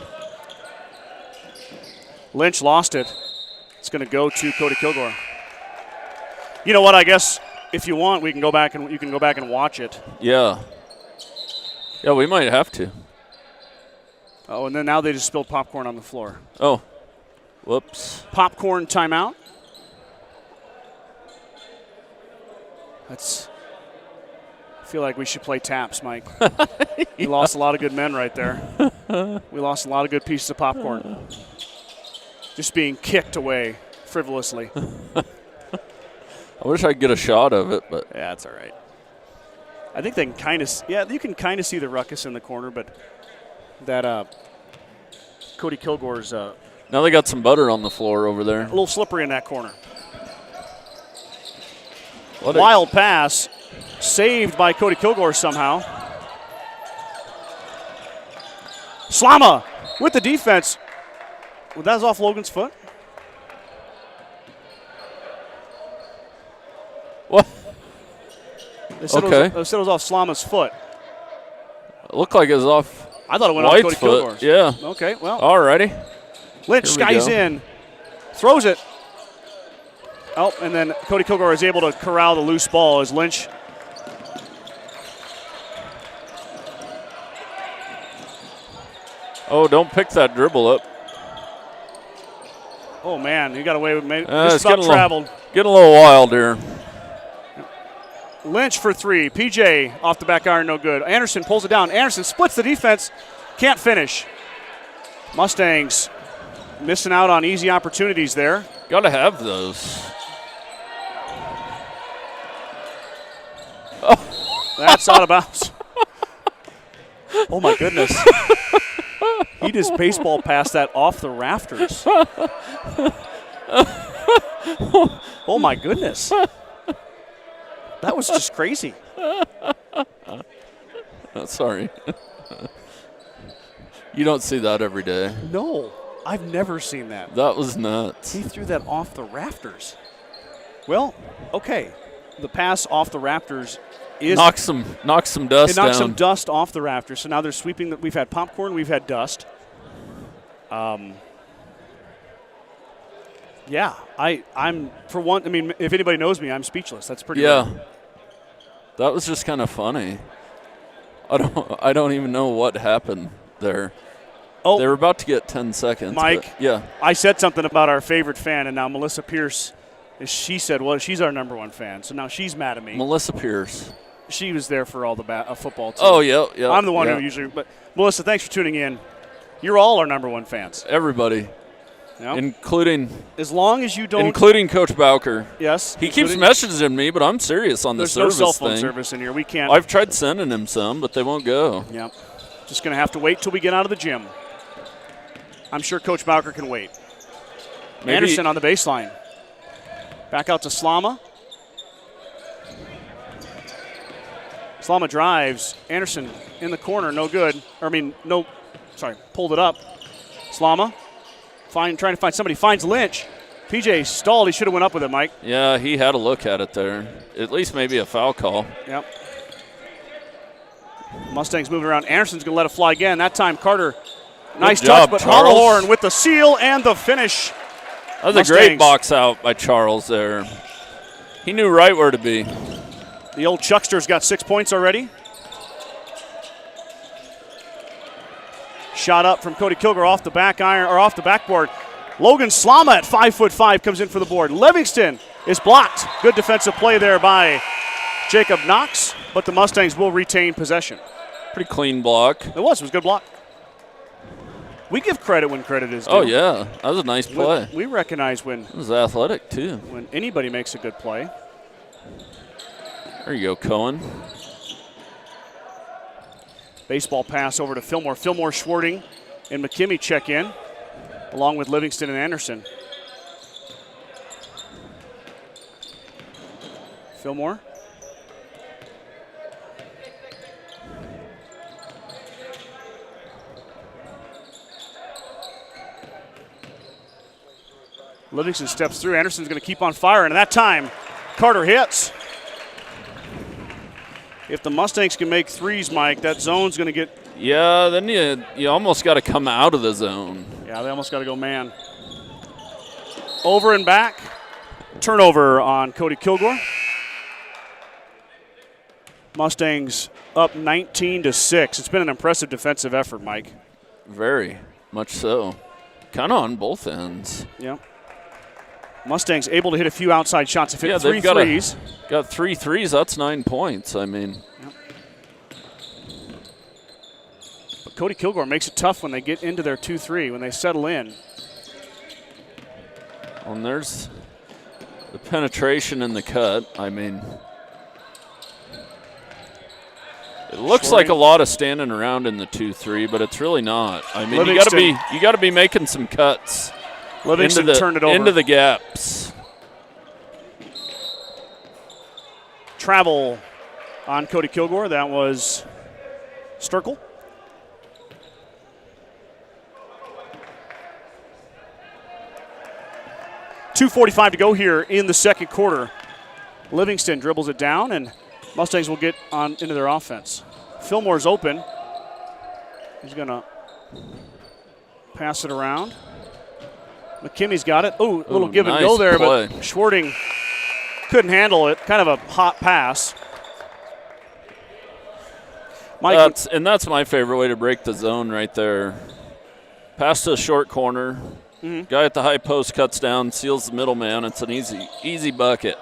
Lynch lost it. It's going to go to Cody-Kilgore. You know what? I guess if you want, you can go back and watch it. Yeah. Yeah, we might have to. Oh, and then now they just spilled popcorn on the floor. Oh, whoops. Popcorn timeout. I feel like we should play taps, Mike. We lost a lot of good men right there. We lost a lot of good pieces of popcorn. Just being kicked away frivolously. I wish I could get a shot of it, but. Yeah, that's all right. I think they can kind of, you can kind of see the ruckus in the corner, but that Cody-Kilgore's. Now they got some butter on the floor over there. A little slippery in that corner. Wild pass, saved by Cody-Kilgore somehow. Slama with the defense. Well, that was off Logan's foot. What? They said it was off Slama's foot. It looked like it was off. I thought it went White's off Cody-Kilgore's. Yeah. Okay, well. Alrighty. Lynch skies in, throws it. Oh, and then Cody-Kilgore is able to corral the loose ball as Lynch. Oh, don't pick that dribble up. Oh, man, he got away with it. It's about traveled. Getting a little wild here. Lynch for 3. PJ off the back iron, no good. Anderson pulls it down. Anderson splits the defense. Can't finish. Mustangs missing out on easy opportunities there. Got to have those. Oh. That's out of bounds. Oh, my goodness. He just baseball passed that off the rafters. Oh, my goodness. That was just crazy. Sorry. You don't see that every day. No, I've never seen that. That was nuts. He threw that off the rafters. Well, okay. The pass off the rafters is knocks some dust down. It knocks some dust off the rafters. So now they're sweeping. We've had popcorn. We've had dust. Yeah, I'm for one. I mean, if anybody knows me, I'm speechless. That's pretty. Yeah, rare. That was just kind of funny. I don't even know what happened there. Oh, they were about to get 10 seconds. Mike, yeah, I said something about our favorite fan, and now Melissa Pierce, she said, well, she's our number one fan, so now she's mad at me. Melissa Pierce. She was there for all the football too. Oh, yeah. I'm the one who usually. But Melissa, thanks for tuning in. You're all our number one fans. Everybody. Yep. Including, as long as you don't, including Coach Bowker. Yes, he keeps messaging me, but I'm serious on the service thing. There's no cell phone service in here. We can't. I've tried sending him some, but they won't go. Yep, just gonna have to wait till we get out of the gym. I'm sure Coach Bowker can wait. Maybe. Anderson on the baseline. Back out to Slama. Slama drives. Anderson in the corner, no good. Pulled it up. Slama. Trying to find somebody. Finds Lynch. PJ stalled. He should have went up with it, Mike. Yeah, he had a look at it there. At least maybe a foul call. Yep. Mustangs moving around. Anderson's going to let it fly again. That time Carter. Nice touch, but Hollowhorn with the seal and the finish. That was a great box out by Charles there. He knew right where to be. The old Chuckster's got 6 points already. Shot up from Cody-Kilgore off the back iron or off the backboard. Logan Slama at 5'5" comes in for the board. Livingston is blocked. Good defensive play there by Jacob Knox, but the Mustangs will retain possession. Pretty clean block. It was a good block. We give credit when credit is due. Oh, yeah. That was a nice play. We recognize when. It was athletic, too. When anybody makes a good play. There you go, Cohen. Baseball pass over to Fillmore. Fillmore, Schwarting, and McKimmey check in, along with Livingston and Anderson. Fillmore. Livingston steps through. Anderson's going to keep on firing, and that time, Carter hits. If the Mustangs can make threes, Mike, that zone's going to get. Yeah, then you almost got to come out of the zone. Yeah, they almost got to go man. Over and back. Turnover on Cody-Kilgore. Mustangs up 19-6. It's been an impressive defensive effort, Mike. Very much so. Kind of on both ends. Yeah. Mustangs able to hit a few outside shots. If hit three threes. Got 3 threes. That's 9 points. I mean. Yep. But Cody-Kilgore makes it tough when they get into their 2-3, when they settle in. And there's the penetration in the cut. I mean, it looks like a lot of standing around in the 2-3, but it's really not. I mean, you got to be making some cuts. Livingston turned it over. Into the gaps. Travel on Cody-Kilgore. That was Sturkle. .245 to go here in the second quarter. Livingston dribbles it down, and Mustangs will get on into their offense. Fillmore's open. He's going to pass it around. McKimmy's got it. Oh, a little give and go there, play. But Schwarting couldn't handle it. Kind of a hot pass. Mike, that's my favorite way to break the zone right there. Pass to the short corner. Mm-hmm. Guy at the high post cuts down, seals the middleman. It's an easy bucket.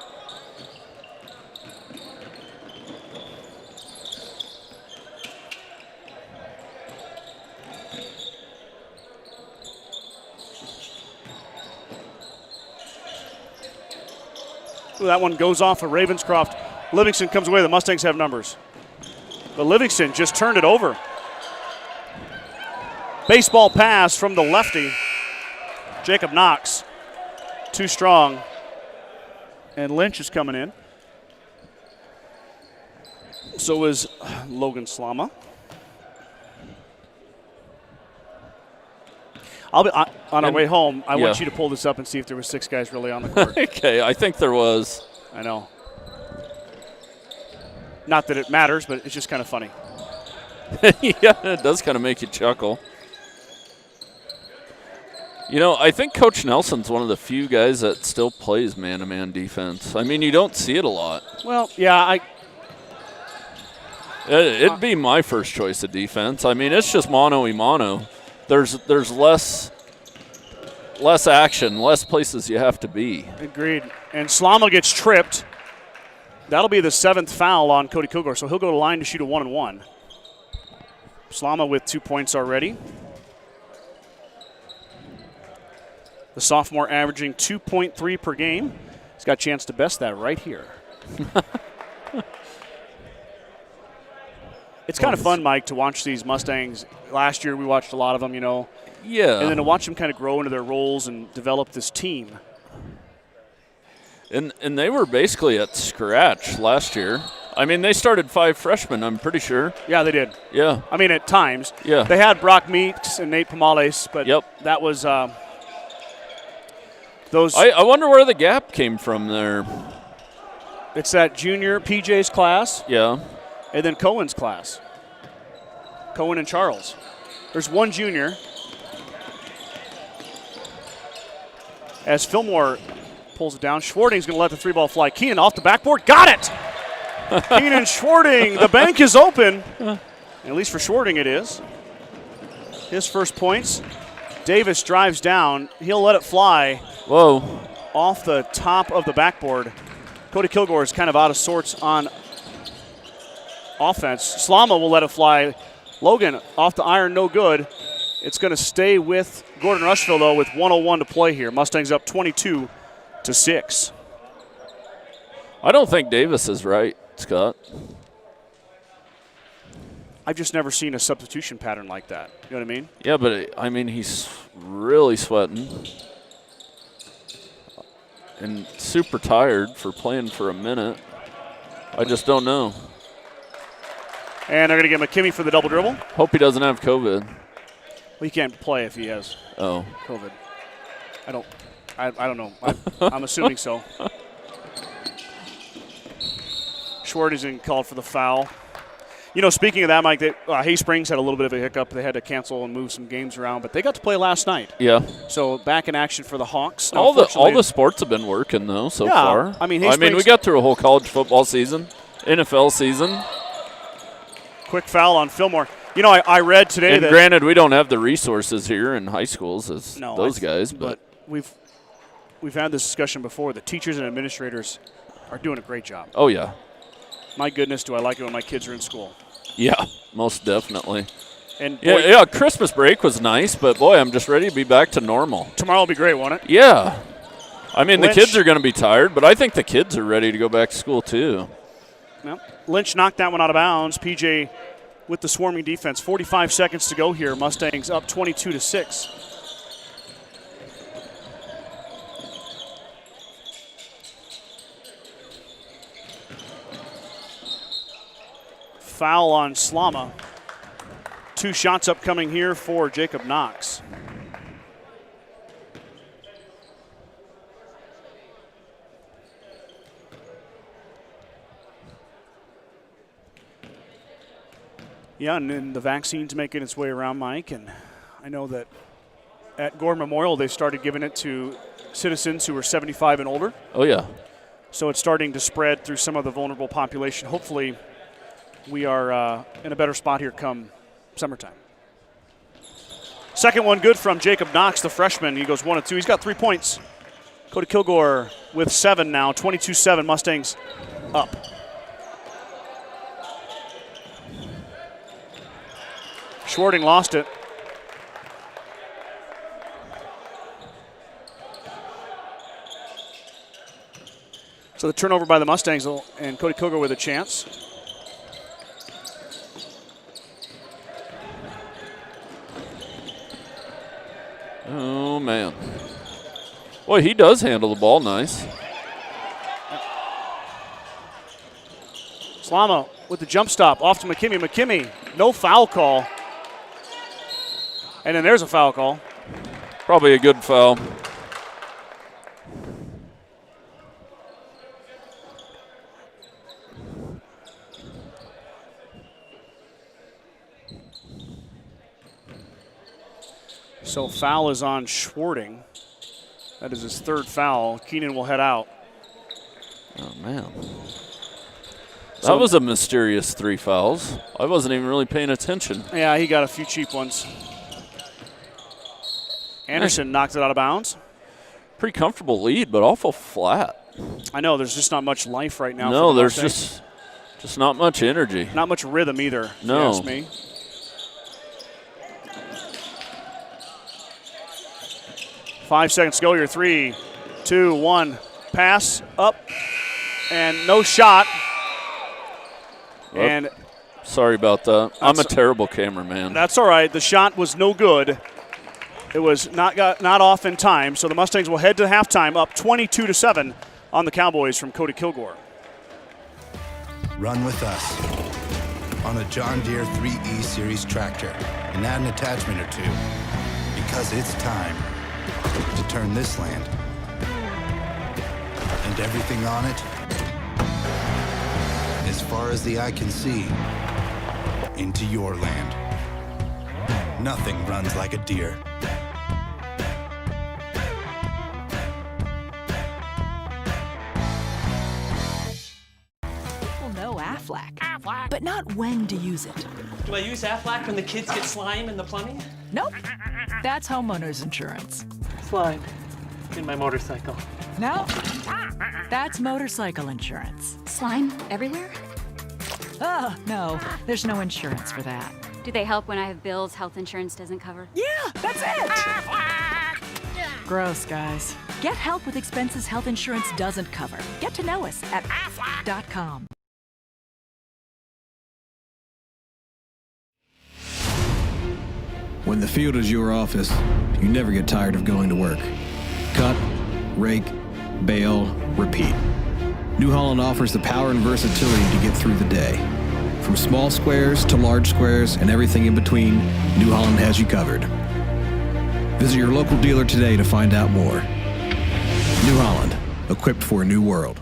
That one goes off of Ravenscroft. Livingston comes away. The Mustangs have numbers. But Livingston just turned it over. Baseball pass from the lefty, Jacob Knox, too strong. And Lynch is coming in. So is Logan Slama. I'll be on our way home. I want you to pull this up and see if there were 6 guys really on the court. Okay, I think there was. I know. Not that it matters, but it's just kind of funny. Yeah, it does kind of make you chuckle. You know, I think Coach Nelson's one of the few guys that still plays man-to-man defense. I mean, you don't see it a lot. Well, yeah, it'd be my first choice of defense. I mean, it's just mano-a-mano. There's less action, less places you have to be. Agreed. And Slama gets tripped. That'll be the 7th foul on Cody-Kilgore, so he'll go to the line to shoot a 1-and-1. Slama with 2 points already. The sophomore averaging 2.3 per game. He's got a chance to best that right here. It's kind of fun, Mike, to watch these Mustangs. Last year we watched a lot of them, you know. Yeah. And then to watch them kind of grow into their roles and develop this team. And they were basically at scratch last year. I mean, they started 5 freshmen, I'm pretty sure. Yeah, they did. Yeah. I mean, at times. Yeah. They had Brock Meeks and Nate Pomales, but that was those. I wonder where the gap came from there. It's that junior PJ's class. Yeah. And then Cohen's class. Cohen and Charles. There's one junior. As Fillmore pulls it down, Schwarting's going to let the 3-ball fly. Keenan off the backboard. Got it! Keenan Schwarting. The bank is open. At least for Schwarting it is. His first points. Davis drives down. He'll let it fly. Whoa. Off the top of the backboard. Cody-Kilgore is kind of out of sorts on offense. Slama will let it fly. Logan off the iron, no good. It's going to stay with Gordon-Rushville, though, with 1:01 to play here. Mustangs up 22-6. I don't think Davis is right, Scott. I've just never seen a substitution pattern like that. You know what I mean? Yeah, but, I mean, he's really sweating. And super tired for playing for a minute. I just don't know. And they're going to give McKimmey for the double dribble. Hope he doesn't have COVID. Well, he can't play if he has COVID. I don't know. I'm assuming so. Schwarting called for the foul. You know, speaking of that, Mike, Hay Springs had a little bit of a hiccup. They had to cancel and move some games around, but they got to play last night. Yeah. So back in action for the Hawks. All the sports have been working though so far. I mean, we got through a whole college football season, NFL season. Quick foul on Fillmore. You know, I read today that. Granted, we don't have the resources here in high schools as those guys, but we've had this discussion before. The teachers and administrators are doing a great job. Oh yeah. My goodness, do I like it when my kids are in school. Yeah, most definitely. And yeah, Christmas break was nice, but boy, I'm just ready to be back to normal. Tomorrow will be great, won't it? Yeah. I mean, Lynch, the kids are going to be tired, but I think the kids are ready to go back to school too. Well, Lynch knocked that one out of bounds. PJ with the swarming defense. 45 seconds to go here. Mustangs up 22-6. Foul on Slama. 2 shots upcoming here for Jacob Knox. Yeah, and then the vaccine's making its way around, Mike, and I know that at Gore Memorial they started giving it to citizens who are 75 and older. Oh, yeah. So it's starting to spread through some of the vulnerable population. Hopefully we are in a better spot here come summertime. Second one good from Jacob Knox, the freshman. He goes 1 of 2. He's got 3 points. Cody-Kilgore with 7 now, 22-7. Mustangs up. Schwarting lost it. So the turnover by the Mustangs and Cody-Kilgore with a chance. Oh, man. Boy, he does handle the ball nice. Slama with the jump stop off to McKimmey. McKimmey, no foul call. And then there's a foul call. Probably a good foul. So foul is on Schwarting. That is his third foul. Keenan will head out. Oh, man. That was a mysterious 3 fouls. I wasn't even really paying attention. Yeah, he got a few cheap ones. Anderson knocked it out of bounds. Pretty comfortable lead, but awful flat. I know, there's just not much life right now. No, for the there's Mustangs. just not much energy. Not much rhythm either, no. if you ask me. Five seconds to go here. 3, 2, 1. Pass up and no shot. Oh, and sorry about that. I'm a terrible cameraman. That's all right. The shot was no good. It was not off in time. So the Mustangs will head to halftime up 22-7 on the Cowboys from Cody-Kilgore. Run with us on a John Deere 3E Series tractor and add an attachment or two, because it's time to turn this land and everything on it, as far as the eye can see, into your land. Nothing runs like a Deere. People know Aflac, but not when to use it. Do I use Aflac when the kids get slime in the plumbing? Nope. That's homeowners insurance. Slime in my motorcycle. No. That's motorcycle insurance. Slime everywhere? Oh, no. There's no insurance for that. Do they help when I have bills health insurance doesn't cover? Yeah, that's it. Gross, guys. Get help with expenses health insurance doesn't cover. Get to know us at aflac.com. When the field is your office, you never get tired of going to work. Cut, rake, bale, repeat. New Holland offers the power and versatility to get through the day. From small squares to large squares and everything in between, New Holland has you covered. Visit your local dealer today to find out more. New Holland, equipped for a new world.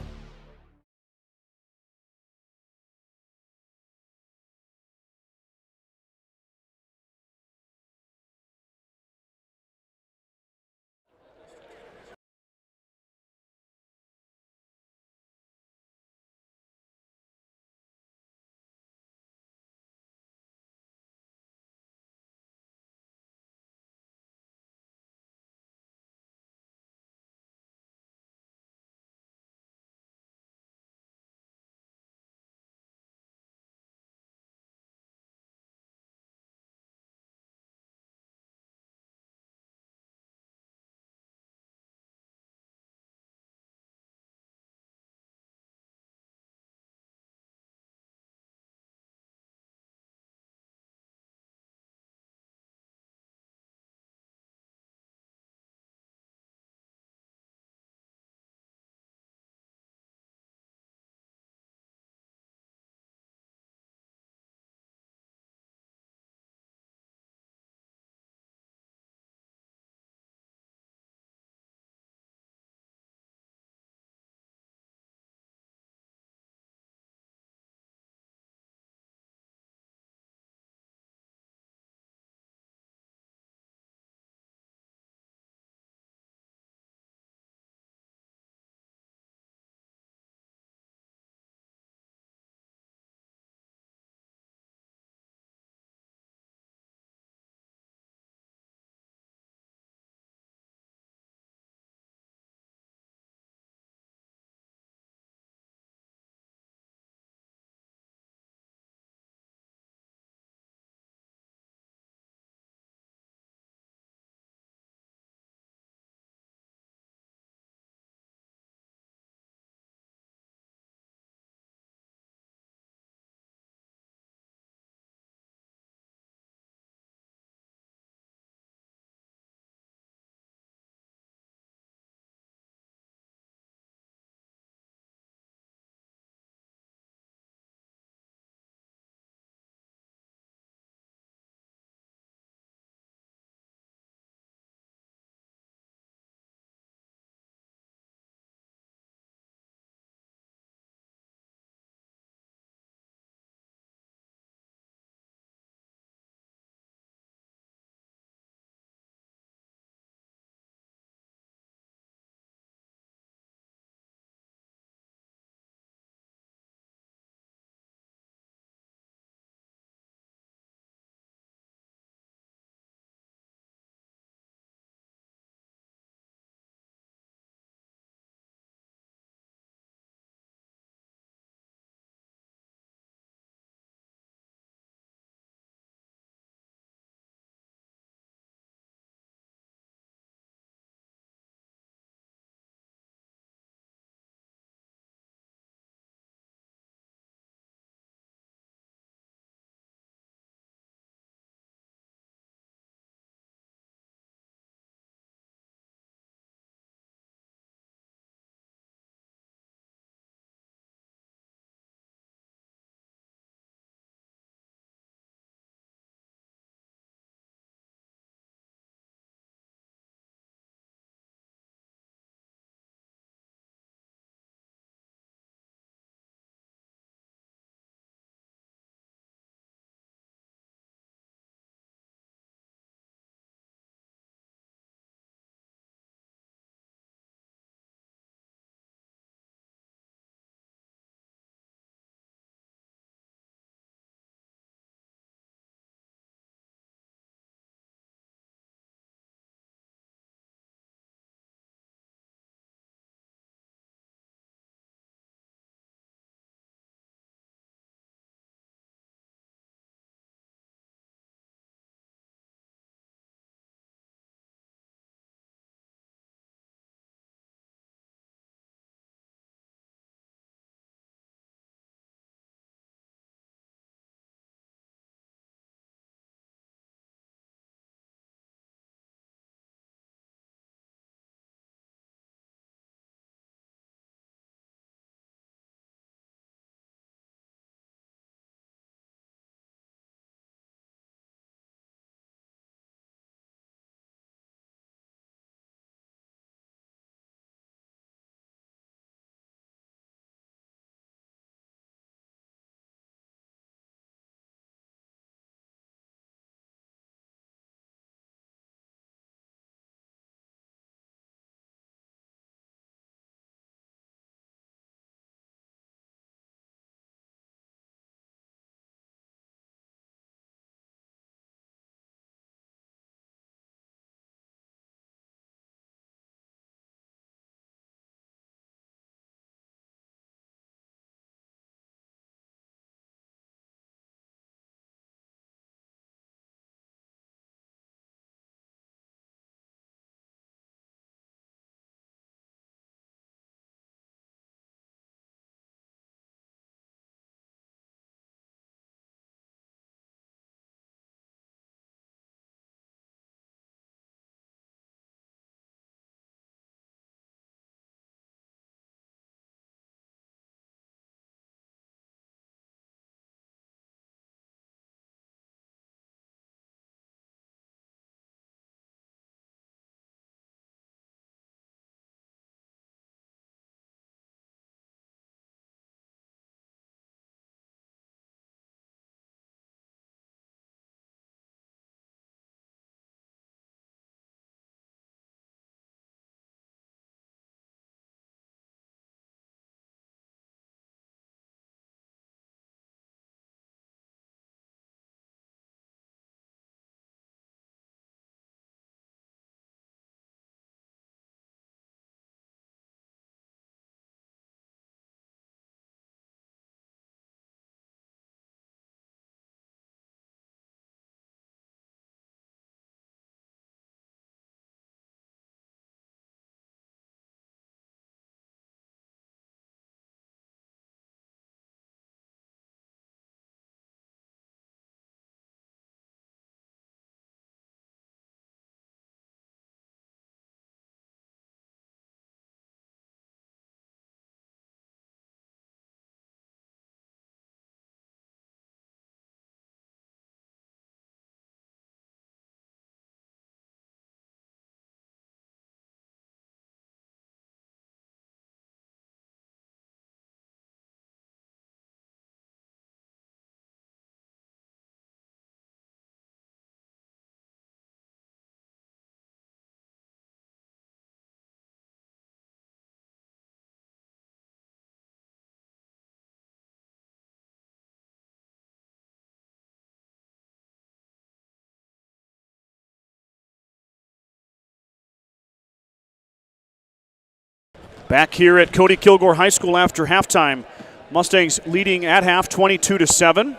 Back here at Cody-Kilgore High School after halftime. Mustangs leading at half 22-7.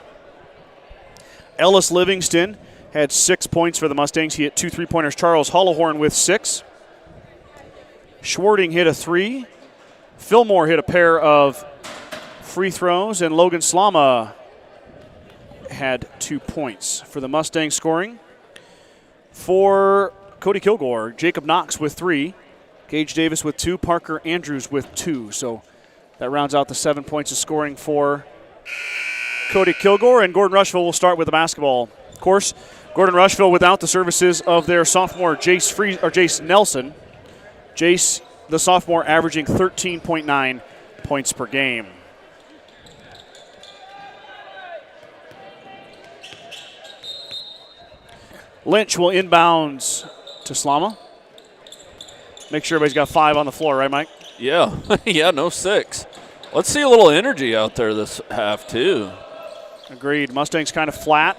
Ellis Livingston had 6 points for the Mustangs. He hit 2 3-pointers. Charles Hollowhorn with 6. Schwarting hit a 3. Fillmore hit a pair of free throws, and Logan Slama had 2 points for the Mustangs scoring. For Cody-Kilgore, Jacob Knox with 3, Gage Davis with 2, Parker Andrews with 2. So that rounds out the 7 points of scoring for Cody-Kilgore, and Gordon-Rushville will start with the basketball. Of course, Gordon-Rushville without the services of their sophomore Jace Nelson. Jace, the sophomore, averaging 13.9 points per game. Lynch will inbounds to Slama. Make sure everybody's got 5 on the floor, right, Mike? Yeah, yeah, no 6. Let's see a little energy out there this half, too. Agreed. Mustangs kind of flat.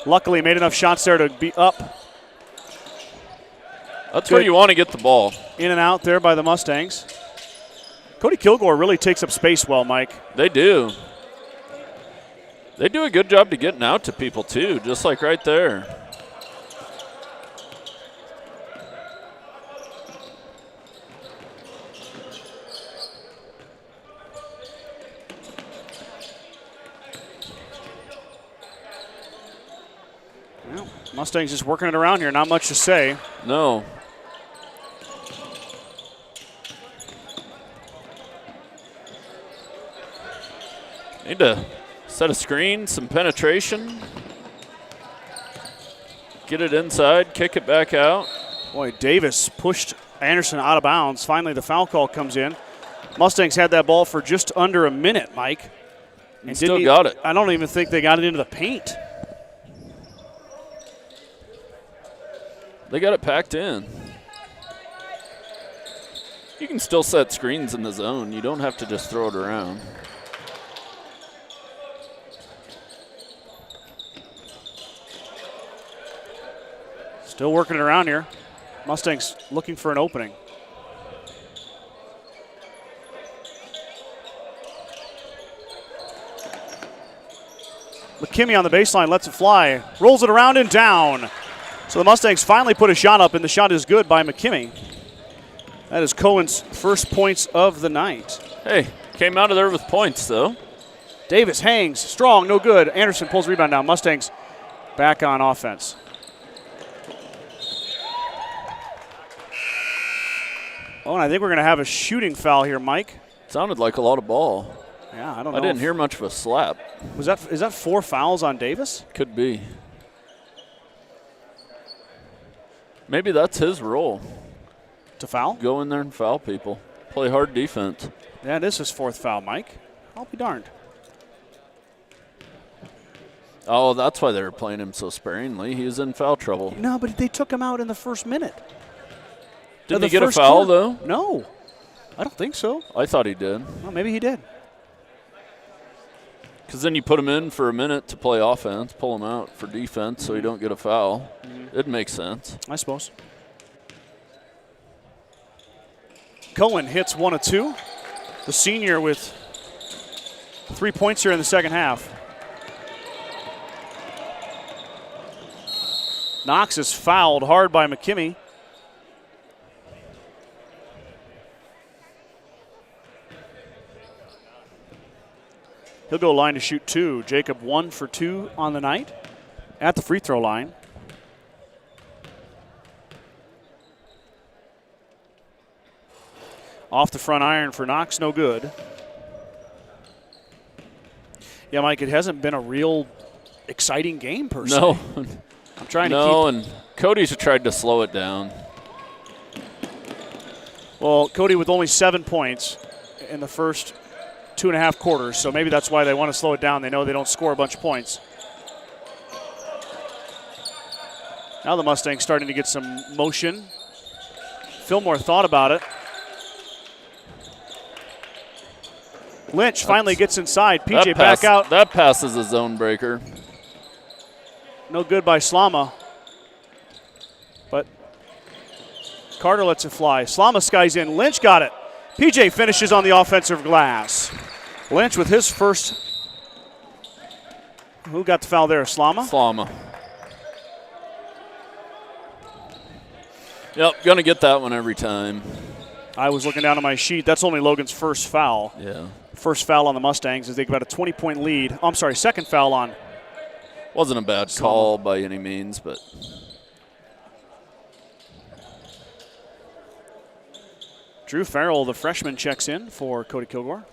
Luckily, made enough shots there to be up. That's where you want to get the ball. In and out there by the Mustangs. Cody-Kilgore really takes up space well, Mike. They do. They do a good job to getting out to people, too, just like right there. Well, Mustangs just working it around here. Not much to say. No. Need to set a screen, some penetration. Get it inside, kick it back out. Boy, Davis pushed Anderson out of bounds. Finally, the foul call comes in. Mustangs had that ball for just under a minute, Mike. And still got it. I don't even think they got it into the paint. They got it packed in. You can still set screens in the zone. You don't have to just throw it around. Still working it around here. Mustangs looking for an opening. McKimmey on the baseline lets it fly. Rolls it around and down. So the Mustangs finally put a shot up, and the shot is good by McKimmey. That is Cohen's first points of the night. Hey, came out of there with points, though. Davis hangs, strong, no good. Anderson pulls the rebound down. Mustangs back on offense. Oh, and I think we're going to have a shooting foul here, Mike. Sounded like a lot of ball. Yeah, I don't know. I didn't hear much of a slap. Is that 4 fouls on Davis? Could be. Maybe that's his role. To foul? Go in there and foul people. Play hard defense. Yeah, this is 4th foul, Mike. I'll be darned. Oh, that's why they were playing him so sparingly. He was in foul trouble. No, but they took him out in the first minute. Didn't he get a foul, though? No. I don't think so. I thought he did. Well, maybe he did. Because then you put him in for a minute to play offense, pull him out for defense so he don't get a foul. It makes sense. I suppose. Cohen hits 1 of 2. The senior with 3 points here in the second half. Knox is fouled hard by McKimmey. He'll go line to shoot 2. Jacob 1 for 2 on the night at the free throw line. Off the front iron for Knox, no good. Yeah, Mike, it hasn't been a real exciting game per se. No. I'm trying to keep. No, and Cody's tried to slow it down. Well, Cody with only 7 points in the first 2.5 quarters, so maybe that's why they want to slow it down. They know they don't score a bunch of points. Now the Mustangs starting to get some motion. Fillmore thought about it. Lynch finally gets inside. PJ back out. That pass is a zone breaker. No good by Slama. But Carter lets it fly. Slama skies in. Lynch got it. PJ finishes on the offensive glass. Lynch with his first. Who got the foul there? Slama? Slama. Yep, gonna get that one every time. I was looking down on my sheet. That's only Logan's first foul. Yeah. First foul on the Mustangs as they got a 20-point lead. Oh, I'm sorry, second foul on. Wasn't a bad call by any means, but. Drew Farrell, the freshman, checks in for Cody-Kilgore.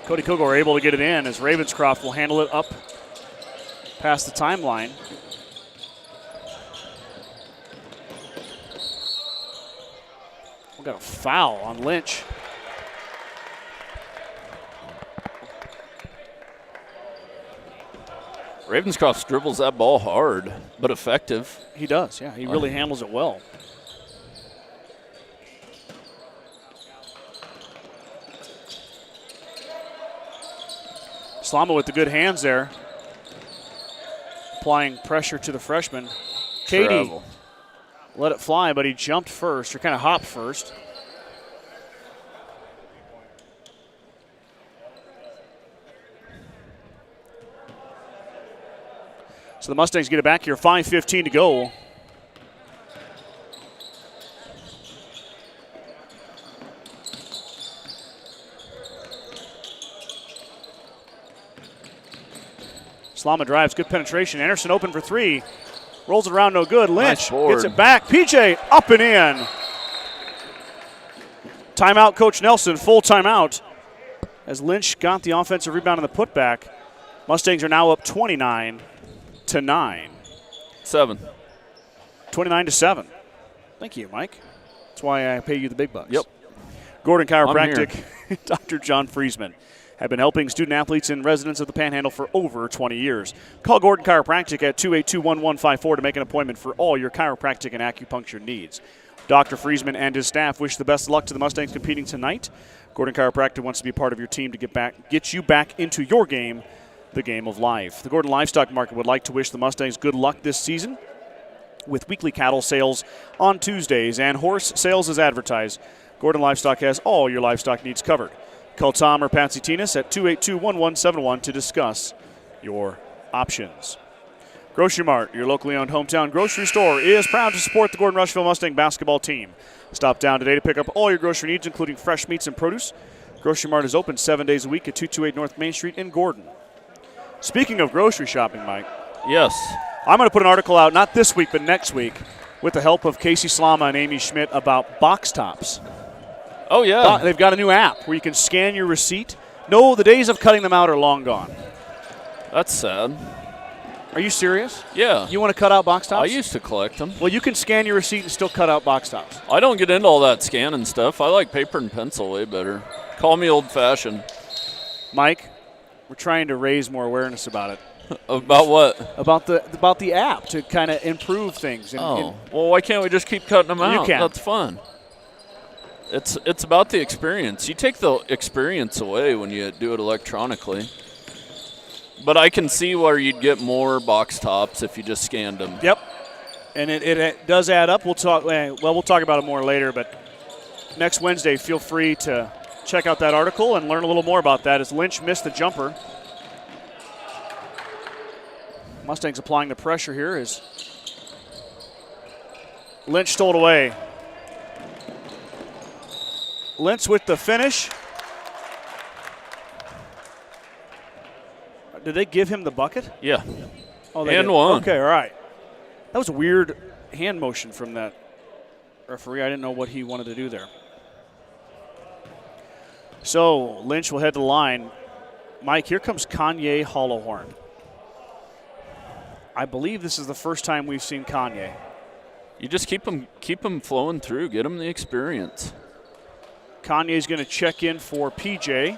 Cody-Kilgore able to get it in as Ravenscroft will handle it up past the timeline. We got a foul on Lynch. Ravenscroft dribbles that ball hard, but effective. He does, yeah. He really handles it well. Slama with the good hands there. Applying pressure to the freshman. Katie let it fly, but he jumped first, or kind of hopped first. So the Mustangs get it back here, 5:15 to go. Slama drives, good penetration. Anderson open for three. Rolls it around, no good. Lynch gets it back. PJ up and in. Timeout, Coach Nelson, full timeout. As Lynch got the offensive rebound on the putback. Mustangs are now up 29-9. 7. 29-7. Thank you, Mike. That's why I pay you the big bucks. Yep. Gordon Chiropractic, Dr. John Friesman, have been helping student-athletes and residents of the Panhandle for over 20 years. Call Gordon Chiropractic at 282-1154 to make an appointment for all your chiropractic and acupuncture needs. Dr. Friesman and his staff wish the best of luck to the Mustangs competing tonight. Gordon Chiropractic wants to be a part of your team to get you back into your game, the game of life. The Gordon Livestock Market would like to wish the Mustangs good luck this season with weekly cattle sales on Tuesdays and horse sales as advertised. Gordon Livestock has all your livestock needs covered. Call Tom or Patsy Tinas at 282-1171 to discuss your options. Grocery Mart, your locally owned hometown grocery store, is proud to support the Gordon-Rushville Mustang basketball team. Stop down today to pick up all your grocery needs, including fresh meats and produce. Grocery Mart is open 7 days a week at 228 North Main Street in Gordon. Speaking of grocery shopping, Mike. Yes. I'm going to put an article out, not this week, but next week, with the help of Casey Slama and Amy Schmidt about box tops. Oh, yeah. They've got a new app where you can scan your receipt. No, the days of cutting them out are long gone. That's sad. Are you serious? Yeah. You want to cut out box tops? I used to collect them. Well, you can scan your receipt and still cut out box tops. I don't get into all that scanning stuff. I like paper and pencil way better. Call me old-fashioned. Mike, we're trying to raise more awareness about it. About what? About the app to kind of improve things. Well, why can't we just keep cutting them out? You can. That's fun. It's about the experience. You take the experience away when you do it electronically. But I can see where you'd get more box tops if you just scanned them. Yep. And it does add up. We'll talk about it more later, but next Wednesday, feel free to check out that article and learn a little more about that as Lynch missed the jumper. Mustangs applying the pressure here as Lynch stole it away. Lynch with the finish. Did they give him the bucket? Yeah. Oh, they and did. one. Okay, all right. That was a weird hand motion from that referee. I didn't know what he wanted to do there. So Lynch will head to the line. Mike, here comes Kanye Hollowhorn. I believe this is the first time we've seen Kanye. You just keep them flowing through. Get them the experience. Kanye's going to check in for PJ.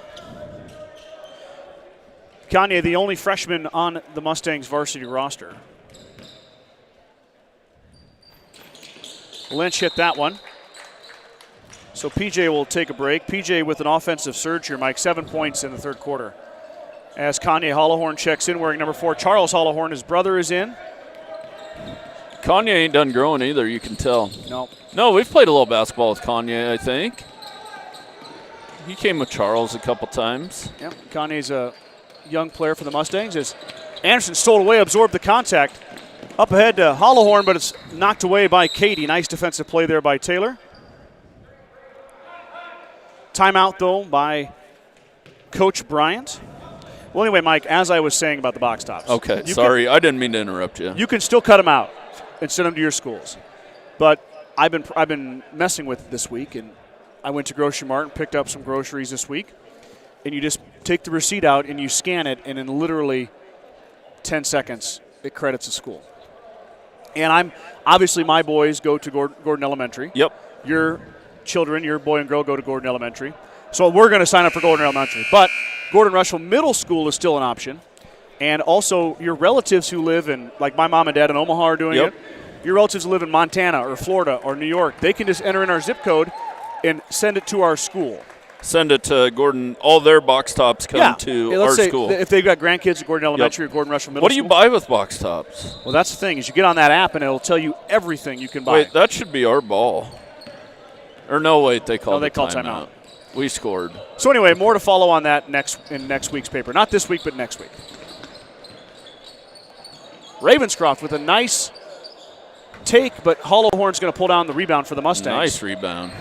Kanye, the only freshman on the Mustangs varsity roster. Lynch hit that one. So PJ will take a break. PJ with an offensive surge here, Mike. 7 points in the third quarter. As Kanye Hollowhorn checks in wearing number 4. Charles Hollowhorn, his brother, is in. Kanye ain't done growing either, you can tell. No, we've played a little basketball with Kanye, I think. He came with Charles a couple times. Yep, Kanye's a young player for the Mustangs as Anderson stole away, absorbed the contact. Up ahead to Hollowhorn, but it's knocked away by Cady. Nice defensive play there by Taylor. Timeout, though, by Coach Bryant. Well, anyway, Mike, as I was saying about the box tops. Okay, sorry. I didn't mean to interrupt you. You can still cut them out and send them to your schools. But I've been messing with it this week, and I went to Grocery Mart and picked up some groceries this week. And you just take the receipt out and you scan it, and in literally 10 seconds, it credits the school. And obviously my boys go to Gordon Elementary. Yep. Your children, your boy and girl, go to Gordon Elementary. So we're going to sign up for Gordon Elementary. But Gordon-Rushville Middle School is still an option. And also your relatives who live in, like my mom and dad in Omaha are doing it. Your relatives who live in Montana or Florida or New York, they can just enter in our zip code and send it to our school. Send it to Gordon. All their box tops come to our school. If they've got grandkids at Gordon Elementary or Gordon-Rushville Middle School. What do you buy with box tops? Well, that's the thing, is you get on that app and it'll tell you everything you can buy. Wait, that should be our ball. Or no, wait, they called timeout. We scored. So anyway, more to follow on that in next week's paper. Not this week, but next week. Ravenscroft with a nice take, but Hollowhorn's going to pull down the rebound for the Mustangs. Nice rebound.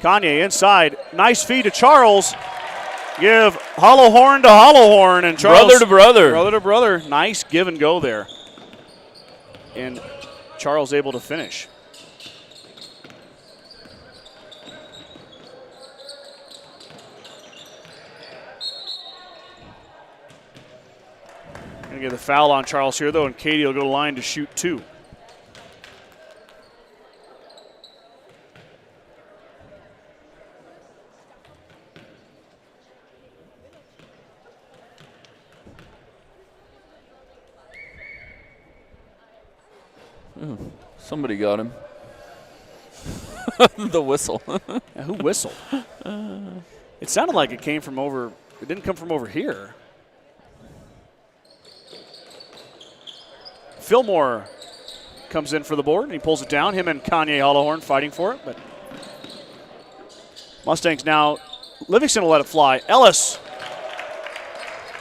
Kanye inside. Nice feed to Charles. Give Hollowhorn to Hollowhorn. And Charles. Brother to brother. Brother to brother. Nice give and go there. And Charles able to finish. Going to get the foul on Charles here, though, and Cady will go to the line to shoot 2. Somebody got him. The whistle. Yeah, who whistled? It sounded like it came from over. It didn't come from over here. Fillmore comes in for the board, and he pulls it down. Him and Kanye Hollowhorn fighting for it, but Mustangs now. Livingston will let it fly. Ellis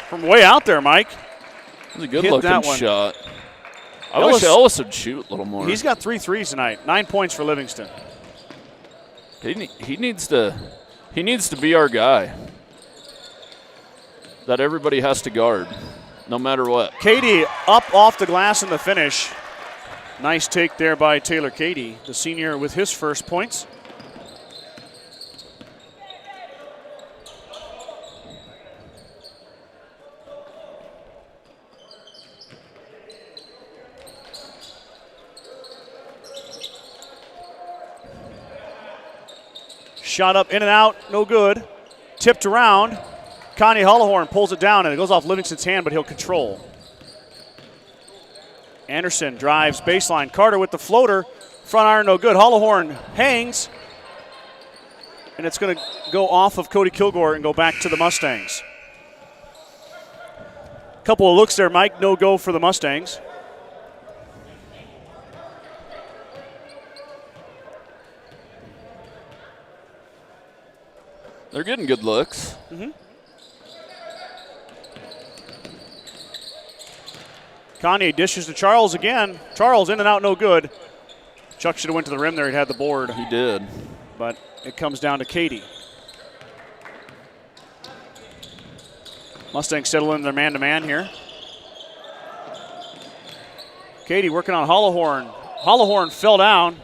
from way out there, Mike. It was a good-looking shot. I Ellis, wish Ellis would shoot a little more. He's got 3 threes tonight. 9 points for Livingston. He needs to be our guy that everybody has to guard, no matter what. Cady up off the glass in the finish. Nice take there by Taylor Cady, the senior with his first points. Shot up, in and out, no good. Tipped around. Kanye Hollowhorn pulls it down, and it goes off Livingston's hand, but he'll control. Anderson drives baseline. Carter with the floater. Front iron, no good. Hollowhorn hangs, and it's going to go off of Cody-Kilgore and go back to the Mustangs. Couple of looks there, Mike. No go for the Mustangs. They're getting good looks. Mm-hmm. Kanye dishes to Charles again. Charles in and out, no good. Chuck should have went to the rim there. He had the board. He did. But it comes down to Cady. Mustangs settle in their man-to-man here. Cady working on Hollowhorn. Hollowhorn fell down.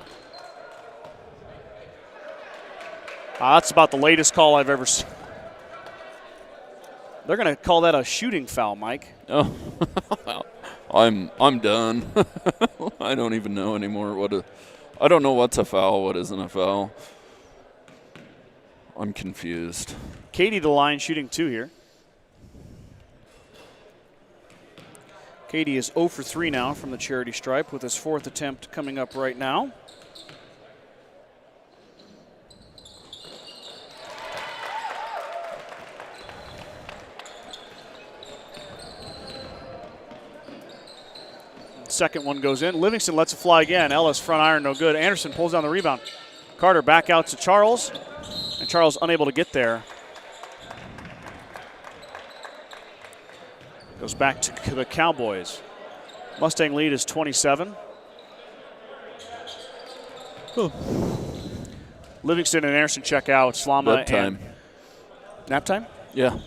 That's about the latest call I've ever seen. They're going to call that a shooting foul, Mike. Oh, I'm done. I don't even know anymore I don't know what's a foul, what isn't a foul. I'm confused. Cady to the line, shooting 2 here. Cady is 0 for 3 now from the charity stripe with his 4th attempt coming up right now. Second one goes in. Livingston lets it fly again. Ellis front iron, no good. Anderson pulls down the rebound. Carter back out to Charles, and Charles unable to get there. Goes back to the Cowboys. Mustang lead is 27. Livingston and Anderson check out. Slama Nap time. And nap time? Yeah.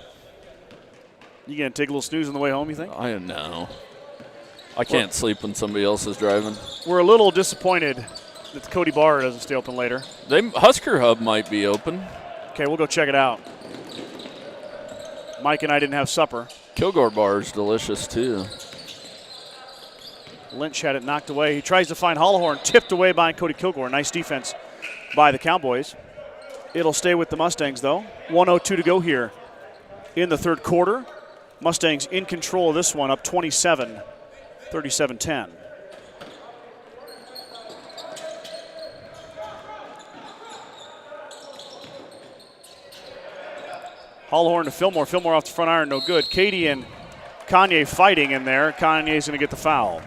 You gonna take a little snooze on the way home, you think? I know. I can't sleep when somebody else is driving. We're a little disappointed that the Cody Bar doesn't stay open later. Husker Hub might be open. Okay, we'll go check it out. Mike and I didn't have supper. Kilgore Bar is delicious, too. Lynch had it knocked away. He tries to find Hollowhorn, tipped away by Cody-Kilgore. Nice defense by the Cowboys. It'll stay with the Mustangs, though. 1:02 to go here in the third quarter. Mustangs in control of this one, up 27, 37-10. Hollowhorn to Fillmore. Fillmore off the front iron, no good. Katie and Kanye fighting in there. Kanye's going to get the foul.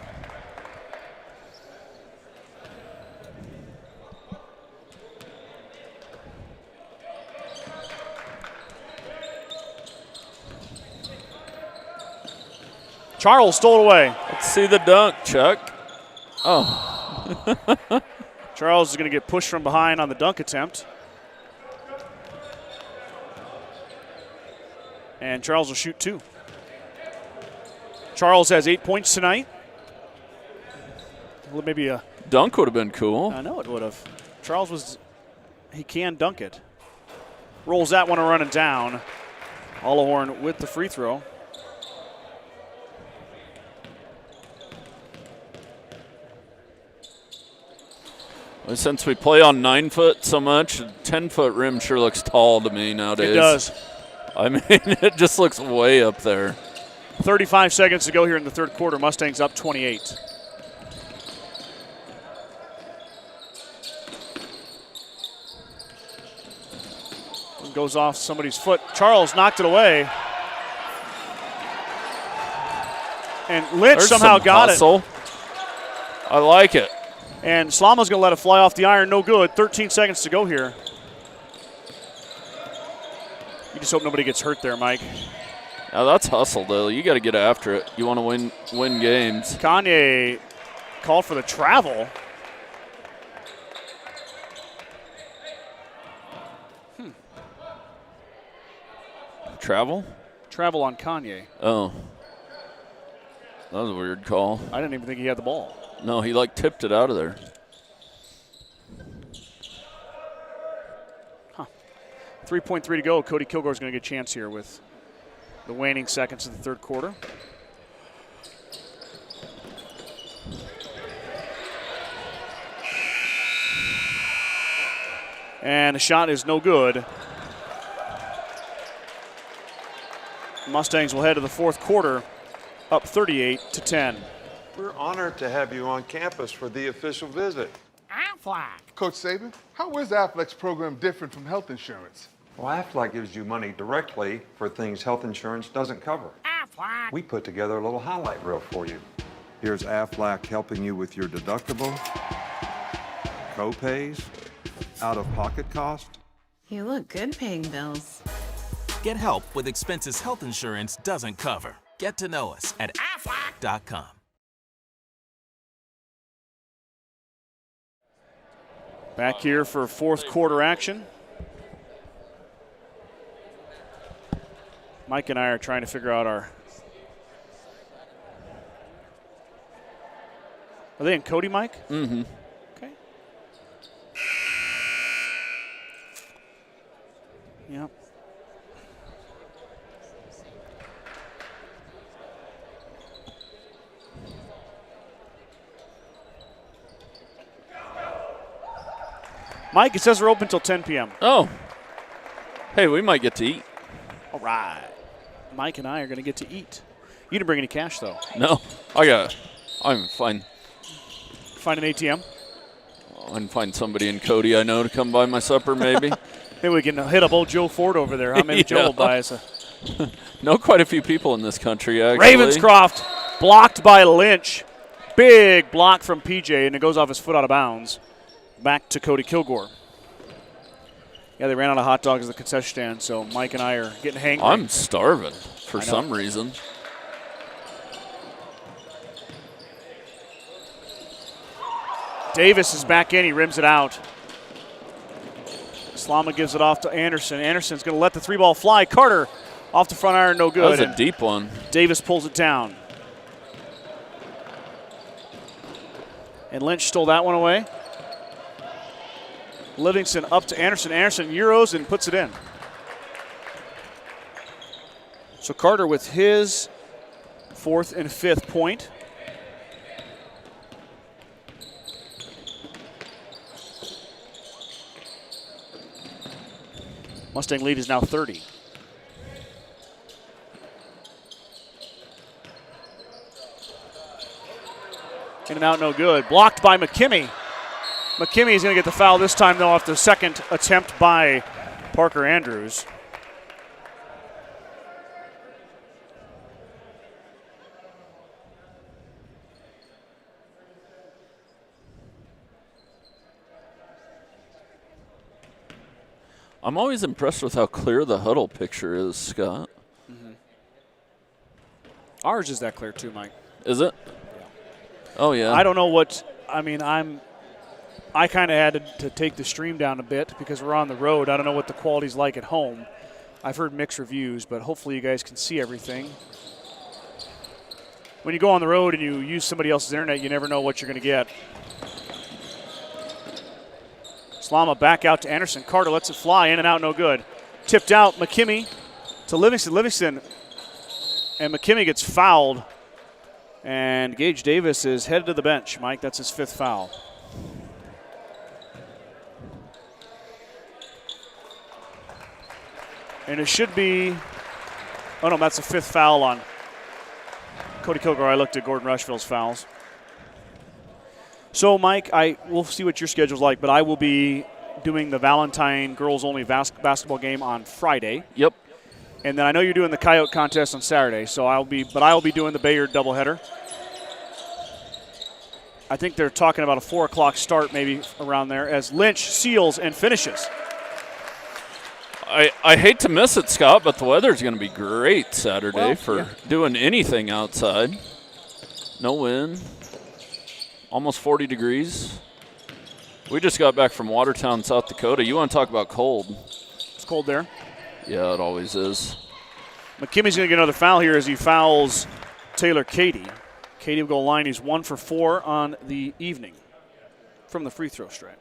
Charles stole it away. Let's see the dunk, Chuck. Oh. Charles is going to get pushed from behind on the dunk attempt. And Charles will shoot 2. Charles has 8 points tonight. Well, maybe a dunk would have been cool. I know it would have. Charles he can dunk it. Rolls that one and running down. Hollowhorn with the free throw. Well, since we play on 9 foot so much, a 10-foot rim sure looks tall to me nowadays. It does. I mean, it just looks way up there. 35 seconds to go here in the third quarter. Mustangs up 28. One goes off somebody's foot. Charles knocked it away. And Lynch There's somehow some got hustle. it. I like it. And Slama's going to let it fly off the iron. No good. 13 seconds to go here. You just hope nobody gets hurt there, Mike. Now that's hustle, though. You got to get after it. You want to win games. Kanye called for the travel. Travel? Travel on Kanye. Oh. That was a weird call. I didn't even think he had the ball. No, he tipped it out of there. 3.3 to go. Cody-Kilgore is going to get a chance here with the waning seconds of the third quarter. And the shot is no good. Mustangs will head to the fourth quarter, up 38-10. We're honored to have you on campus for the official visit. Aflac. Coach Saban, how is Aflac's program different from health insurance? Well, Aflac gives you money directly for things health insurance doesn't cover. Aflac. We put together a little highlight reel for you. Here's Aflac helping you with your deductible, co-pays, out-of-pocket cost. You look good paying bills. Get help with expenses health insurance doesn't cover. Get to know us at Aflac.com. Back here for fourth quarter action. Mike and I are trying to figure out Are they in Cody, Mike? Mm-hmm. Okay. Yep. Mike, it says we're open until 10 p.m. Oh. Hey, we might get to eat. All right. Mike and I are going to get to eat. You didn't bring any cash, though. No. I'm fine. Find an ATM? I can find somebody in Cody I know to come buy my supper, maybe. Maybe we can hit up old Joe Ford over there. How many Joe will buy us Know quite a few people in this country, actually. Ravenscroft blocked by Lynch. Big block from PJ, and it goes off his foot out of bounds. Back to Cody-Kilgore. Yeah, they ran out of hot dogs at the concession stand, so Mike and I are getting hangry. I'm starving for some reason. Davis is back in. He rims it out. Slama gives it off to Anderson. Anderson's going to let the 3-ball fly. Carter off the front iron, no good. That was a deep one. Davis pulls it down. And Lynch stole that one away. Livingston up to Anderson. Anderson Euros and puts it in. So Carter with his 4th and 5th point. Mustang lead is now 30. In and out, no good. Blocked by McKimmey. McKimmey is going to get the foul this time, though, off the second attempt by Parker Andrews. I'm always impressed with how clear the huddle picture is, Scott. Mm-hmm. Ours is that clear, too, Mike. Is it? Yeah. Oh, yeah. I don't know what – I mean, I kind of had to take the stream down a bit because we're on the road. I don't know what the quality's like at home. I've heard mixed reviews, but hopefully you guys can see everything. When you go on the road and you use somebody else's internet, you never know what you're going to get. Slama back out to Anderson. Carter lets it fly, in and out, no good. Tipped out, McKimmey to Livingston. Livingston, and McKimmey gets fouled. And Gage Davis is headed to the bench, Mike. That's his 5th foul. And it should be, oh no, that's the 5th foul on Cody-Kilgore. I looked at Gordon-Rushville's fouls. So, Mike, we'll see what your schedule's like, but I will be doing the Valentine girls-only basketball game on Friday. Yep. And then I know you're doing the Coyote contest on Saturday, so I'll be doing the Bayard doubleheader. I think they're talking about a 4 o'clock start, maybe around there, as Lynch seals and finishes. I hate to miss it, Scott, but the weather's going to be great Saturday for doing anything outside. No wind. Almost 40 degrees. We just got back from Watertown, South Dakota. You want to talk about cold? It's cold there. Yeah, it always is. McKimmy's going to get another foul here as he fouls Taylor Cady. Cady will go line. He's 1 for 4 on the evening from the free throw stripe.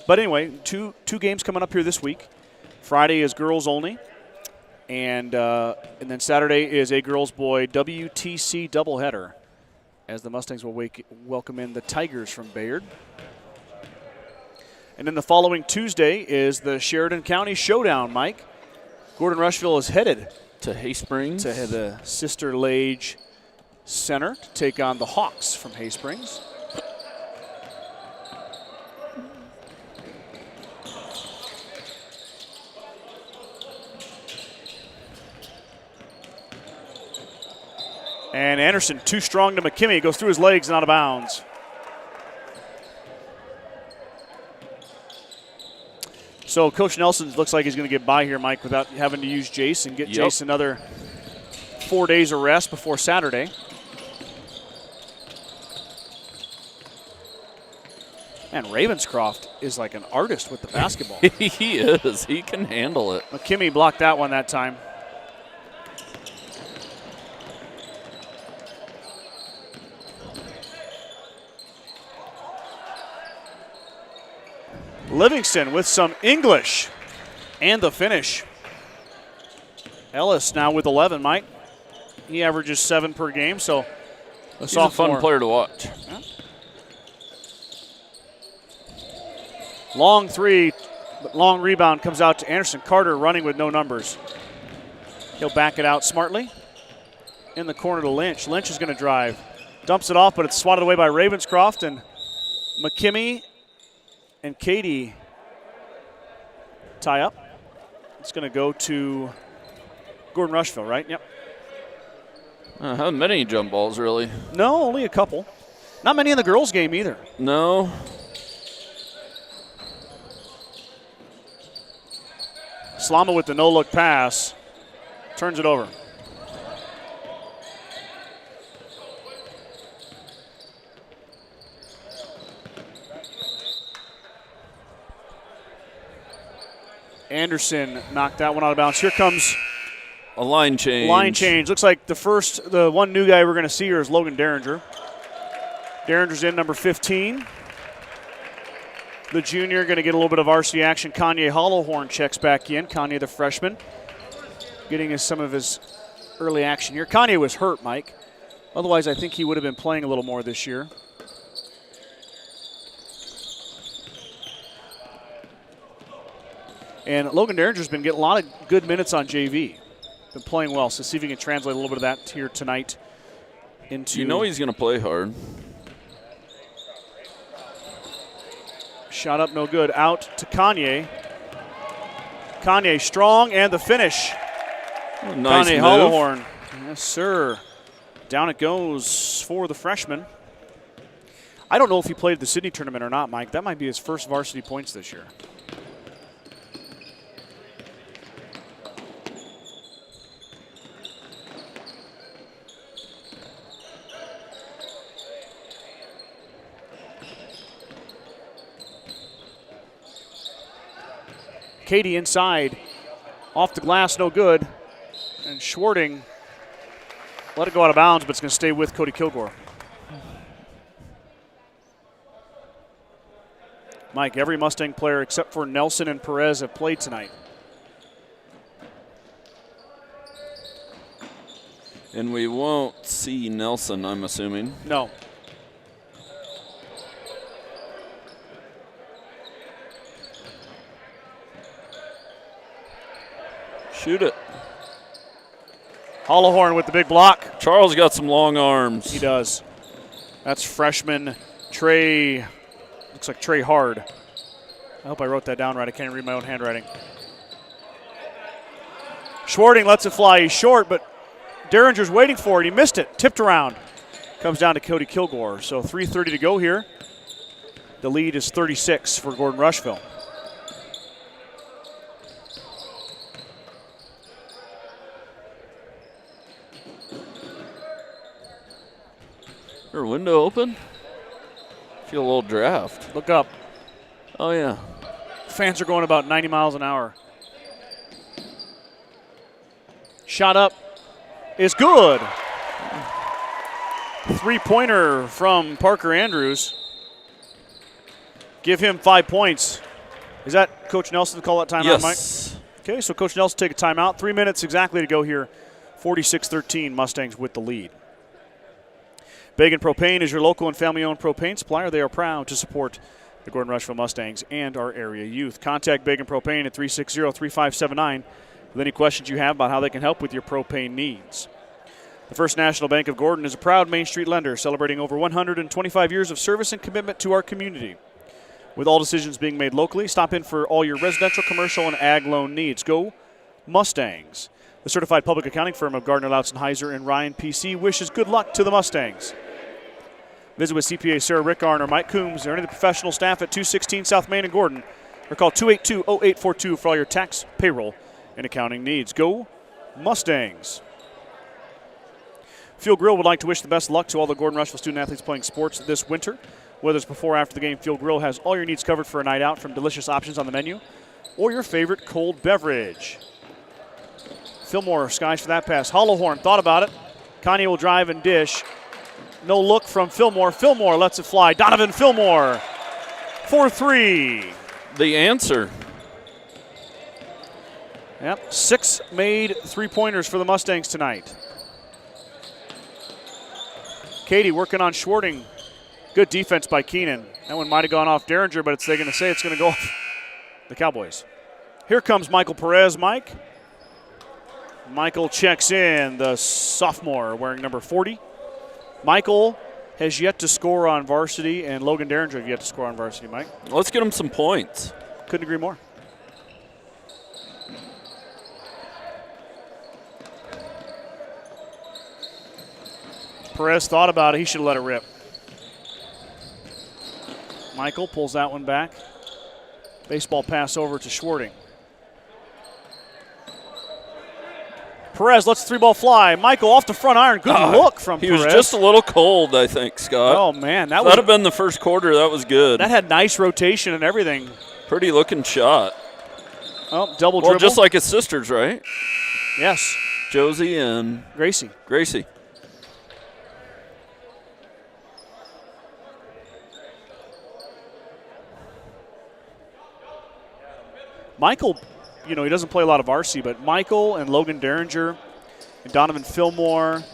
But anyway, two games coming up here this week. Friday is girls only, and then Saturday is a girls-boy WTC doubleheader, as the Mustangs will welcome in the Tigers from Bayard. And then the following Tuesday is the Sheridan County Showdown, Mike. Gordon-Rushville is headed to Haysprings, to the Sister Lage Center to take on the Hawks from Haysprings. And Anderson too strong to McKimmey. Goes through his legs and out of bounds. So Coach Nelson looks like he's going to get by here, Mike, without having to use Jace and get Jace another 4 days of rest before Saturday. And Ravenscroft is like an artist with the basketball. He is. He can handle it. McKimmey blocked that one that time. Livingston with some English and the finish. Ellis now with 11, Mike. He averages 7 per game, so he's a fun player to watch. Yeah. Long three, but long rebound comes out to Anderson. Carter running with no numbers. He'll back it out smartly. In the corner to Lynch. Lynch is going to drive. Dumps it off, but it's swatted away by Ravenscroft, and McKimmey and Cady tie up. It's going to go to Gordon-Rushville, right? Yep. Haven't been any jump balls, really. No, only a couple. Not many in the girls' game either. No. Slama with the no-look pass. Turns it over. Anderson knocked that one out of bounds. Here comes a line change. Line change. Looks like the one new guy we're going to see here is Logan Derringer. Derringer's in, number 15. The junior going to get a little bit of RC action. Kanye Hollowhorn checks back in. Kanye, the freshman, getting some of his early action here. Kanye was hurt, Mike. Otherwise, I think he would have been playing a little more this year. And Logan Derringer's been getting a lot of good minutes on JV. Been playing well, so see if he can translate a little bit of that here tonight into... You know he's going to play hard. Shot up, no good. Out to Kanye. Kanye strong, and the finish. Nice Kanye move. Hollowhorn. Yes, sir. Down it goes for the freshman. I don't know if he played the Sydney tournament or not, Mike. That might be his first varsity points this year. Katie inside, off the glass, no good. And Schwarting let it go out of bounds, but it's going to stay with Cody-Kilgore. Mike, every Mustang player except for Nelson and Perez have played tonight. And we won't see Nelson, I'm assuming. No. Shoot it. Hollowhorn with the big block. Charles got some long arms. He does. That's freshman Trey. Looks like Trey Hard. I hope I wrote that down right. I can't read my own handwriting. Schwarting lets it fly. He's short, but Derringer's waiting for it. He missed it. Tipped around. Comes down to Cody-Kilgore. So 3:30 to go here. The lead is 36 for Gordon-Rushville. Her window open? Feel a little draft. Look up. Oh, yeah. Fans are going about 90 miles an hour. Shot up is good. Three-pointer from Parker Andrews. Give him 5 points. Is that Coach Nelson to call that timeout, yes. Mike? Okay, so Coach Nelson take a timeout. 3 minutes exactly to go here. 46-13, Mustangs with the lead. Begin Propane is your local and family-owned propane supplier. They are proud to support the Gordon-Rushville Mustangs and our area youth. Contact Begin Propane at 360-3579 with any questions you have about how they can help with your propane needs. The First National Bank of Gordon is a proud Main Street lender celebrating over 125 years of service and commitment to our community. With all decisions being made locally, stop in for all your residential, commercial, and ag loan needs. Go Mustangs. The certified public accounting firm of Gardner, Lautzen, Heiser, and Ryan PC wishes good luck to the Mustangs. Visit with CPA Sarah Rickarn or Mike Coombs or any of the professional staff at 216 South Main in Gordon, or call 282-0842 for all your tax, payroll, and accounting needs. Go Mustangs. Field Grill would like to wish the best of luck to all the Gordon-Rushville student athletes playing sports this winter. Whether it's before or after the game, Field Grill has all your needs covered for a night out, from delicious options on the menu or your favorite cold beverage. Fillmore skies for that pass. Hollowhorn thought about it. Kanye will drive and dish. No look from Fillmore. Fillmore lets it fly. Donovan Fillmore for 3. The answer. Yep, 6 made three-pointers for the Mustangs tonight. Katie working on Schwarting. Good defense by Keenan. That one might have gone off Derringer, but they're going to say it's going to go off the Cowboys. Here comes Michael Perez, Mike. Michael checks in, the sophomore wearing number 40. Michael has yet to score on varsity, and Logan Derringer have yet to score on varsity, Mike. Let's get him some points. Couldn't agree more. Perez thought about it. He should have let it rip. Michael pulls that one back. Baseball pass over to Schwarting. Perez lets the 3-ball fly. Michael off the front iron. Good look from Perez. He was just a little cold, I think, Scott. Oh, man. That would have been the first quarter. That was good. That had nice rotation and everything. Pretty looking shot. Oh, double dribble. Well, just like his sisters, right? Yes. Josie and Gracie. Michael, he doesn't play a lot of RC, but Michael and Logan Derringer and Donovan Fillmore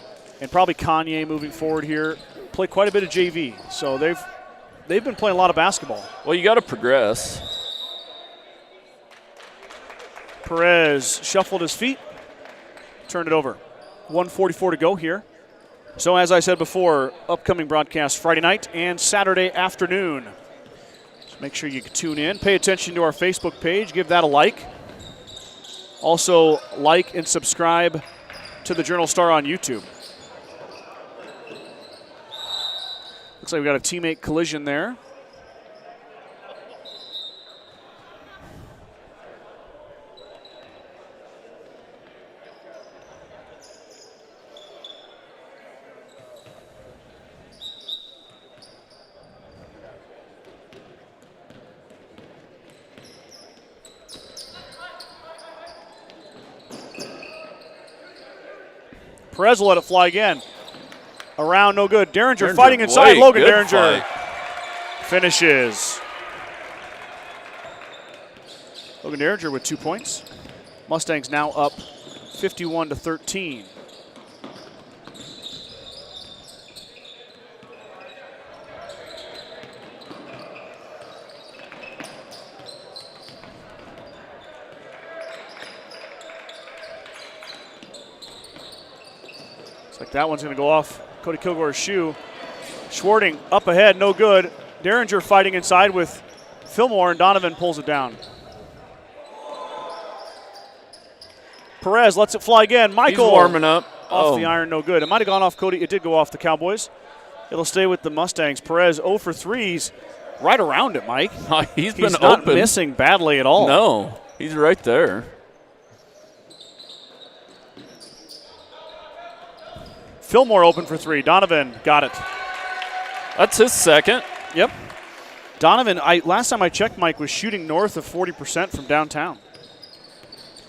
and probably Kanye moving forward here play quite a bit of JV. So they've been playing a lot of basketball. Well, you got to progress. Perez shuffled his feet, turned it over. 1:44 to go here. So as I said before, upcoming broadcast Friday night and Saturday afternoon. So make sure you tune in. Pay attention to our Facebook page. Give that a like. Also, like and subscribe to the Journal-Star on YouTube. Looks like we got a teammate collision there. Perez will let it fly again. Around, no good. Derringer fighting inside. Logan Derringer finishes. Logan Derringer with 2 points. Mustangs now up 51-13. That one's going to go off Cody-Kilgore's shoe. Schwarting up ahead, no good. Derringer fighting inside with Fillmore, and Donovan pulls it down. Perez lets it fly again. Michael He's warming up. Off the iron, no good. It might have gone off Cody. It did go off the Cowboys. It'll stay with the Mustangs. Perez 0 for 3s. Right around it, Mike. He's not open. Missing badly at all. No, he's right there. Fillmore open for 3. Donovan got it. That's his second. Yep. Donovan, last time I checked, Mike, was shooting north of 40% from downtown.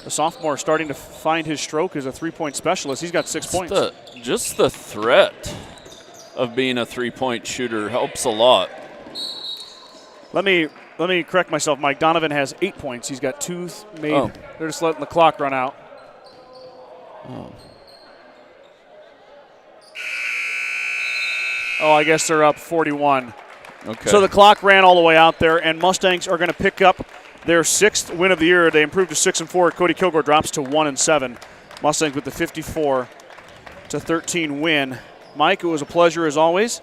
The sophomore starting to find his stroke as a three-point specialist. He's got 6 points. Just the threat of being a three-point shooter helps a lot. Let me correct myself, Mike. Donovan has 8 points. He's got 2 made. Oh. They're just letting the clock run out. Oh, I guess they're up 41. Okay. So the clock ran all the way out there, and Mustangs are going to pick up their 6th win of the year. They improved to 6-4. Cody-Kilgore drops to 1-7. Mustangs with the 54-13 win. Mike, it was a pleasure as always.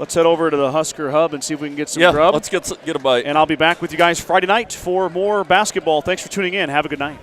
Let's head over to the Husker Hub and see if we can get some grub. Let's get a bite. And I'll be back with you guys Friday night for more basketball. Thanks for tuning in. Have a good night.